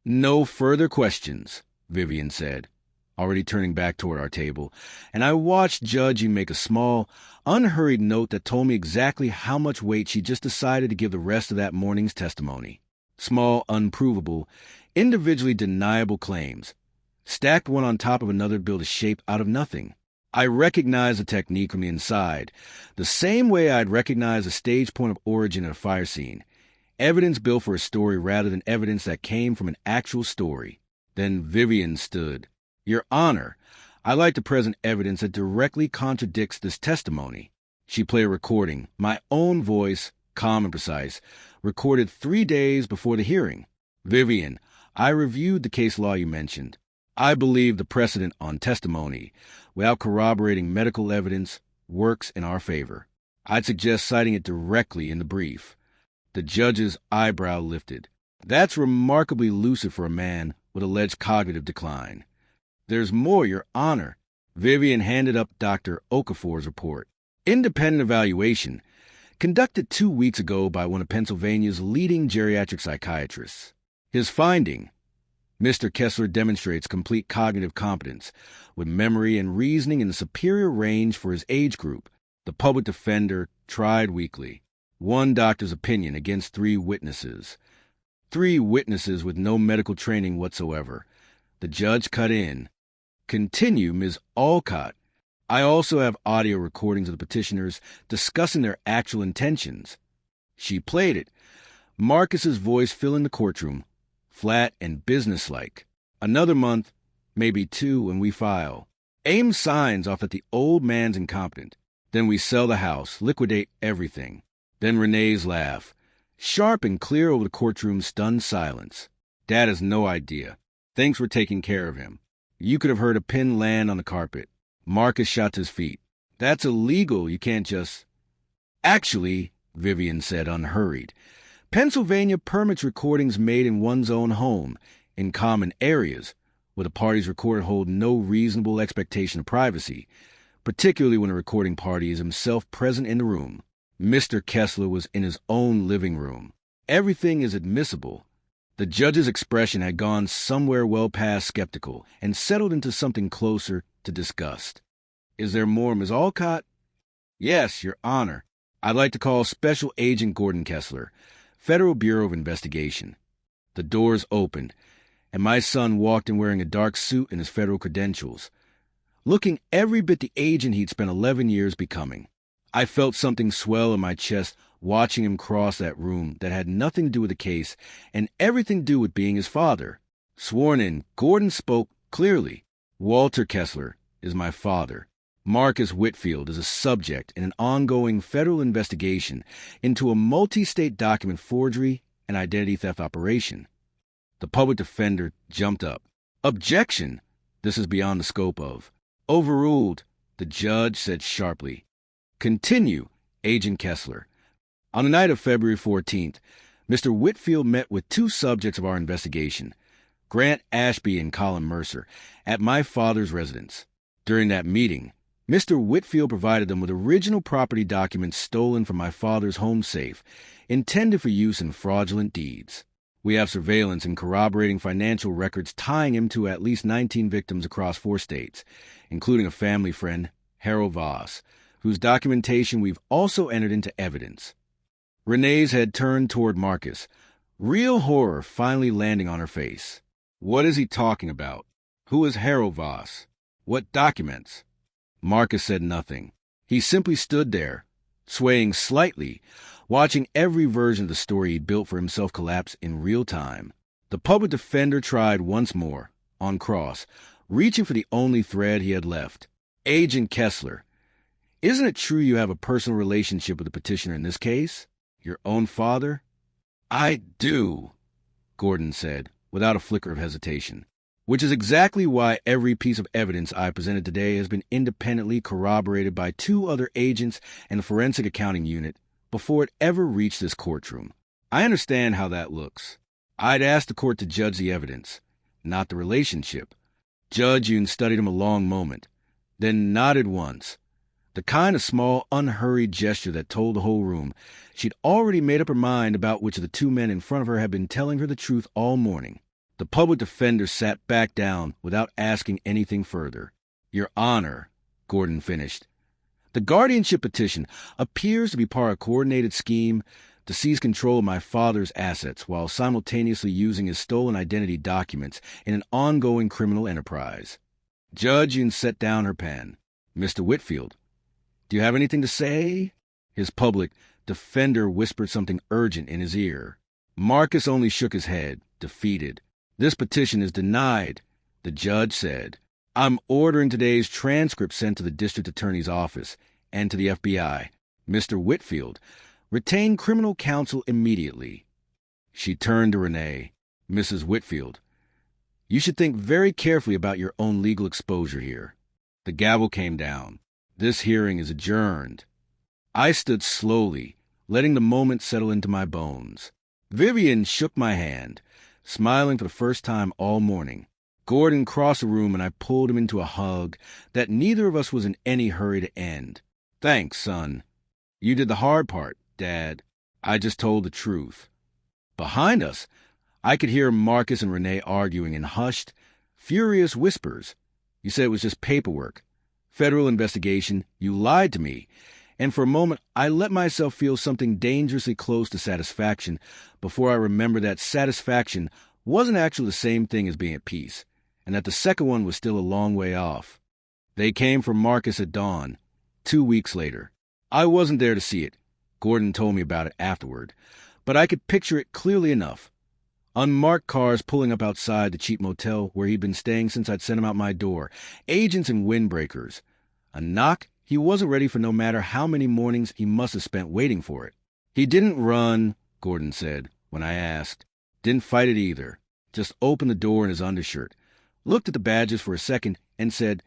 No further questions, Vivian said, already turning back toward our table, and I watched Judgy make a small, unhurried note that told me exactly how much weight she just decided to give the rest of that morning's testimony. Small, unprovable, individually deniable claims, stacked one on top of another to build a shape out of nothing. I recognized the technique from the inside, the same way I'd recognize a stage point of origin at a fire scene. Evidence built for a story rather than evidence that came from an actual story. Then Vivian stood. Your Honor, I like to present evidence that directly contradicts this testimony. She played a recording, my own voice, calm and precise, recorded 3 days before the hearing. Vivian, I reviewed the case law you mentioned. I believe the precedent on testimony, without corroborating medical evidence, works in our favor. I'd suggest citing it directly in the brief. The judge's eyebrow lifted. That's remarkably lucid for a man with alleged cognitive decline. There's more, Your Honor. Vivian handed up Dr. Okafor's report. Independent evaluation, conducted 2 weeks ago by one of Pennsylvania's leading geriatric psychiatrists. His finding: Mr. Kessler demonstrates complete cognitive competence, with memory and reasoning in the superior range for his age group. The public defender tried weakly. One doctor's opinion against 3 witnesses. 3 witnesses with no medical training whatsoever. The judge cut in. Continue, Ms. Alcott. I also have audio recordings of the petitioners discussing their actual intentions. She played it, Marcus's voice filling the courtroom, flat and businesslike. Another month, maybe 2, when we file. Aim signs off that the old man's incompetent. Then we sell the house, liquidate everything. Then Renee's laugh, sharp and clear over the courtroom's stunned silence. Dad has no idea. Thanks for taking care of him. You could have heard a pin land on the carpet. Marcus shot to his feet. That's illegal. You can't just... Actually, Vivian said, unhurried, Pennsylvania permits recordings made in one's own home, in common areas, where the parties recorded hold no reasonable expectation of privacy, particularly when a recording party is himself present in the room. Mr. Kessler was in his own living room. Everything is admissible. The judge's expression had gone somewhere well past skeptical and settled into something closer to disgust. Is there more, Ms. Alcott? Yes, Your Honor. I'd like to call Special Agent Gordon Kessler, Federal Bureau of Investigation. The doors opened, and my son walked in wearing a dark suit and his federal credentials, looking every bit the agent he'd spent 11 years becoming. I felt something swell in my chest watching him cross that room that had nothing to do with the case and everything to do with being his father. Sworn in, Gordon spoke clearly. Walter Kessler is my father. Marcus Whitfield is a subject in an ongoing federal investigation into a multi-state document forgery and identity theft operation. The public defender jumped up. Objection! This is beyond the scope of. Overruled, the judge said sharply. Continue, Agent Kessler. On the night of February 14th, Mr. Whitfield met with 2 subjects of our investigation, Grant Ashby and Colin Mercer, at my father's residence. During that meeting, Mr. Whitfield provided them with original property documents stolen from my father's home safe, intended for use in fraudulent deeds. We have surveillance and corroborating financial records tying him to at least 19 victims across 4 states, including a family friend, Harold Voss, whose documentation we've also entered into evidence. Renee's head turned toward Marcus, real horror finally landing on her face. What is he talking about? Who is Harold Voss? What documents? Marcus said nothing. He simply stood there, swaying slightly, watching every version of the story he built for himself collapse in real time. The public defender tried once more, on cross, reaching for the only thread he had left. Agent Kessler, isn't it true you have a personal relationship with the petitioner in this case? Your own father? I do, Gordon said, without a flicker of hesitation. Which is exactly why every piece of evidence I presented today has been independently corroborated by 2 other agents and the forensic accounting unit before it ever reached this courtroom. I understand how that looks. I'd asked the court to judge the evidence, not the relationship. Judge Yoon studied him a long moment, then nodded once. The kind of small, unhurried gesture that told the whole room she'd already made up her mind about which of the 2 men in front of her had been telling her the truth all morning. The public defender sat back down without asking anything further. Your Honor, Gordon finished. The guardianship petition appears to be part of a coordinated scheme to seize control of my father's assets while simultaneously using his stolen identity documents in an ongoing criminal enterprise. Judge Yoon set down her pen. Mr. Whitfield, do you have anything to say? His public defender whispered something urgent in his ear. Marcus only shook his head, defeated. This petition is denied, the judge said. I'm ordering today's transcript sent to the district attorney's office and to the FBI. Mr. Whitfield, retain criminal counsel immediately. She turned to Renee. Mrs. Whitfield, you should think very carefully about your own legal exposure here. The gavel came down. This hearing is adjourned. I stood slowly, letting the moment settle into my bones. Vivian shook my hand, smiling for the first time all morning. Gordon crossed the room and I pulled him into a hug that neither of us was in any hurry to end. Thanks, son. You did the hard part, Dad. I just told the truth. Behind us, I could hear Marcus and Renee arguing in hushed, furious whispers. You said it was just paperwork. Federal investigation. You lied to me. And for a moment, I let myself feel something dangerously close to satisfaction before I remembered that satisfaction wasn't actually the same thing as being at peace, and that the second one was still a long way off. They came for Marcus at dawn, 2 weeks later. I wasn't there to see it. Gordon told me about it afterward, but I could picture it clearly enough. Unmarked cars pulling up outside the cheap motel where he'd been staying since I'd sent him out my door, agents and windbreakers. A knock he wasn't ready for no matter how many mornings he must have spent waiting for it. He didn't run, Gordon said, when I asked. Didn't fight it either. Just opened the door in his undershirt, looked at the badges for a second, and said,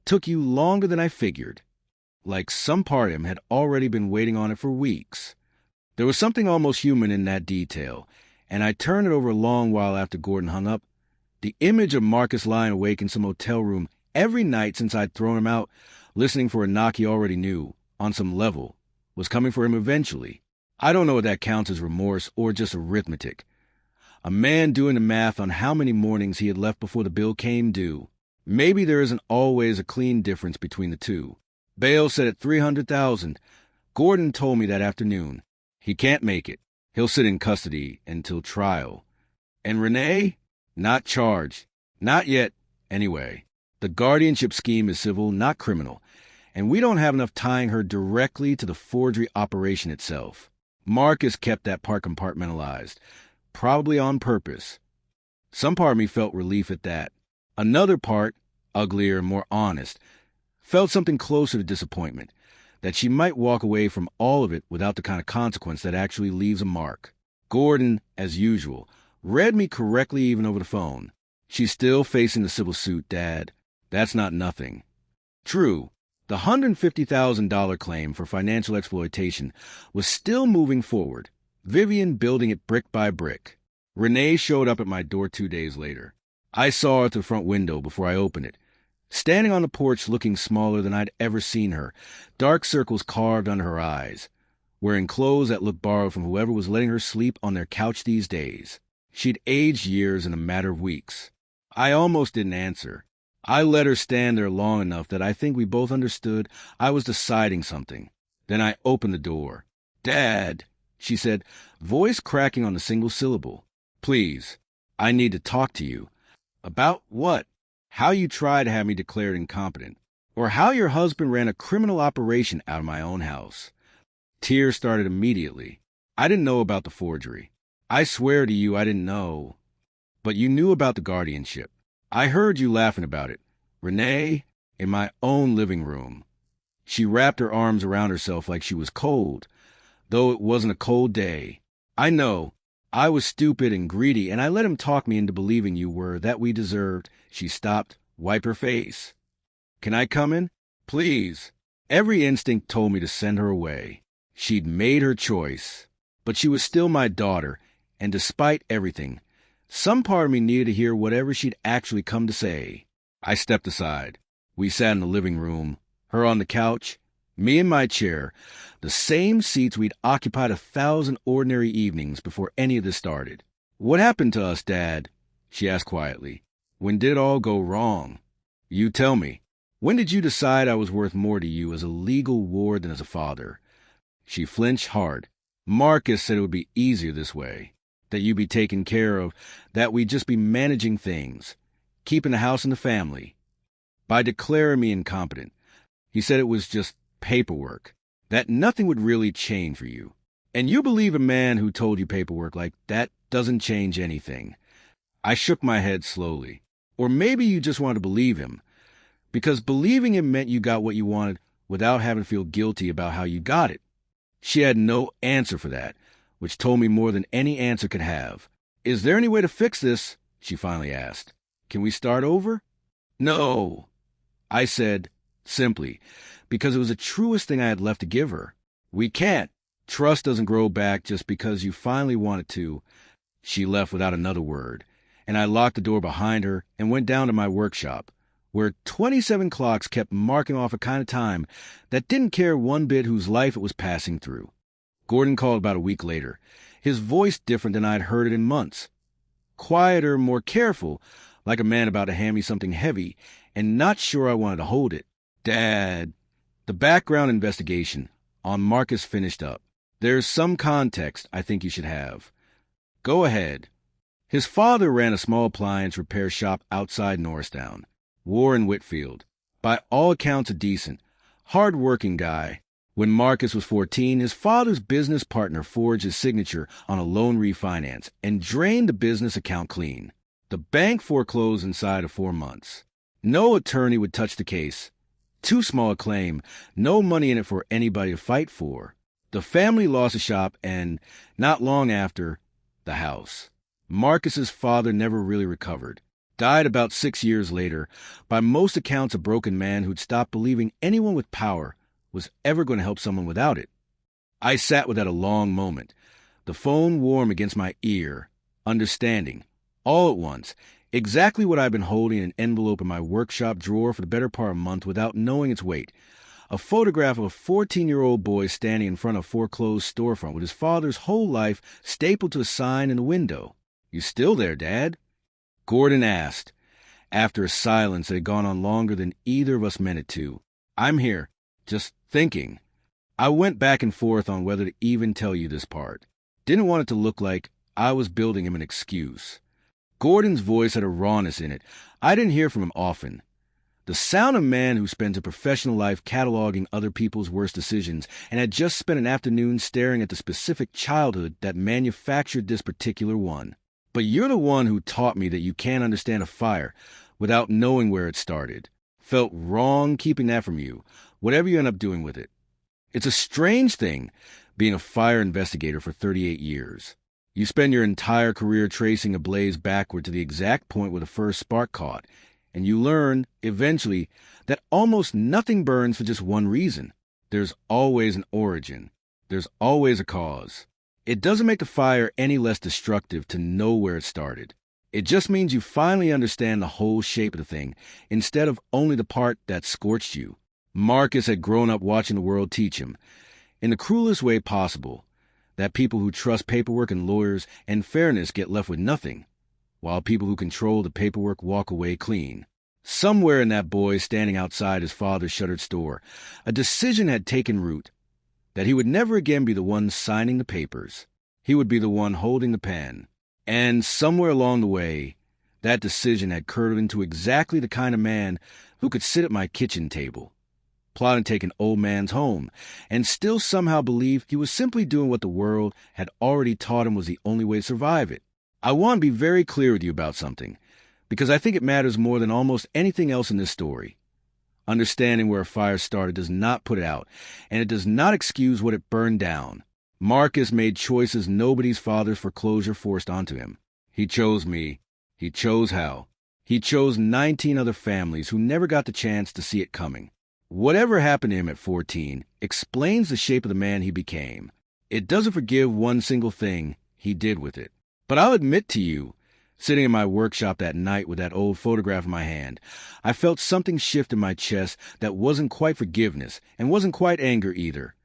"Took you longer than I figured." Like some part of him had already been waiting on it for weeks. There was something almost human in that detail, and I turned it over a long while after Gordon hung up. The image of Marcus lying awake in some hotel room every night since I'd thrown him out, listening for a knock he already knew, on some level, was coming for him eventually. I don't know if that counts as remorse or just arithmetic. A man doing the math on how many mornings he had left before the bill came due. Maybe there isn't always a clean difference between the two. Bail set at $300,000. Gordon told me that afternoon. He can't make it. He'll sit in custody until trial. And Renee? Not charged. Not yet, anyway. The guardianship scheme is civil, not criminal, and we don't have enough tying her directly to the forgery operation itself. Marcus kept that part compartmentalized, probably on purpose. Some part of me felt relief at that. Another part, uglier and more honest, felt something closer to disappointment, that she might walk away from all of it without the kind of consequence that actually leaves a mark. Gordon, as usual, read me correctly even over the phone. She's still facing the civil suit, Dad. That's not nothing. True, the $150,000 claim for financial exploitation was still moving forward, Vivian building it brick by brick. Renee showed up at my door 2 days later. I saw her at the front window before I opened it, standing on the porch looking smaller than I'd ever seen her, dark circles carved under her eyes, wearing clothes that looked borrowed from whoever was letting her sleep on their couch these days. She'd aged years in a matter of weeks. I almost didn't answer. I let her stand there long enough that I think we both understood I was deciding something. Then I opened the door. Dad! she said, voice cracking on the single syllable. Please, I need to talk to you. About what? How you tried to have me declared incompetent, or how your husband ran a criminal operation out of my own house. Tears started immediately. I didn't know about the forgery. I swear to you I didn't know. But you knew about the guardianship. I heard you laughing about it. Renee, in my own living room. She wrapped her arms around herself like she was cold, though it wasn't a cold day. I know. I was stupid and greedy, and I let him talk me into believing you were that we deserved. She stopped, wiped her face. Can I come in? Please. Every instinct told me to send her away. She'd made her choice. But she was still my daughter, and despite everything, some part of me needed to hear whatever she'd actually come to say. I stepped aside. We sat in the living room, her on the couch, me in my chair, the same seats we'd occupied 1,000 ordinary evenings before any of this started. What happened to us, Dad? She asked quietly. When did it all go wrong? You tell me. When did you decide I was worth more to you as a legal ward than as a father? She flinched hard. Marcus said it would be easier this way, that you'd be taken care of, that we'd just be managing things, keeping the house and the family. By declaring me incompetent, he said it was just paperwork, that nothing would really change for you. And you believe a man who told you paperwork like that doesn't change anything. I shook my head slowly. Or maybe you just wanted to believe him, because believing him meant you got what you wanted without having to feel guilty about how you got it. She had no answer for that, which told me more than any answer could have. Is there any way to fix this? She finally asked. Can we start over? No, I said, simply, because it was the truest thing I had left to give her. We can't. Trust doesn't grow back just because you finally want it to. She left without another word, and I locked the door behind her and went down to my workshop, where 27 clocks kept marking off a kind of time that didn't care one bit whose life it was passing through. Gordon called about a week later, his voice different than I'd heard it in months. Quieter, more careful, like a man about to hand me something heavy, and not sure I wanted to hold it. Dad, the background investigation on Marcus finished up. There's some context I think you should have. Go ahead. His father ran a small appliance repair shop outside Norristown, Warren Whitfield. By all accounts a decent, hard-working guy. When Marcus was 14, his father's business partner forged his signature on a loan refinance and drained the business account clean. The bank foreclosed inside of 4 months. No attorney would touch the case. Too small a claim, no money in it for anybody to fight for. The family lost the shop and, not long after, the house. Marcus's father never really recovered. Died about 6 years later, by most accounts a broken man who'd stopped believing anyone with power was ever going to help someone without it. I sat with that a long moment, the phone warm against my ear, understanding, all at once, exactly what I'd been holding in an envelope in my workshop drawer for the better part of a month without knowing its weight. A photograph of a 14-year-old boy standing in front of a foreclosed storefront with his father's whole life stapled to a sign in the window. You still there, Dad? Gordon asked, after a silence that had gone on longer than either of us meant it to. I'm here, just thinking. I went back and forth on whether to even tell you this part. Didn't want it to look like I was building him an excuse. Gordon's voice had a rawness in it I didn't hear from him often. The sound of a man who spends a professional life cataloging other people's worst decisions and had just spent an afternoon staring at the specific childhood that manufactured this particular one. But you're the one who taught me that you can't understand a fire without knowing where it started. Felt wrong keeping that from you, whatever you end up doing with it. It's a strange thing, being a fire investigator for 38 years. You spend your entire career tracing a blaze backward to the exact point where the first spark caught, and you learn, eventually, that almost nothing burns for just one reason. There's always an origin. There's always a cause. It doesn't make the fire any less destructive to know where it started. It just means you finally understand the whole shape of the thing, instead of only the part that scorched you. Marcus had grown up watching the world teach him, in the cruelest way possible, that people who trust paperwork and lawyers and fairness get left with nothing, while people who control the paperwork walk away clean. Somewhere in that boy standing outside his father's shuttered store, a decision had taken root. that he would never again be the one signing the papers. He would be the one holding the pen. And somewhere along the way, that decision had curved into exactly the kind of man who could sit at my kitchen table, plot and take an old man's home, and still somehow believe he was simply doing what the world had already taught him was the only way to survive it. I want to be very clear with you about something, because I think it matters more than almost anything else in this story. Understanding where a fire started does not put it out, and it does not excuse what it burned down. Marcus made choices nobody's father's foreclosure forced onto him. He chose me. He chose Hal. He chose 19 other families who never got the chance to see it coming. Whatever happened to him at 14 explains the shape of the man he became. It doesn't forgive one single thing he did with it. But I'll admit to you, sitting in my workshop that night with that old photograph in my hand, I felt something shift in my chest that wasn't quite forgiveness and wasn't quite anger either.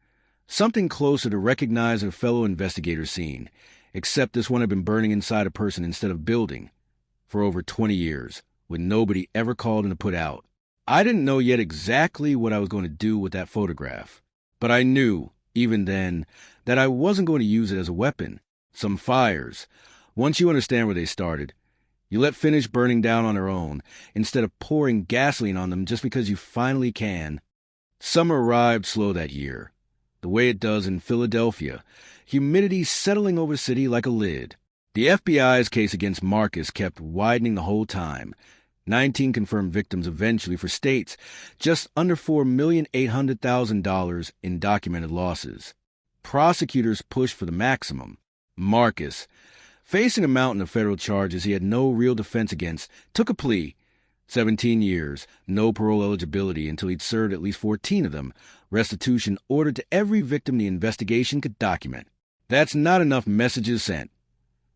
Something closer to recognize a fellow investigator scene, except this one had been burning inside a person instead of building, for over 20 years, with nobody ever called in to put out. I didn't know yet exactly what I was going to do with that photograph, but I knew, even then, that I wasn't going to use it as a weapon. Some fires, once you understand where they started, you let finish burning down on their own, instead of pouring gasoline on them just because you finally can. Summer arrived slow that year, the way it does in Philadelphia, humidity settling over the city like a lid. The FBI's case against Marcus kept widening the whole time. 19 confirmed victims eventually for states, just under $4,800,000 in documented losses. Prosecutors pushed for the maximum. Marcus, facing a mountain of federal charges he had no real defense against, took a plea. 17 years, no parole eligibility until he'd served at least 14 of them, restitution ordered to every victim the investigation could document. That's not enough messages sent,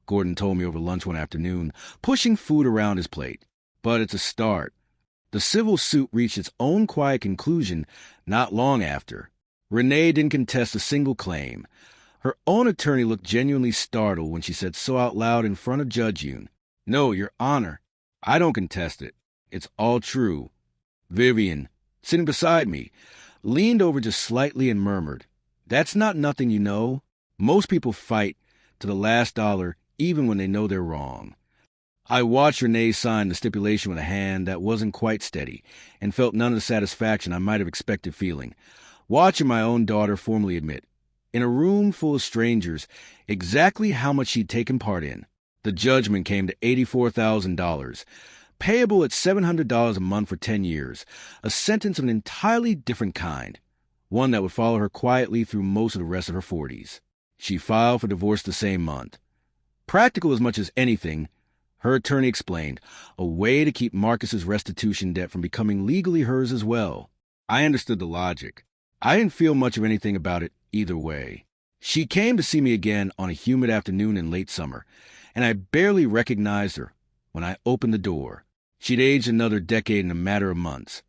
Gordon told me over lunch one afternoon, pushing food around his plate. But it's a start. The civil suit reached its own quiet conclusion not long after. Renee didn't contest a single claim. Her own attorney looked genuinely startled when she said so out loud in front of Judge Yoon, "No, Your Honor, I don't contest it. It's all true." Vivian, sitting beside me, leaned over just slightly and murmured, "That's not nothing, you know. Most people fight to the last dollar even when they know they're wrong." I watched Renee sign the stipulation with a hand that wasn't quite steady and felt none of the satisfaction I might have expected feeling. Watching my own daughter formally admit, in a room full of strangers, exactly how much she'd taken part in. The judgment came to $84,000, payable at $700 a month for 10 years, a sentence of an entirely different kind, one that would follow her quietly through most of the rest of her 40s. She filed for divorce the same month. Practical as much as anything, her attorney explained, a way to keep Marcus's restitution debt from becoming legally hers as well. I understood the logic. I didn't feel much of anything about it either way. She came to see me again on a humid afternoon in late summer, and I barely recognized her when I opened the door. She'd aged another decade in a matter of months.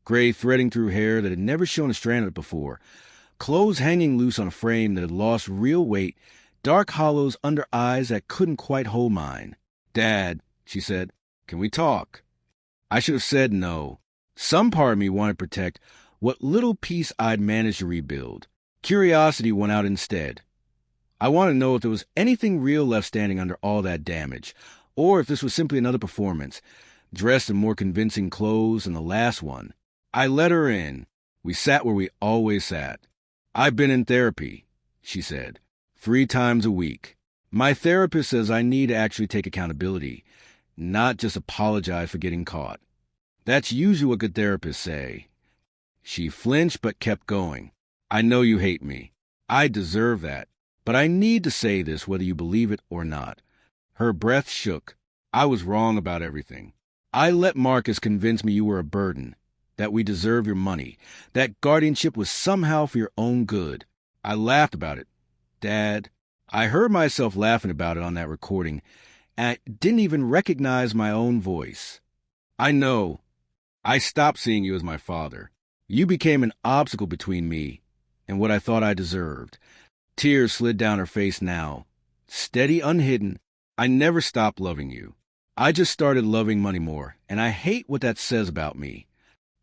Gray threading through hair that had never shown a strand of it before, clothes hanging loose on a frame that had lost real weight, dark hollows under eyes that couldn't quite hold mine. "Dad," she said, "can we talk?" I should have said no. Some part of me wanted to protect what little piece I'd managed to rebuild. Curiosity went out instead. I wanted to know if there was anything real left standing under all that damage, or if this was simply another performance, dressed in more convincing clothes than the last one. I let her in. We sat where we always sat. "I've been in therapy," she said, 3 times a week. My therapist says I need to actually take accountability, not just apologize for getting caught. That's usually what good therapists say. She flinched but kept going. "I know you hate me. I deserve that. But I need to say this whether you believe it or not." Her breath shook. "I was wrong about everything. I let Marcus convince me you were a burden, that we deserve your money, that guardianship was somehow for your own good. I laughed about it. Dad, I heard myself laughing about it on that recording, and I didn't even recognize my own voice. I know. I stopped seeing you as my father. You became an obstacle between me and what I thought I deserved." Tears slid down her face now. Steady, unhidden. "I never stopped loving you. I just started loving money more, and I hate what that says about me."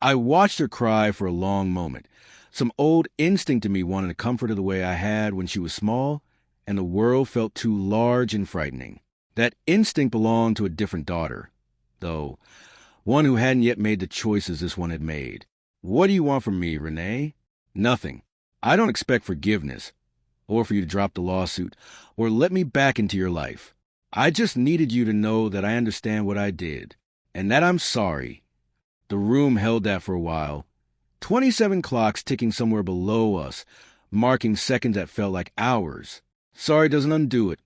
I watched her cry for a long moment, Some old instinct in me wanted to comfort her the way I had when she was small, and the world felt too large and frightening. That instinct belonged to a different daughter, though, one who hadn't yet made the choices this one had made. What do you want from me, Renee? Nothing. I don't expect forgiveness, or for you to drop the lawsuit, or let me back into your life. I just needed you to know that I understand what I did, and that I'm sorry. The room held that for a while. 27 clocks ticking somewhere below us, marking seconds that felt like hours. Sorry doesn't undo it.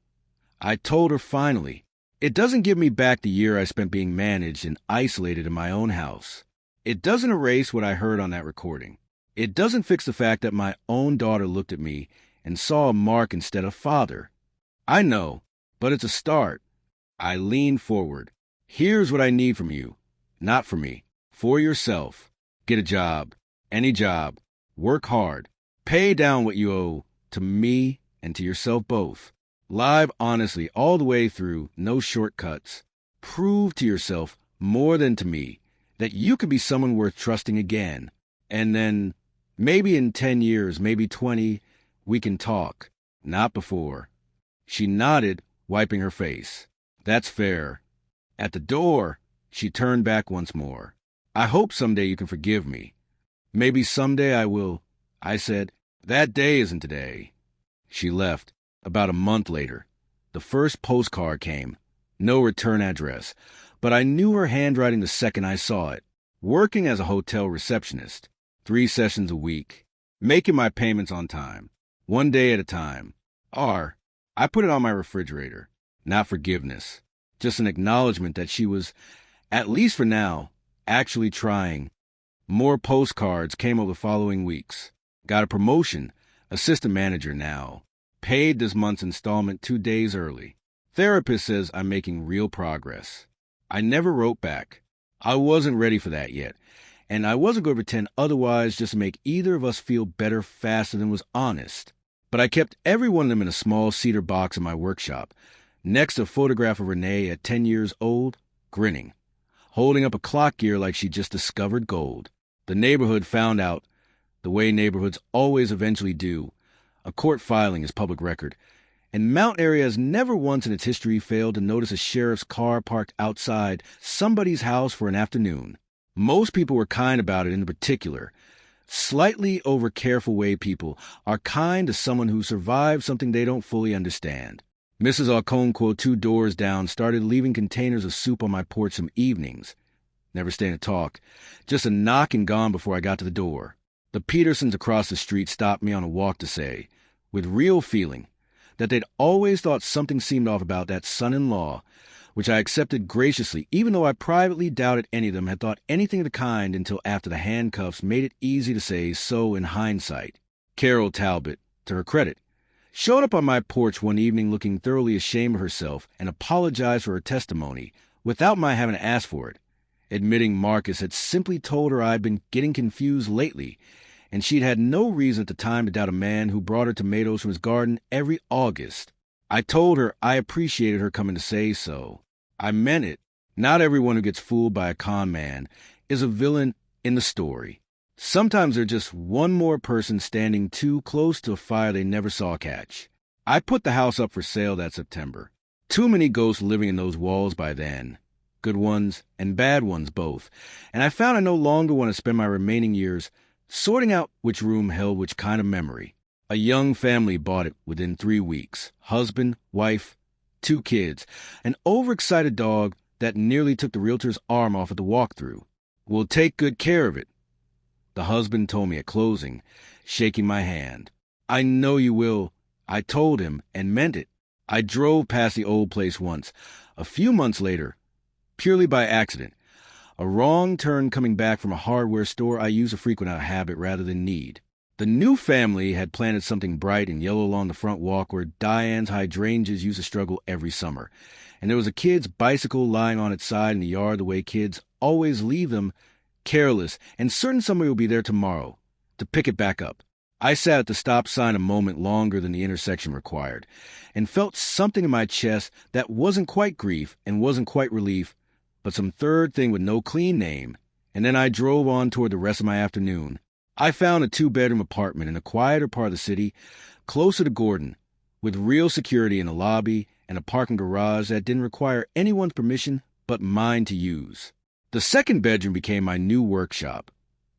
I told her finally. It doesn't give me back the year I spent being managed and isolated in my own house. It doesn't erase what I heard on that recording. It doesn't fix the fact that my own daughter looked at me and saw a mark instead of father. I know, but it's a start. I leaned forward. Here's what I need from you. Not for me. For yourself. Get a job. Any job. Work hard. Pay down what you owe to me and to yourself both. Live honestly all the way through, no shortcuts. Prove to yourself, more than to me, that you could be someone worth trusting again. And then, maybe in 10 years, maybe 20, we can talk. Not before. She nodded, wiping her face. That's fair. At the door, she turned back once more. I hope someday you can forgive me. Maybe someday I will. I said, that day isn't today. She left. About a month later, the first postcard came. No return address, but I knew her handwriting the second I saw it. Working as a hotel receptionist, 3 sessions a week, making my payments on time, 1 day at a time. I put it on my refrigerator. Not forgiveness, just an acknowledgement that she was, at least for now, actually trying. More postcards came over the following weeks. Got a promotion, assistant manager now. Paid this month's installment 2 days early. Therapist says I'm making real progress. I never wrote back. I wasn't ready for that yet, and I wasn't going to pretend otherwise just to make either of us feel better faster than was honest. But I kept every one of them in a small cedar box in my workshop, next to a photograph of Renee at 10 years old, grinning, holding up a clock gear like she just discovered gold. The neighborhood found out, the way neighborhoods always eventually do. A court filing is public record, and Mountain Area has never once in its history failed to notice a sheriff's car parked outside somebody's house for an afternoon. Most people were kind about it in particular. Slightly over-careful way people are kind to someone who survived something they don't fully understand. Mrs. Okonkwo, 2 doors down, started leaving containers of soup on my porch some evenings. Never staying to talk. Just a knock and gone before I got to the door. The Petersons across the street stopped me on a walk to say, with real feeling, that they'd always thought something seemed off about that son-in-law, which I accepted graciously, even though I privately doubted any of them had thought anything of the kind until after the handcuffs made it easy to say so in hindsight. Carol Talbot, to her credit, showed up on my porch one evening looking thoroughly ashamed of herself and apologized for her testimony without my having to ask for it, admitting Marcus had simply told her I'd been getting confused lately, and she'd had no reason at the time to doubt a man who brought her tomatoes from his garden every August. I told her I appreciated her coming to say so. I meant it. Not everyone who gets fooled by a con man is a villain in the story. Sometimes they're just one more person standing too close to a fire they never saw catch. I put the house up for sale that September. Too many ghosts living in those walls by then. Good ones and bad ones both. And I found I no longer want to spend my remaining years sorting out which room held which kind of memory. A young family bought it within 3 weeks. Husband, wife, 2 kids, an overexcited dog that nearly took the realtor's arm off at the walkthrough. We'll take good care of it, the husband told me at closing, shaking my hand. I know you will, I told him, and meant it. I drove past the old place once, a few months later, purely by accident. A wrong turn coming back from a hardware store I use to frequent out of habit rather than need. The new family had planted something bright and yellow along the front walk where Diane's hydrangeas used to struggle every summer, and there was a kid's bicycle lying on its side in the yard the way kids always leave them, careless, and certain somebody will be there tomorrow to pick it back up. I sat at the stop sign a moment longer than the intersection required, and felt something in my chest that wasn't quite grief and wasn't quite relief, but some third thing with no clean name, and then I drove on toward the rest of my afternoon. I found a two-bedroom apartment in a quieter part of the city, closer to Gordon, with real security in the lobby and a parking garage that didn't require anyone's permission but mine to use. The second bedroom became my new workshop,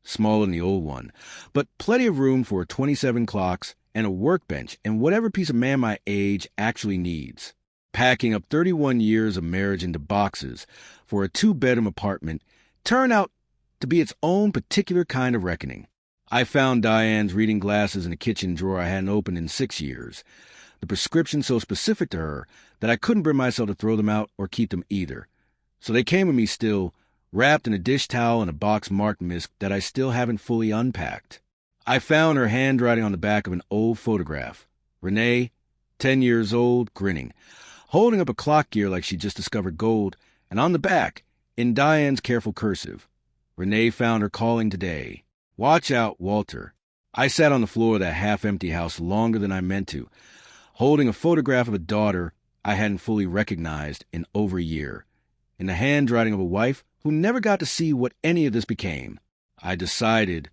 smaller than the old one, but plenty of room for 27 clocks and a workbench and whatever piece a man my age actually needs. Packing up 31 years of marriage into boxes for a two-bedroom apartment turned out to be its own particular kind of reckoning. I found Diane's reading glasses in a kitchen drawer I hadn't opened in 6 years, the prescription so specific to her that I couldn't bring myself to throw them out or keep them either. So they came with me still, wrapped in a dish towel and a box marked Misk that I still haven't fully unpacked. I found her handwriting on the back of an old photograph. Renee, 10 years old, grinning, holding up a clock gear like she just discovered gold, and on the back, in Diane's careful cursive, Renee found her calling today. Watch out, Walter. I sat on the floor of that half-empty house longer than I meant to, holding a photograph of a daughter I hadn't fully recognized in over a year, in the handwriting of a wife who never got to see what any of this became. I decided,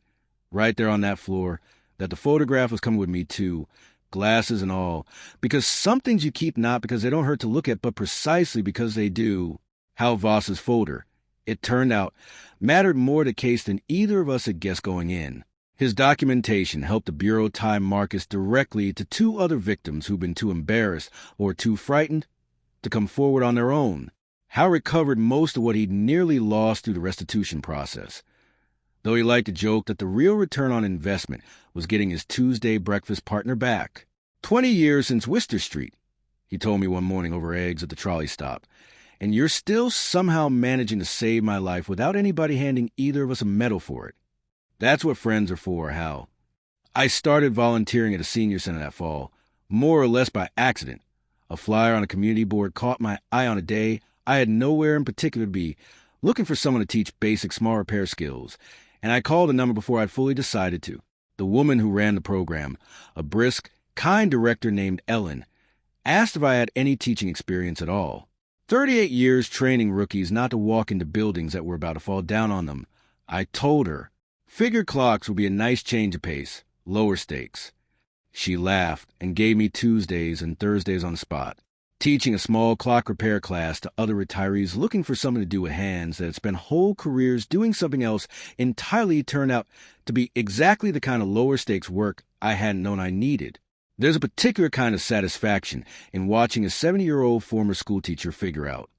right there on that floor, that the photograph was coming with me too, glasses and all, because some things you keep not because they don't hurt to look at, but precisely because they do. Hal Voss's folder, it turned out, mattered more to the case than either of us had guessed going in. His documentation helped the Bureau tie Marcus directly to two other victims who'd been too embarrassed or too frightened to come forward on their own. Hal recovered most of what he'd nearly lost through the restitution process, though he liked to joke that the real return on investment was getting his Tuesday breakfast partner back. 20 years since Worcester Street, he told me one morning over eggs at the trolley stop, and you're still somehow managing to save my life without anybody handing either of us a medal for it. That's what friends are for, Hal. I started volunteering at a senior center that fall, more or less by accident. A flyer on a community board caught my eye on a day I had nowhere in particular to be, looking for someone to teach basic small repair skills, and I called the number before I'd fully decided to. The woman who ran the program, a brisk, kind director named Ellen, asked if I had any teaching experience at all. 38 years training rookies not to walk into buildings that were about to fall down on them. I told her. Figured clocks would be a nice change of pace, lower stakes. She laughed and gave me Tuesdays and Thursdays on the spot, teaching a small clock repair class to other retirees looking for something to do with hands that had spent whole careers doing something else entirely turned out to be exactly the kind of lower stakes work I hadn't known I needed. There's a particular kind of satisfaction in watching a 70-year-old former schoolteacher figure out,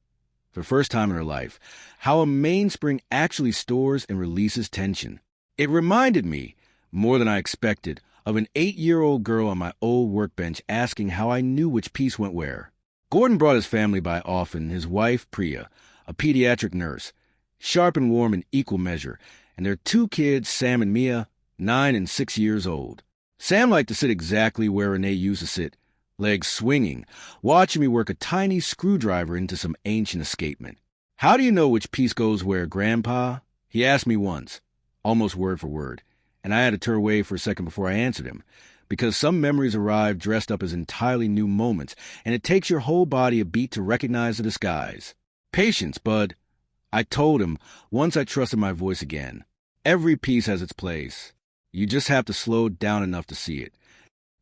for the first time in her life, how a mainspring actually stores and releases tension. It reminded me, more than I expected, of an 8-year-old girl on my old workbench asking how I knew which piece went where. Gordon brought his family by often, his wife, Priya, a pediatric nurse, sharp and warm in equal measure, and their two kids, Sam and Mia, 9 and 6 years old. Sam liked to sit exactly where Renee used to sit, legs swinging, watching me work a tiny screwdriver into some ancient escapement. "How do you know which piece goes where, Grandpa?" he asked me once, almost word for word, and I had to turn away for a second before I answered him, because some memories arrive dressed up as entirely new moments, and it takes your whole body a beat to recognize the disguise. "Patience, Bud," I told him once I trusted my voice again. "Every piece has its place. You just have to slow down enough to see it."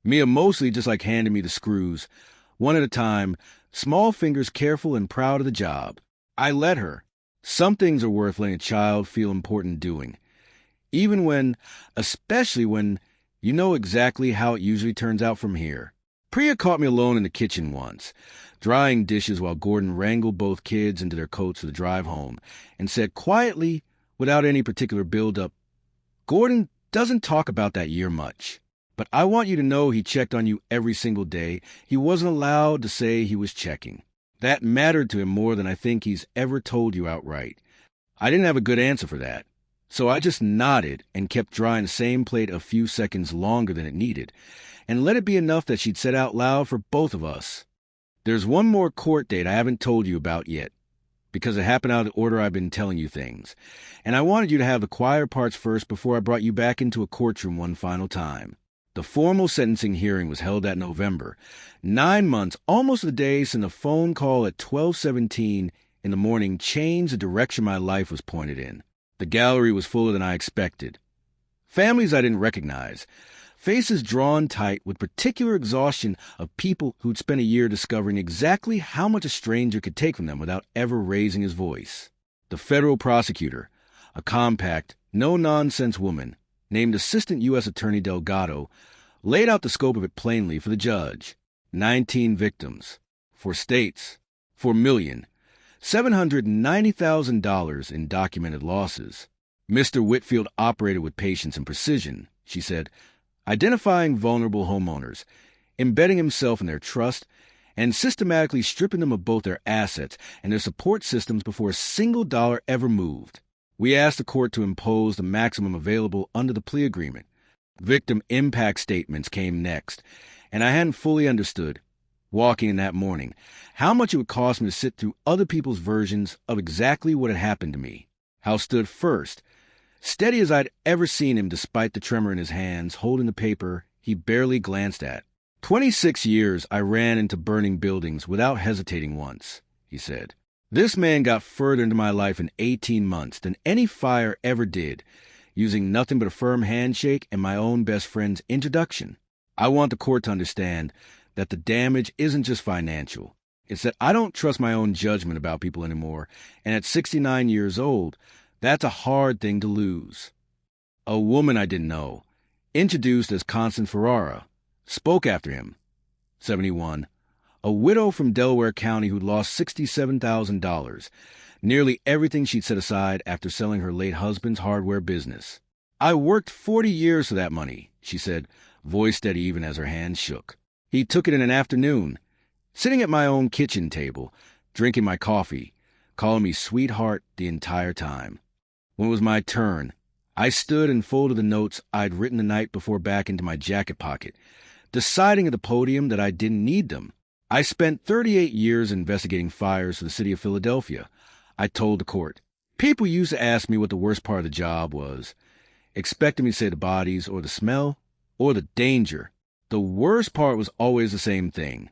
Mia mostly just like handed me the screws, one at a time, small fingers careful and proud of the job. I let her. Some things are worth letting a child feel important doing, even when, especially when, you know exactly how it usually turns out from here. Priya caught me alone in the kitchen once, drying dishes while Gordon wrangled both kids into their coats for the drive home, and said quietly, without any particular build-up, "Gordon doesn't talk about that year much, but I want you to know he checked on you every single day. He wasn't allowed to say he was checking. That mattered to him more than I think he's ever told you outright." I didn't have a good answer for that, so I just nodded and kept drying the same plate a few seconds longer than it needed, and let it be enough that she'd said out loud for both of us. "There's one more court date I haven't told you about yet, because it happened out of the order I've been telling you things, and I wanted you to have the quieter parts first before I brought you back into a courtroom one final time." The formal sentencing hearing was held that November, 9 months, almost a day since a phone call at 12:17 in the morning changed the direction my life was pointed in. The gallery was fuller than I expected. Families I didn't recognize. Faces drawn tight with particular exhaustion of people who'd spent a year discovering exactly how much a stranger could take from them without ever raising his voice. The federal prosecutor, a compact, no-nonsense woman named Assistant U.S. Attorney Delgado, laid out the scope of it plainly for the judge. 19 victims. 4 states. $4,790,000 in documented losses. Mr. Whitfield operated with patience and precision, she said, identifying vulnerable homeowners, embedding himself in their trust, and systematically stripping them of both their assets and their support systems before a single dollar ever moved. We asked the court to impose the maximum available under the plea agreement. Victim impact statements came next, and I hadn't fully understood, walking in that morning, how much it would cost me to sit through other people's versions of exactly what had happened to me. Hal stood first, steady as I'd ever seen him despite the tremor in his hands, holding the paper he barely glanced at. 26 years I ran into burning buildings without hesitating once, he said. This man got further into my life in 18 months than any fire ever did, using nothing but a firm handshake and my own best friend's introduction. I want the court to understand that the damage isn't just financial. It's that I don't trust my own judgment about people anymore, and at 69 years old, that's a hard thing to lose. A woman I didn't know, introduced as Constance Ferrara, spoke after him. 71. A widow from Delaware County who'd lost $67,000, nearly everything she'd set aside after selling her late husband's hardware business. I worked 40 years for that money, she said, voice steady even as her hands shook. He took it in an afternoon, sitting at my own kitchen table, drinking my coffee, calling me sweetheart the entire time. When it was my turn, I stood and folded the notes I'd written the night before back into my jacket pocket, deciding at the podium that I didn't need them. I spent 38 years investigating fires for the city of Philadelphia, I told the court. People used to ask me what the worst part of the job was, expecting me to say the bodies or the smell or the danger. The worst part was always the same thing.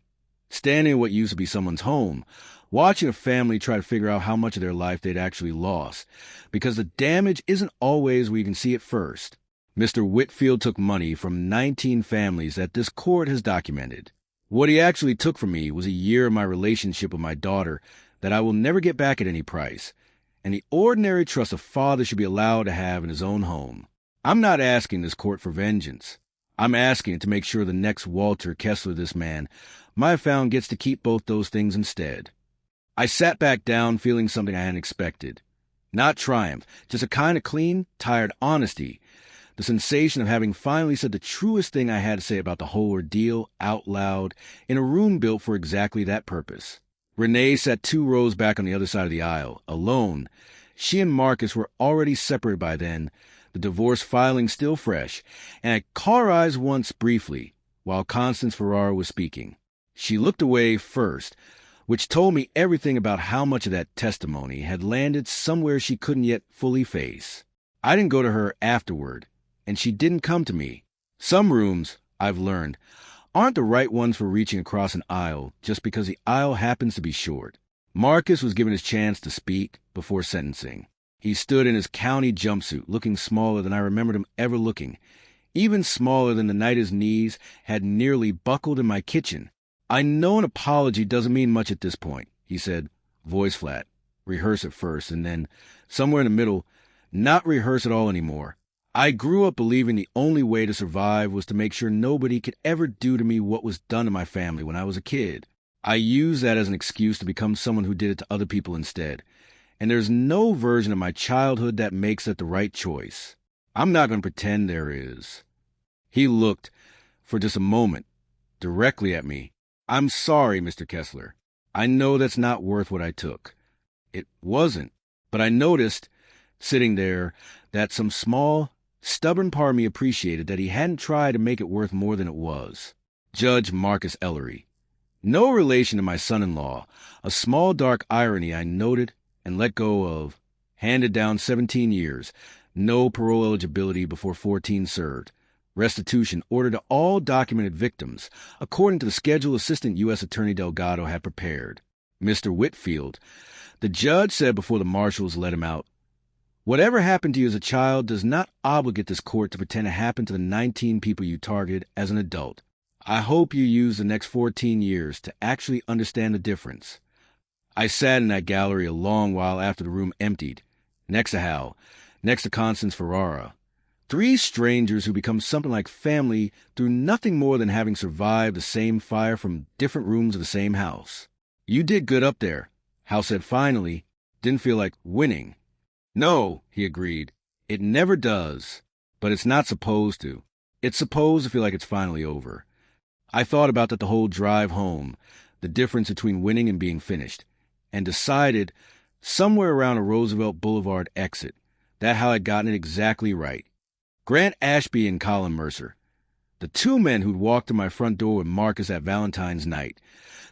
Standing in what used to be someone's home, watching a family try to figure out how much of their life they'd actually lost, because the damage isn't always where you can see it first. Mr. Whitfield took money from 19 families that this court has documented. What he actually took from me was a year of my relationship with my daughter that I will never get back at any price, and the ordinary trust a father should be allowed to have in his own home. I'm not asking this court for vengeance. I'm asking it to make sure the next Walter Kessler this man might have found gets to keep both those things instead. I sat back down feeling something I hadn't expected. Not triumph, just a kind of clean, tired honesty. The sensation of having finally said the truest thing I had to say about the whole ordeal out loud in a room built for exactly that purpose. Renee sat 2 rows back on the other side of the aisle, alone. She and Marcus were already separated by then, the divorce filing still fresh, and I caught her eyes once briefly while Constance Ferrara was speaking. She looked away first, which told me everything about how much of that testimony had landed somewhere she couldn't yet fully face. I didn't go to her afterward, and she didn't come to me. Some rooms, I've learned, aren't the right ones for reaching across an aisle just because the aisle happens to be short. Marcus was given his chance to speak before sentencing. He stood in his county jumpsuit, looking smaller than I remembered him ever looking, even smaller than the night his knees had nearly buckled in my kitchen. I know an apology doesn't mean much at this point, he said, voice flat. Rehearse it first, and then, somewhere in the middle, not rehearse at all anymore. I grew up believing the only way to survive was to make sure nobody could ever do to me what was done to my family when I was a kid. I used that as an excuse to become someone who did it to other people instead. And there's no version of my childhood that makes it the right choice. I'm not going to pretend there is. He looked, for just a moment, directly at me. I'm sorry, Mr. Kessler. I know that's not worth what I took. It wasn't. But I noticed, sitting there, that some small, stubborn part of me appreciated that he hadn't tried to make it worth more than it was. Judge Marcus Ellery. No relation to my son-in-law, a small dark irony I noted and let go of. Handed down 17 years, no parole eligibility before 14 served. Restitution ordered to all documented victims, according to the schedule Assistant U.S. Attorney Delgado had prepared. Mr. Whitfield, the judge said before the marshals let him out, Whatever happened to you as a child does not obligate this court to pretend it happened to the 19 people you targeted as an adult. I hope you use the next 14 years to actually understand the difference. I sat in that gallery a long while after the room emptied, next to Hal, next to Constance Ferrara. 3 strangers who become something like family through nothing more than having survived the same fire from different rooms of the same house. You did good up there, Hal said finally. Didn't feel like winning. No, he agreed. It never does. But it's not supposed to. It's supposed to feel like it's finally over. I thought about that the whole drive home, the difference between winning and being finished, and decided, somewhere around a Roosevelt Boulevard exit, that how I'd gotten it exactly right. Grant Ashby and Colin Mercer, the 2 men who'd walked to my front door with Marcus at Valentine's night,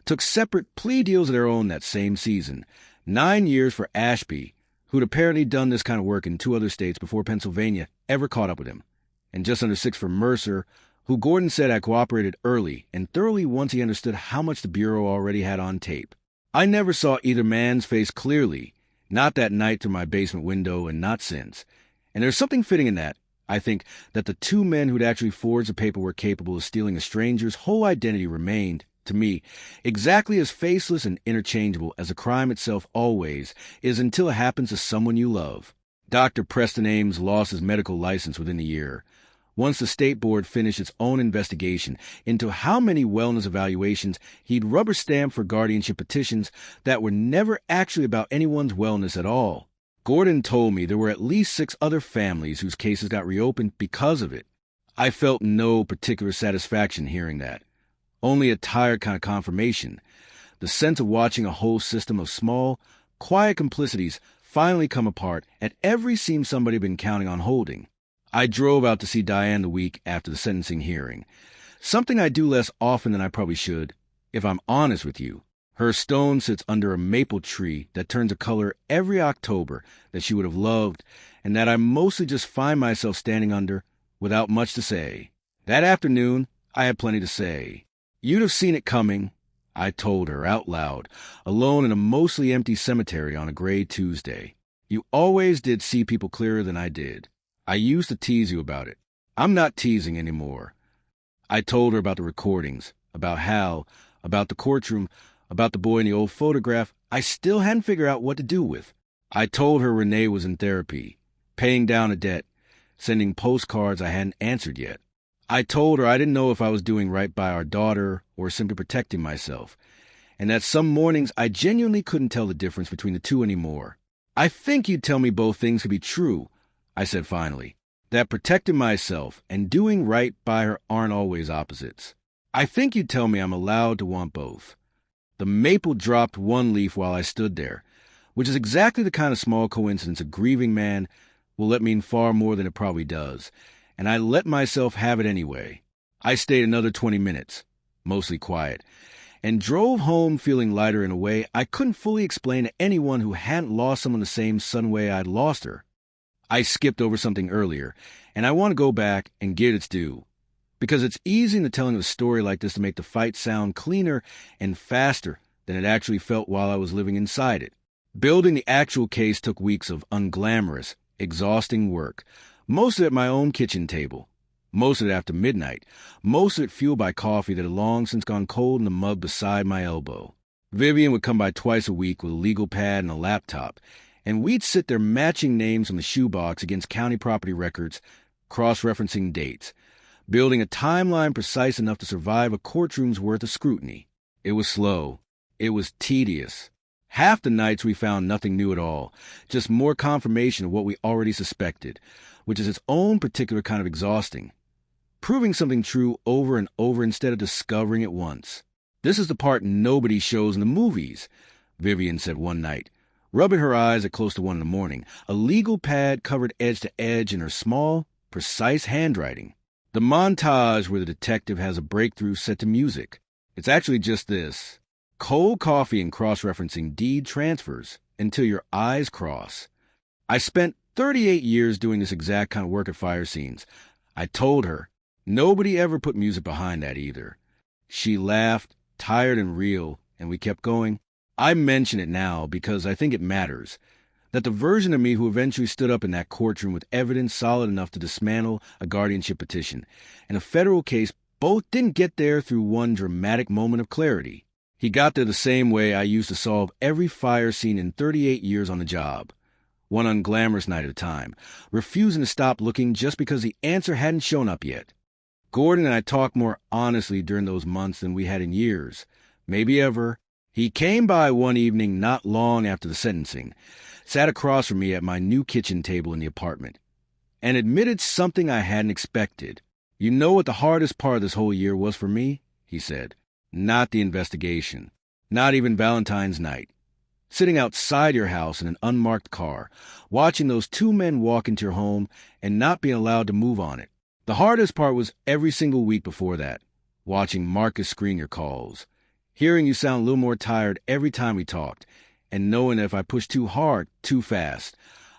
took separate plea deals of their own that same season. 9 years for Ashby, who'd apparently done this kind of work in 2 other states before Pennsylvania ever caught up with him, and just under 6 for Mercer, who Gordon said had cooperated early and thoroughly once he understood how much the Bureau already had on tape. I never saw either man's face clearly, not that night through my basement window and not since. And there's something fitting in that, I think, that the 2 men who'd actually forged the paperwork capable of stealing a stranger's whole identity remained, to me, exactly as faceless and interchangeable as a crime itself always is until it happens to someone you love. Dr. Preston Ames lost his medical license within a year. Once the state board finished its own investigation into how many wellness evaluations he'd rubber stamped for guardianship petitions that were never actually about anyone's wellness at all. Gordon told me there were at least 6 other families whose cases got reopened because of it. I felt no particular satisfaction hearing that. Only a tired kind of confirmation. The sense of watching a whole system of small, quiet complicities finally come apart at every seam somebody had been counting on holding. I drove out to see Diane the week after the sentencing hearing. Something I do less often than I probably should, if I'm honest with you. Her stone sits under a maple tree that turns a color every October that she would have loved, and that I mostly just find myself standing under without much to say. That afternoon, I had plenty to say. You'd have seen it coming, I told her out loud, alone in a mostly empty cemetery on a gray Tuesday. You always did see people clearer than I did. I used to tease you about it. I'm not teasing anymore. I told her about the recordings, about Hal, about the courtroom, about the boy in the old photograph I still hadn't figured out what to do with. I told her Renee was in therapy, paying down a debt, sending postcards I hadn't answered yet. I told her I didn't know if I was doing right by our daughter or simply protecting myself, and that some mornings I genuinely couldn't tell the difference between the 2 anymore. I think you'd tell me both things could be true, I said finally, that protecting myself and doing right by her aren't always opposites. I think you'd tell me I'm allowed to want both. The maple dropped 1 leaf while I stood there, which is exactly the kind of small coincidence a grieving man will let mean far more than it probably does, and I let myself have it anyway. I stayed another 20 minutes, mostly quiet, and drove home feeling lighter in a way I couldn't fully explain to anyone who hadn't lost someone the same sudden way I'd lost her. I skipped over something earlier, and I want to go back and get its due. Because it's easy in the telling of a story like this to make the fight sound cleaner and faster than it actually felt while I was living inside it. Building the actual case took weeks of unglamorous, exhausting work, most of it at my own kitchen table, most of it after midnight, most of it fueled by coffee that had long since gone cold in the mug beside my elbow. Vivian would come by twice a week with a legal pad and a laptop, and we'd sit there matching names on the shoebox against county property records, cross-referencing dates, building a timeline precise enough to survive a courtroom's worth of scrutiny. It was slow. It was tedious. Half the nights we found nothing new at all, just more confirmation of what we already suspected, which is its own particular kind of exhausting. Proving something true over and over instead of discovering it once. This is the part nobody shows in the movies, Vivian said one night, rubbing her eyes at close to 1 a.m, a legal pad covered edge to edge in her small, precise handwriting. The montage where the detective has a breakthrough set to music. It's actually just this. Cold coffee and cross-referencing deed transfers until your eyes cross. I spent 38 years doing this exact kind of work at fire scenes. I told her. Nobody ever put music behind that either. She laughed, tired and real, and we kept going. I mention it now because I think it matters. That the version of me who eventually stood up in that courtroom with evidence solid enough to dismantle a guardianship petition and a federal case both didn't get there through one dramatic moment of clarity. He got there the same way I used to solve every fire scene in 38 years on the job, one unglamorous night at a time, refusing to stop looking just because the answer hadn't shown up yet. Gordon and I talked more honestly during those months than we had in years, maybe ever. He came by one evening not long after the sentencing, sat across from me at my new kitchen table in the apartment, and admitted something I hadn't expected. "You know what the hardest part of this whole year was for me?" he said. "Not the investigation. Not even Valentine's night. Sitting outside your house in an unmarked car, watching those two men walk into your home and not being allowed to move on it. The hardest part was every single week before that, watching Marcus screen your calls, hearing you sound a little more tired every time we talked, and knowing that if I pushed too hard, too fast,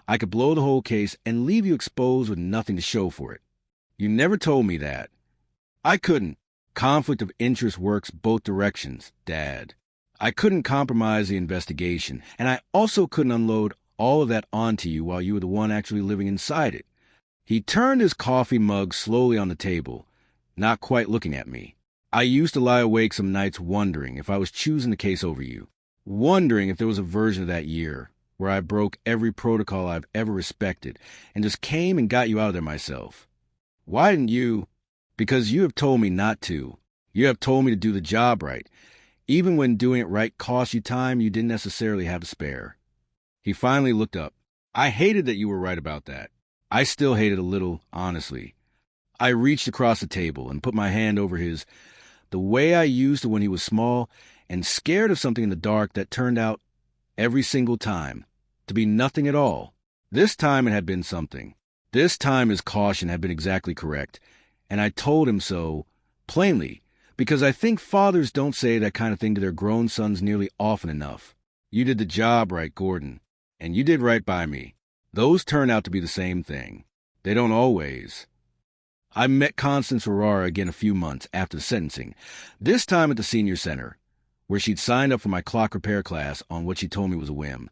I could blow the whole case and leave you exposed with nothing to show for it. You never told me that. I couldn't. Conflict of interest works both directions, Dad. I couldn't compromise the investigation, and I also couldn't unload all of that onto you while you were the one actually living inside it." He turned his coffee mug slowly on the table, not quite looking at me. "I used to lie awake some nights wondering if I was choosing the case over you, wondering if there was a version of that year where I broke every protocol I've ever respected and just came and got you out of there myself. Why didn't you? Because you have told me not to. You have told me to do the job right, even when doing it right cost you time you didn't necessarily have to spare." He finally looked up. "I hated that you were right about that. I still hate it a little, honestly." I reached across the table and put my hand over his, the way I used to when he was small and scared of something in the dark that turned out, every single time, to be nothing at all. This time it had been something. This time his caution had been exactly correct, and I told him so, plainly, because I think fathers don't say that kind of thing to their grown sons nearly often enough. "You did the job right, Gordon, and you did right by me. Those turn out to be the same thing. They don't always." I met Constance Ferrara again a few months after the sentencing, this time at the senior center, where she'd signed up for my clock repair class on what she told me was a whim,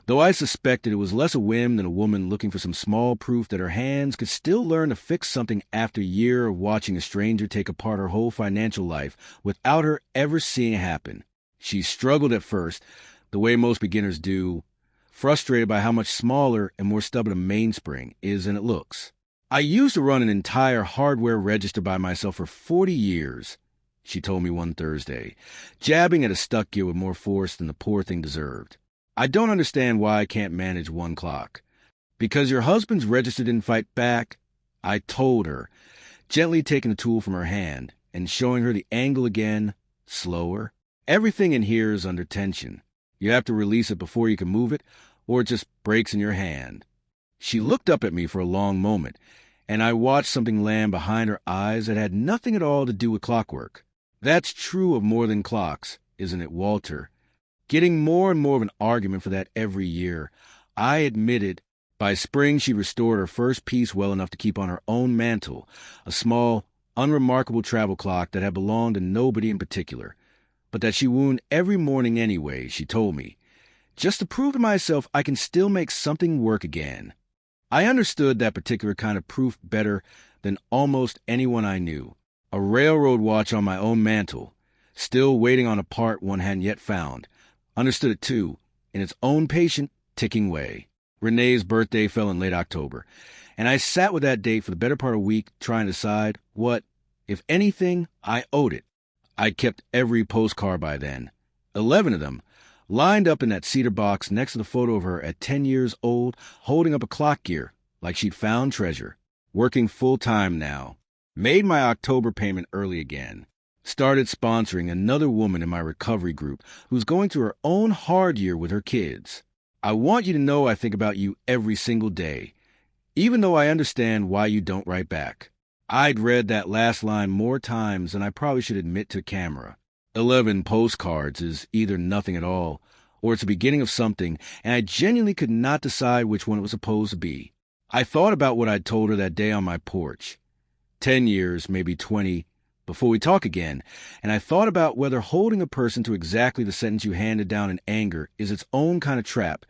though I suspected it was less a whim than a woman looking for some small proof that her hands could still learn to fix something after a year of watching a stranger take apart her whole financial life without her ever seeing it happen. She struggled at first, the way most beginners do, frustrated by how much smaller and more stubborn a mainspring is than it looks. "I used to run an entire hardware register by myself for 40 years, she told me one Thursday, jabbing at a stuck gear with more force than the poor thing deserved. "I don't understand why I can't manage one clock." "Because your husband's register didn't fight back," I told her, gently taking the tool from her hand and showing her the angle again, slower. "Everything in here is under tension. You have to release it before you can move it, or it just breaks in your hand." She looked up at me for a long moment, and I watched something land behind her eyes that had nothing at all to do with clockwork. "That's true of more than clocks, isn't it, Walter?" Getting more and more of an argument for that every year. I admitted by spring she restored her first piece well enough to keep on her own mantle, a small, unremarkable travel clock that had belonged to nobody in particular, but that she wound every morning anyway, she told me, just to prove to myself I can still make something work again. I understood that particular kind of proof better than almost anyone I knew. A railroad watch on my own mantle, still waiting on a part one hadn't yet found. Understood it, too, in its own patient, ticking way. Renee's birthday fell in late October, and I sat with that date for the better part of a week trying to decide what, if anything, I owed it. I kept every postcard by then, 11 of them, lined up in that cedar box next to the photo of her at 10 years old, holding up a clock gear like she'd found treasure. Working full-time now. Made my October payment early again. Started sponsoring another woman in my recovery group who's going through her own hard year with her kids. I want you to know I think about you every single day, even though I understand why you don't write back. I'd read that last line more times than I probably should admit to camera. 11 postcards is either nothing at all, or it's the beginning of something, and I genuinely could not decide which one it was supposed to be. I thought about what I'd told her that day on my porch. 10 years, maybe 20, before we talk again, and I thought about whether holding a person to exactly the sentence you handed down in anger is its own kind of trap,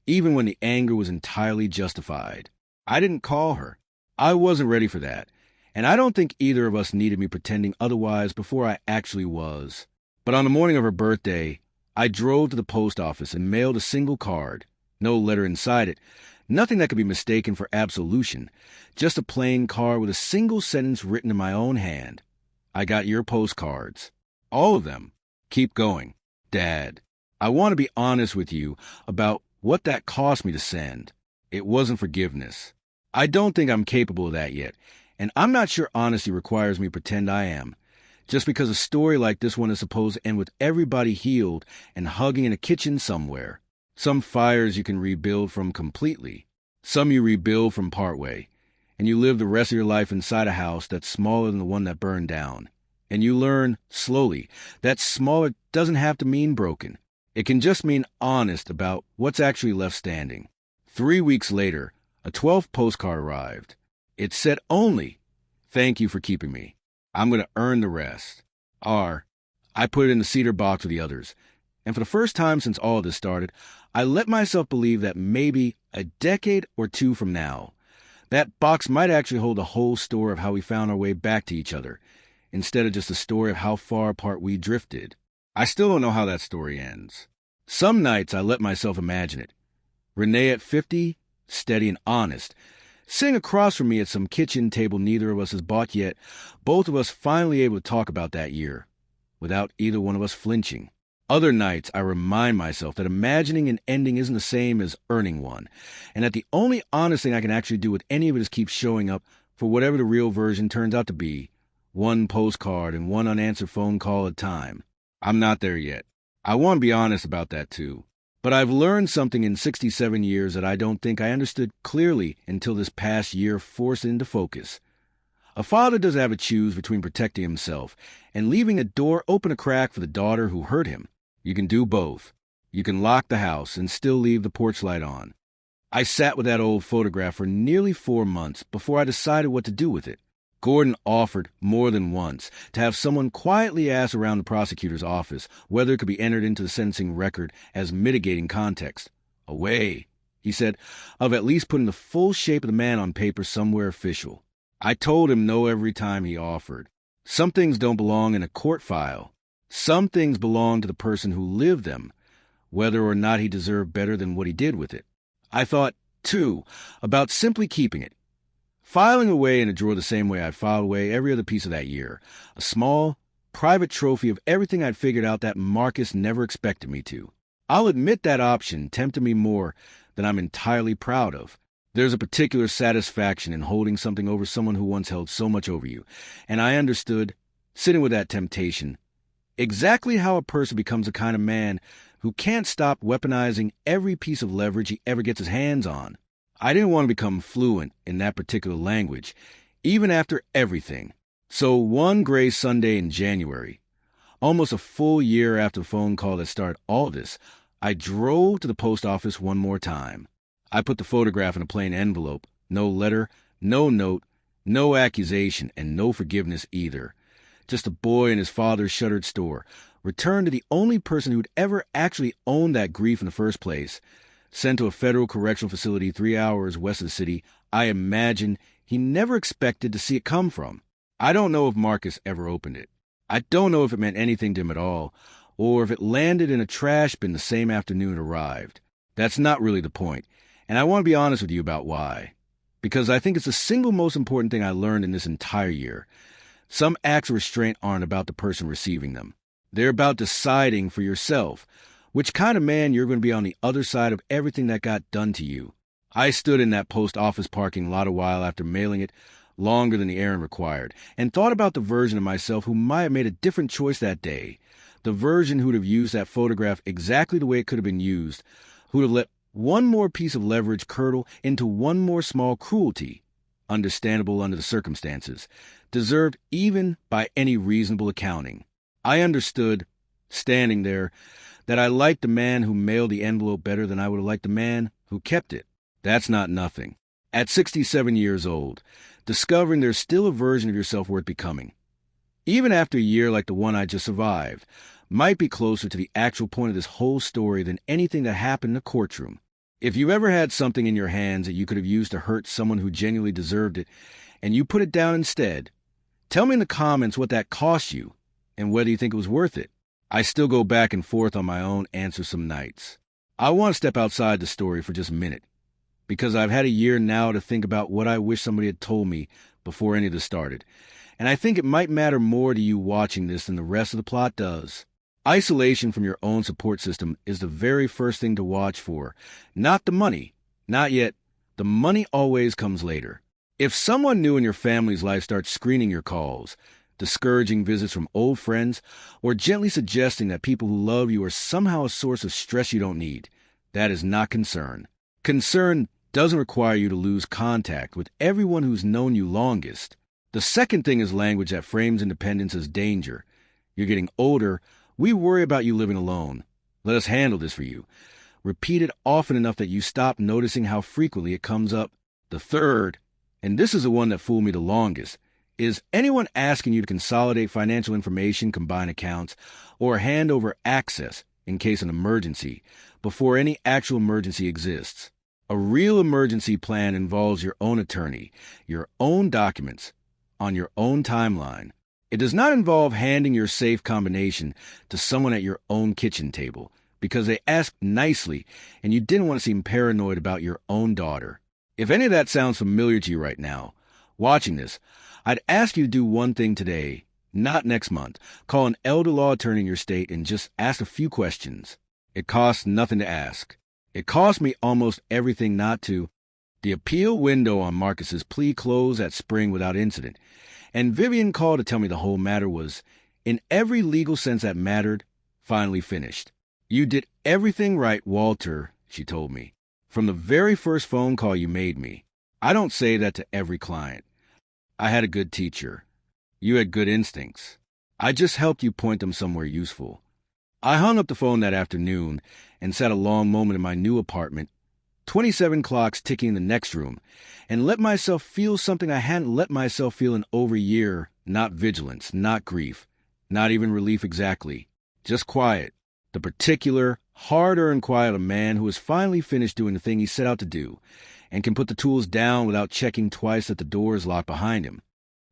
even when the anger was entirely justified. I didn't call her. I wasn't ready for that, and I don't think either of us needed me pretending otherwise before I actually was. But on the morning of her birthday, I drove to the post office and mailed a single card, no letter inside it, nothing that could be mistaken for absolution, just a plain card with a single sentence written in my own hand. I got your postcards. All of them. Keep going. Dad. I want to be honest with you about what that cost me to send. It wasn't forgiveness. I don't think I'm capable of that yet, and I'm not sure honesty requires me to pretend I am. Just because a story like this one is supposed to end with everybody healed and hugging in a kitchen somewhere. Some fires you can rebuild from completely. Some you rebuild from partway. And you live the rest of your life inside a house that's smaller than the one that burned down. And you learn, slowly, that smaller doesn't have to mean broken. It can just mean honest about what's actually left standing. 3 weeks later, a 12th postcard arrived. It said only, "Thank you for keeping me. I'm going to earn the rest." R. I put it in the cedar box with the others. And for the first time since all of this started, I let myself believe that maybe a decade or two from now, that box might actually hold the whole story of how we found our way back to each other, instead of just a story of how far apart we drifted. I still don't know how that story ends. Some nights I let myself imagine it. Renee at 50, steady and honest, sitting across from me at some kitchen table neither of us has bought yet, both of us finally able to talk about that year, without either one of us flinching. Other nights I remind myself that imagining an ending isn't the same as earning one, and that the only honest thing I can actually do with any of it is keep showing up for whatever the real version turns out to be, one postcard and one unanswered phone call at a time. I'm not there yet. I want to be honest about that too. But I've learned something in 67 years that I don't think I understood clearly until this past year forced it into focus. A father doesn't have to choose between protecting himself and leaving a door open a crack for the daughter who hurt him. You can do both. You can lock the house and still leave the porch light on. I sat with that old photograph for nearly 4 months before I decided what to do with it. Gordon offered more than once to have someone quietly ask around the prosecutor's office whether it could be entered into the sentencing record as mitigating context. A way, he said, of at least putting the full shape of the man on paper somewhere official. I told him no every time he offered. Some things don't belong in a court file. Some things belong to the person who lived them, whether or not he deserved better than what he did with it. I thought, too, about simply keeping it. Filing away in a drawer the same way I filed away every other piece of that year. A small, private trophy of everything I'd figured out that Marcus never expected me to. I'll admit that option tempted me more than I'm entirely proud of. There's a particular satisfaction in holding something over someone who once held so much over you, and I understood, sitting with that temptation, exactly how a person becomes a kind of man who can't stop weaponizing every piece of leverage he ever gets his hands on. I didn't want to become fluent in that particular language, even after everything. So one gray Sunday in January, almost a full year after the phone call that started all this, I drove to the post office one more time. I put the photograph in a plain envelope, no letter, no note, no accusation, and no forgiveness either. Just a boy in his father's shuttered store, returned to the only person who'd ever actually owned that grief in the first place, sent to a federal correctional facility 3 hours west of the city I imagine he never expected to see it come from. I don't know if Marcus ever opened it. I don't know if it meant anything to him at all, or if it landed in a trash bin the same afternoon it arrived. That's not really the point, and I want to be honest with you about why. Because I think it's the single most important thing I learned in this entire year. Some acts of restraint aren't about the person receiving them. They're about deciding for yourself which kind of man you're going to be on the other side of everything that got done to you. I stood in that post office parking lot a while after mailing it, longer than the errand required, and thought about the version of myself who might have made a different choice that day. The version who'd have used that photograph exactly the way it could have been used, who'd have let one more piece of leverage curdle into one more small cruelty, understandable under the circumstances, deserved even by any reasonable accounting. I understood, standing there, that I liked the man who mailed the envelope better than I would have liked the man who kept it. That's not nothing. At 67 years old, discovering there's still a version of yourself worth becoming, even after a year like the one I just survived, might be closer to the actual point of this whole story than anything that happened in the courtroom. If you've ever had something in your hands that you could have used to hurt someone who genuinely deserved it, and you put it down instead, tell me in the comments what that cost you and whether you think it was worth it. I still go back and forth on my own answer some nights. I want to step outside the story for just a minute, because I've had a year now to think about what I wish somebody had told me before any of this started, and I think it might matter more to you watching this than the rest of the plot does. Isolation from your own support system is the very first thing to watch for, not the money. Not yet. The money always comes later. If someone new in your family's life starts screening your calls, discouraging visits from old friends, or gently suggesting that people who love you are somehow a source of stress you don't need, that is not concern. Concern doesn't require you to lose contact with everyone who's known you longest. The second thing is language that frames independence as danger. You're getting older. We worry about you living alone. Let us handle this for you. Repeat it often enough that you stop noticing how frequently it comes up. The third, and this is the one that fooled me the longest, is anyone asking you to consolidate financial information, combine accounts, or hand over access in case of an emergency before any actual emergency exists. A real emergency plan involves your own attorney, your own documents, on your own timeline. It does not involve handing your safe combination to someone at your own kitchen table because they asked nicely and you didn't want to seem paranoid about your own daughter. If any of that sounds familiar to you right now, watching this, I'd ask you to do one thing today, not next month. Call an elder law attorney in your state and just ask a few questions. It costs nothing to ask. It cost me almost everything not to. The appeal window on Marcus's plea closed that spring without incident, and Vivian called to tell me the whole matter was, in every legal sense that mattered, finally finished. You did everything right, Walter, she told me, from the very first phone call you made me. I don't say that to every client. I had a good teacher. You had good instincts. I just helped you point them somewhere useful. I hung up the phone that afternoon and sat a long moment in my new apartment, 27 clocks ticking in the next room, and let myself feel something I hadn't let myself feel in over a year. Not vigilance, not grief, not even relief exactly. Just quiet. The particular, hard-earned quiet of a man who has finally finished doing the thing he set out to do and can put the tools down without checking twice that the door is locked behind him.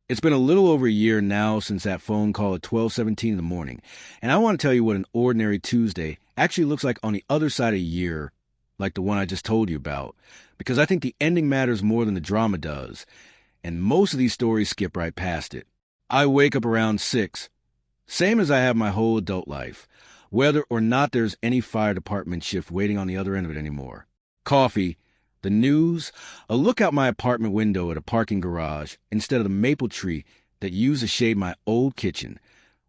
It's been a little over a year now since that phone call at 12:17 in the morning, and I want to tell you what an ordinary Tuesday actually looks like on the other side of a year, like the one I just told you about, because I think the ending matters more than the drama does, and most of these stories skip right past it. I wake up around 6, same as I have my whole adult life, whether or not there's any fire department shift waiting on the other end of it anymore. Coffee, the news, a look out my apartment window at a parking garage instead of the maple tree that used to shade my old kitchen,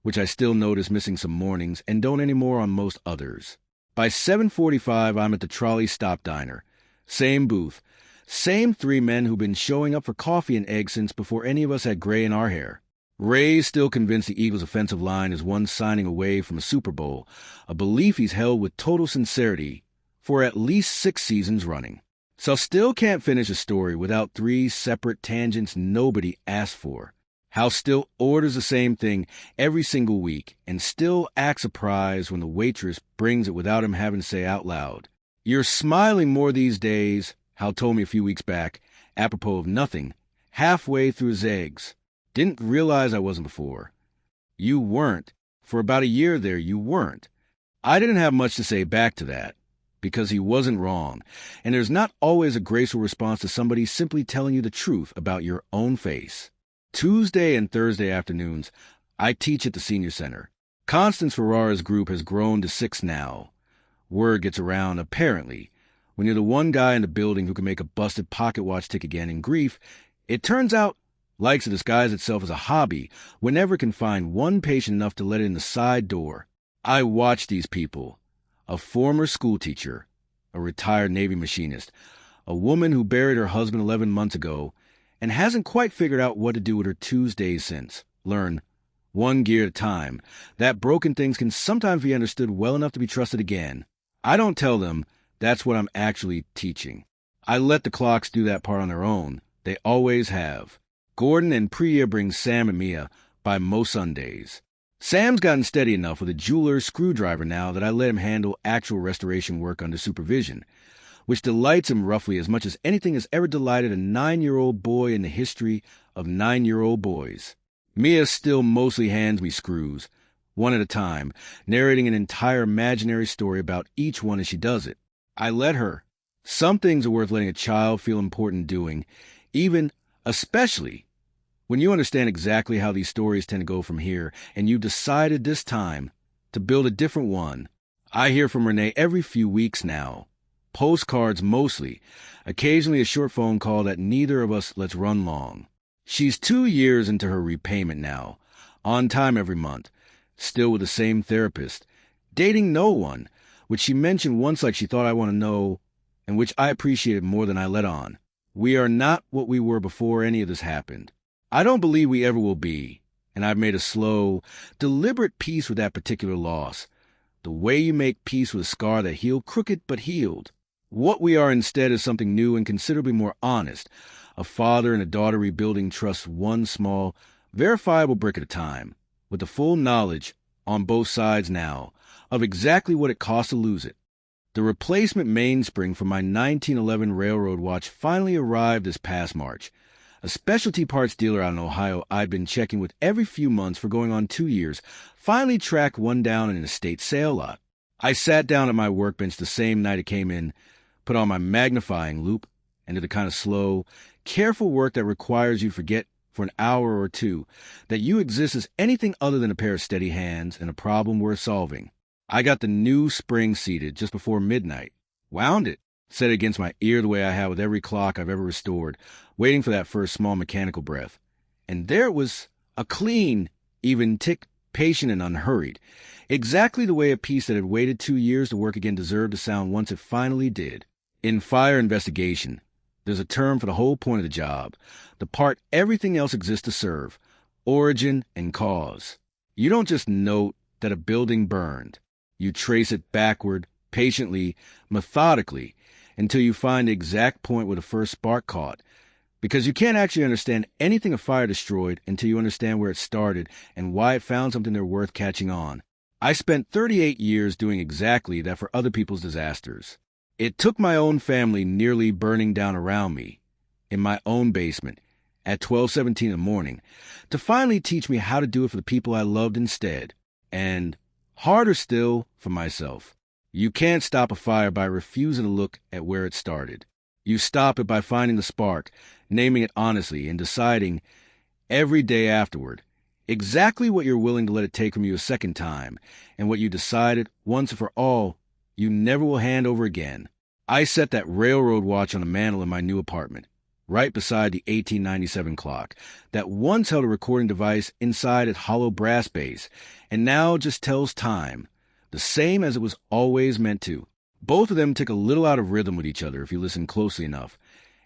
which I still notice missing some mornings and don't anymore on most others. By 7:45, I'm at the Trolley Stop Diner. Same booth. Same 3 men who've been showing up for coffee and eggs since before any of us had gray in our hair. Ray's still convinced the Eagles' offensive line is one signing away from a Super Bowl, a belief he's held with total sincerity for at least 6 seasons running. So still can't finish a story without 3 separate tangents nobody asked for. How still orders the same thing every single week and still acts surprised when the waitress brings it without him having to say out loud, "You're smiling more these days," Hal told me a few weeks back, apropos of nothing, halfway through his eggs. Didn't realize I wasn't before. You weren't. For about a year there, you weren't. I didn't have much to say back to that, because he wasn't wrong, and there's not always a graceful response to somebody simply telling you the truth about your own face. Tuesday and Thursday afternoons, I teach at the senior center. Constance Ferrara's group has grown to 6 now. Word gets around, apparently, when you're the one guy in the building who can make a busted pocket watch tick again in grief, it turns out likes to disguise itself as a hobby whenever it can find one patient enough to let it in the side door. I watch these people. A former schoolteacher, a retired Navy machinist, a woman who buried her husband 11 months ago and hasn't quite figured out what to do with her Tuesdays since. Learn, one gear at a time, that broken things can sometimes be understood well enough to be trusted again. I don't tell them that's what I'm actually teaching. I let the clocks do that part on their own. They always have. Gordon and Priya bring Sam and Mia by most Sundays. Sam's gotten steady enough with a jeweler's screwdriver now that I let him handle actual restoration work under supervision. which delights him roughly as much as anything has ever delighted a 9-year-old boy in the history of 9-year-old boys. Mia still mostly hands me screws, one at a time, narrating an entire imaginary story about each one as she does it. I let her. Some things are worth letting a child feel important doing, especially, when you understand exactly how these stories tend to go from here, and you've decided this time to build a different one. I hear from Renee every few weeks now. Postcards mostly, occasionally a short phone call that neither of us lets run long. She's 2 years into her repayment now, on time every month, still with the same therapist, dating no one, which she mentioned once like she thought I want to know, and which I appreciated more than I let on. We are not what we were before any of this happened. I don't believe we ever will be, and I've made a slow, deliberate peace with that particular loss. The way you make peace with a scar that healed crooked but healed. What we are instead is something new and considerably more honest, a father and a daughter rebuilding trust one small, verifiable brick at a time, with the full knowledge, on both sides now, of exactly what it costs to lose it. The replacement mainspring for my 1911 railroad watch finally arrived this past March. A specialty parts dealer out in Ohio I'd been checking with every few months for going on 2 years finally tracked one down in an estate sale lot. I sat down at my workbench the same night it came in, put on my magnifying loupe, and did the kind of slow, careful work that requires you to forget for an hour or two that you exist as anything other than a pair of steady hands and a problem worth solving. I got the new spring seated just before midnight, wound it, set it against my ear the way I have with every clock I've ever restored, waiting for that first small mechanical breath. And there it was, a clean, even tick, patient and unhurried, exactly the way a piece that had waited 2 years to work again deserved to sound once it finally did. In fire investigation, there's a term for the whole point of the job, the part everything else exists to serve, origin and cause. You don't just note that a building burned. You trace it backward, patiently, methodically, until you find the exact point where the first spark caught. Because you can't actually understand anything a fire destroyed until you understand where it started and why it found something they're worth catching on. I spent 38 years doing exactly that for other people's disasters. It took my own family nearly burning down around me, in my own basement, at 12:17 in the morning, to finally teach me how to do it for the people I loved instead. And, harder still, for myself. You can't stop a fire by refusing to look at where it started. You stop it by finding the spark, naming it honestly, and deciding, every day afterward, exactly what you're willing to let it take from you a second time, and what you decided, once and for all, you never will hand over again. I set that railroad watch on the mantel in my new apartment, right beside the 1897 clock, that once held a recording device inside its hollow brass base, and now just tells time, the same as it was always meant to. Both of them take a little out of rhythm with each other if you listen closely enough,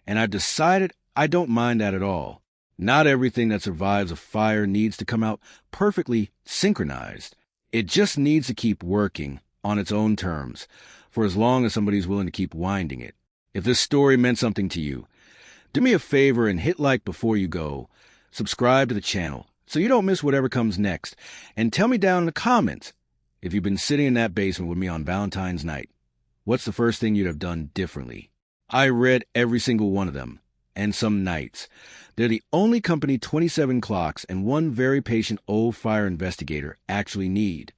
and I've decided I don't mind that at all. Not everything that survives a fire needs to come out perfectly synchronized. It just needs to keep working on its own terms, for as long as somebody's willing to keep winding it. If this story meant something to you, do me a favor and hit like before you go. Subscribe to the channel so you don't miss whatever comes next, and tell me down in the comments if you've been sitting in that basement with me on Valentine's night. What's the first thing you'd have done differently? I read every single one of them, and some nights. They're the only company 27 clocks and one very patient old fire investigator actually need.